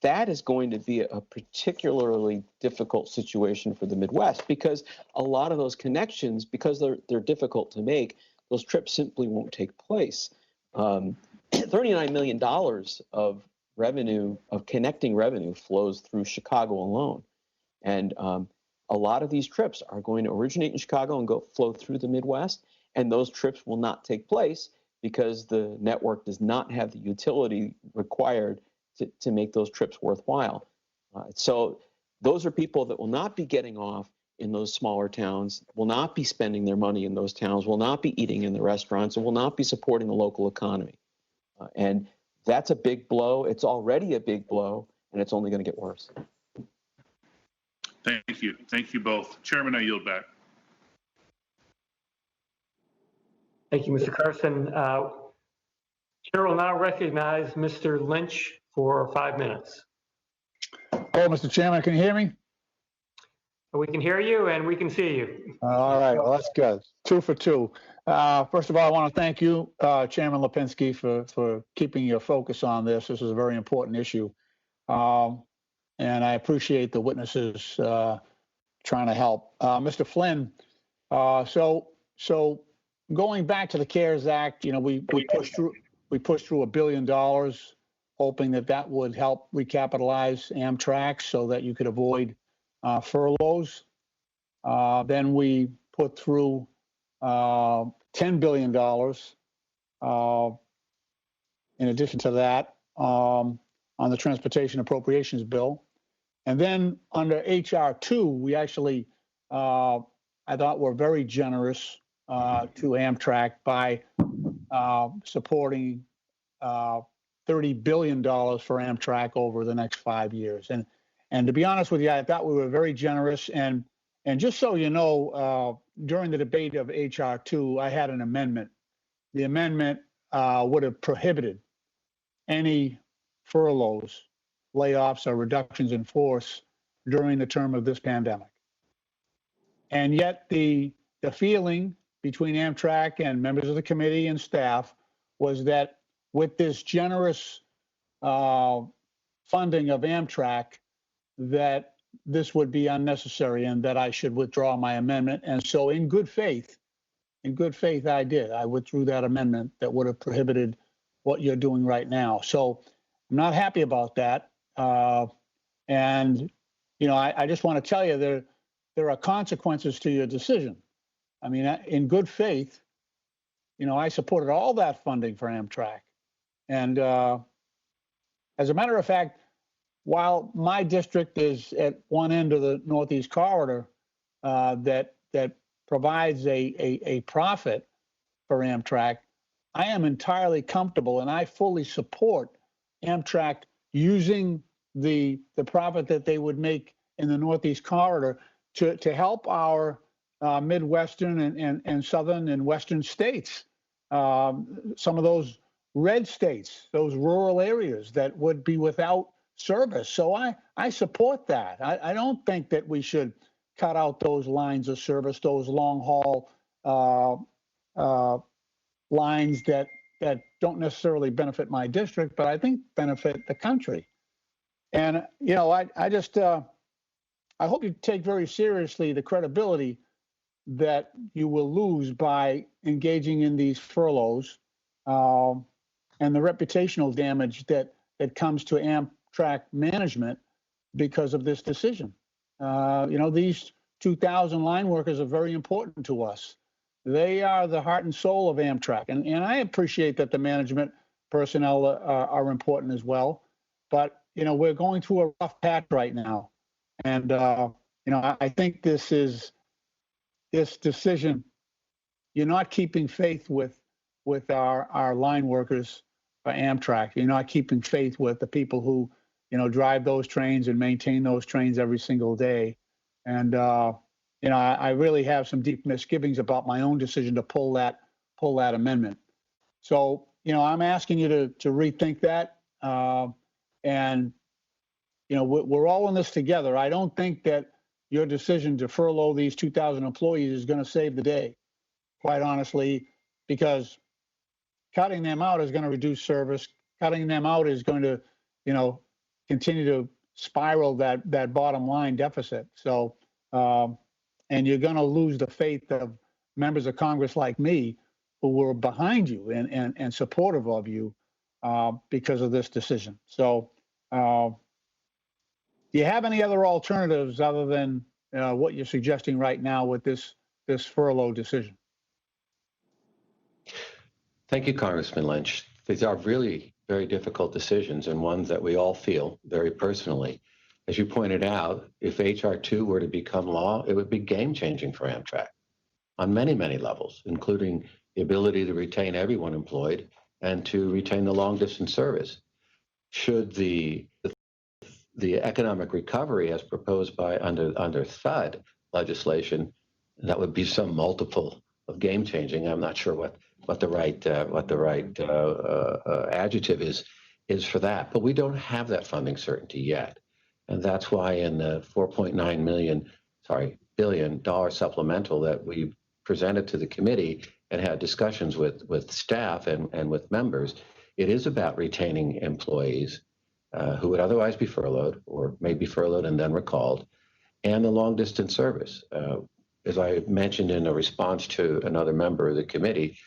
Speaker 15: that is going to be a particularly difficult situation for the Midwest because a lot of those connections, because they're difficult to make, those trips simply won't take place. $39 million of revenue, of connecting revenue, flows through Chicago alone. And a lot of these trips are going to originate in Chicago and flow through the Midwest. And those trips will not take place because the network does not have the utility required to make those trips worthwhile. So those are people that will not be getting off in those smaller towns, will not be spending their money in those towns, will not be eating in the restaurants, and will not be supporting the local economy. And that's a big blow. It's already a big blow, and it's only going to get worse.
Speaker 7: Thank you. Thank you both. Chairman, I yield back.
Speaker 11: Thank you, Mr. Carson. Chair will now recognize Mr. Lynch for 5 minutes.
Speaker 16: Hello, Mr. Chairman, can you hear me?
Speaker 11: We can hear you and we can see you.
Speaker 16: All right, well, that's good. 2 for 2. First of all, I want to thank you, Chairman Lipinski, for keeping your focus on this. This is a very important issue. And I appreciate the witnesses trying to help. Mr. Flynn, so going back to the CARES Act, you know, we pushed through $1 billion, hoping that would help recapitalize Amtrak so that you could avoid furloughs. Then we put through $10 billion in addition to that on the Transportation Appropriations Bill. And then under H.R. 2, we actually, I thought, were very generous to Amtrak by supporting $30 billion for Amtrak over the next 5 years. And to be honest with you, I thought we were very generous. And just so you know, during the debate of H.R. 2, I had an amendment. The amendment would have prohibited any furloughs, layoffs, or reductions in force during the term of this pandemic. And yet the feeling between Amtrak and members of the committee and staff was that with this generous funding of Amtrak, that this would be unnecessary and that I should withdraw my amendment. And so in good faith, I did. I withdrew that amendment that would have prohibited what you're doing right now. So I'm not happy about that. And, you know, I just want to tell you there are consequences to your decision. I mean, in good faith, I supported all that funding for Amtrak. And as a matter of fact, while my district is at one end of the Northeast Corridor that provides a profit for Amtrak, I am entirely comfortable and I fully support Amtrak using the profit that they would make in the Northeast Corridor to help our Midwestern and Southern and Western states, some of those red states, those rural areas that would be without service. So I support that. I don't think that we should cut out those lines of service, those long haul lines that don't necessarily benefit my district, but I think benefit the country. And, I just, I hope you take very seriously the credibility that you will lose by engaging in these furloughs and the reputational damage that comes to Amtrak management because of this decision. These 2,000 line workers are very important to us. They are the heart and soul of Amtrak. And I appreciate that the management personnel are important as well. But, we're going through a rough patch right now. And, I think this decision, you're not keeping faith with our line workers for Amtrak. You're not keeping faith with the people who, drive those trains and maintain those trains every single day. And, I really have some deep misgivings about my own decision to pull that amendment. So, I'm asking you to rethink that. And, we're all in this together. I don't think that your decision to furlough these 2,000 employees is going to save the day, quite honestly, because cutting them out is going to reduce service. Cutting them out is going to, continue to spiral that bottom line deficit. So, and you're going to lose the faith of members of Congress like me who were behind you and supportive of you because of this decision. So, do you have any other alternatives other than what you're suggesting right now with this furlough decision?
Speaker 13: Thank you, Congressman Lynch. These are really very difficult decisions and ones that we all feel very personally. As you pointed out, if H.R. 2 were to become law, it would be game-changing for Amtrak on many, many levels, including the ability to retain everyone employed and to retain the long-distance service. Should the economic recovery as proposed by under THUD legislation, that would be some multiple of game-changing. I'm not sure what the right adjective is for that, but we don't have that funding certainty yet. And that's why in the $4.9 billion supplemental that we presented to the committee and had discussions with staff and with members, it is about retaining employees who would otherwise be furloughed or may be furloughed and then recalled, and the long distance service. As I mentioned in a response to another member of the committee,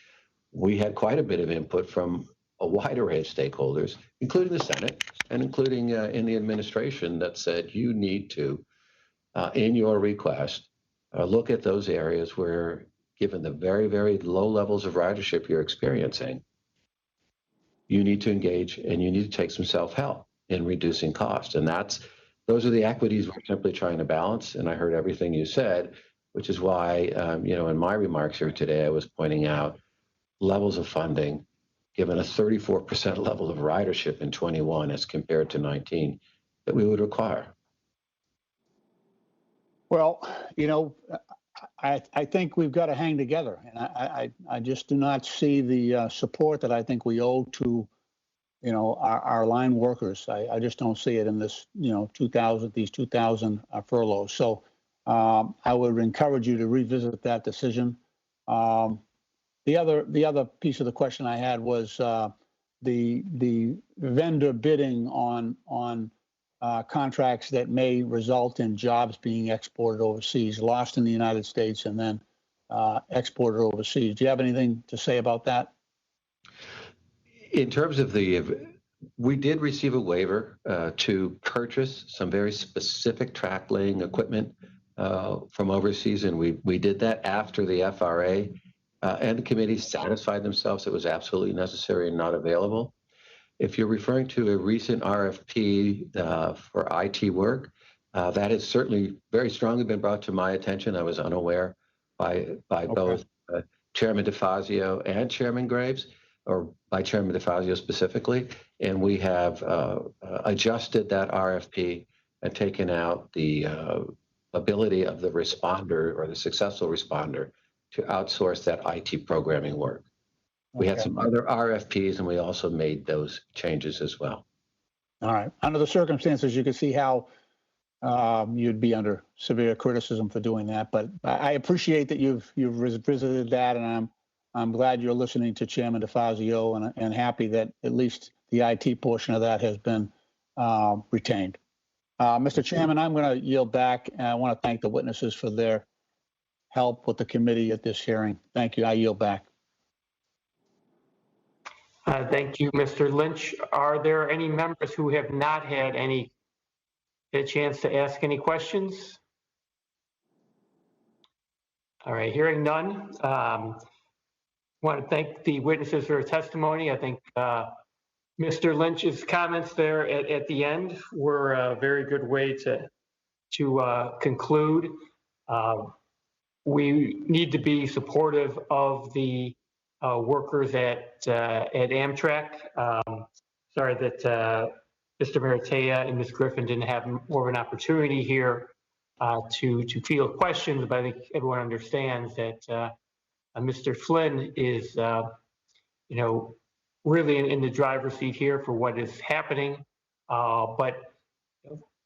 Speaker 13: we had quite a bit of input from a wide array of stakeholders, including the Senate and including in the administration, that said you need to, in your request, look at those areas where, given the very, very low levels of ridership you're experiencing, you need to engage and you need to take some self-help in reducing cost. And those are the equities we're simply trying to balance. And I heard everything you said, which is why, in my remarks here today, I was pointing out levels of funding, given a 34% level of ridership in 21 as compared to 19, that we would require.
Speaker 16: Well, I think we've got to hang together, and I just do not see the support that I think we owe to, our line workers. I just don't see it in this, 2,000 furloughs. So I would encourage you to revisit that decision. The other piece of the question I had was the vendor bidding on contracts that may result in jobs being exported overseas, lost in the United States, and then exported overseas. Do you have anything to say about that?
Speaker 13: In terms of we did receive a waiver to purchase some very specific track laying equipment from overseas, and we did that after the FRA and the committee satisfied themselves it was absolutely necessary and not available. If you're referring to a recent RFP for IT work, that has certainly very strongly been brought to my attention. I was unaware by both Chairman DeFazio and Chairman Graves, or by Chairman DeFazio specifically, and we have adjusted that RFP and taken out the ability of the responder or the successful responder to outsource that IT programming work. We had some other RFPs, and we also made those changes as well.
Speaker 16: All right. Under the circumstances, you can see how you'd be under severe criticism for doing that. But I appreciate that you've revisited that, and I'm glad you're listening to Chairman DeFazio, and happy that at least the IT portion of that has been retained. Mr. Chairman, I'm going to yield back, and I want to thank the witnesses for their help with the committee at this hearing. Thank you. I yield back.
Speaker 11: Thank you, Mr. Lynch. Are there any members who have not had a chance to ask any questions? All right, hearing none. I want to thank the witnesses for their testimony. I think Mr. Lynch's comments there at the end were a very good way to conclude. We need to be supportive of the workers at Amtrak. Sorry that Mr. Maratea and Ms. Griffin didn't have more of an opportunity here to field questions, but I think everyone understands that Mr. Flynn is, really in the driver's seat here for what is happening. But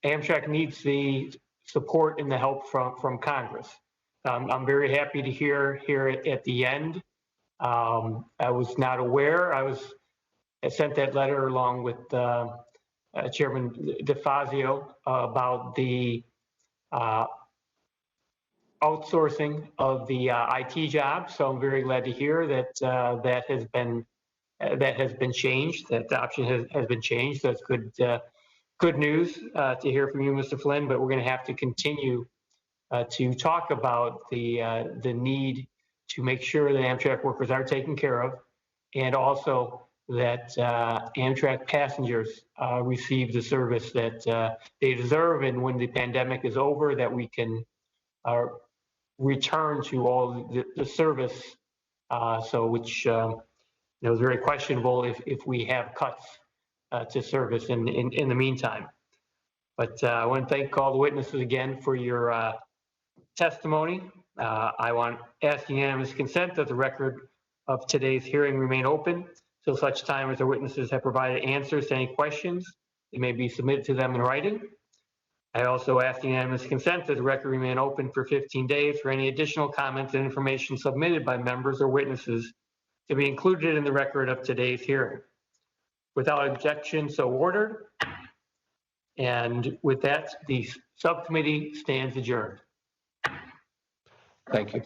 Speaker 11: Amtrak needs the support and the help from Congress. I'm very happy to hear here at the end. I was not aware. I sent that letter along with Chairman DeFazio about the outsourcing of the IT job. So I'm very glad to hear that that has been changed. That the option has been changed. That's good news to hear from you, Mr. Flynn. But we're going to have to continue to talk about the need to make sure that Amtrak workers are taken care of, and also that Amtrak passengers receive the service that they deserve, and when the pandemic is over, that we can return to all the service. Which is very questionable if we have cuts to service in the meantime. But I want to thank all the witnesses again for your testimony. I want to ask unanimous consent that the record of today's hearing remain open till such time as the witnesses have provided answers to any questions that may be submitted to them in writing. I also ask unanimous consent that the record remain open for 15 days for any additional comments and information submitted by members or witnesses to be included in the record of today's hearing. Without objection, so ordered. And with that, the subcommittee stands adjourned.
Speaker 13: Thank you.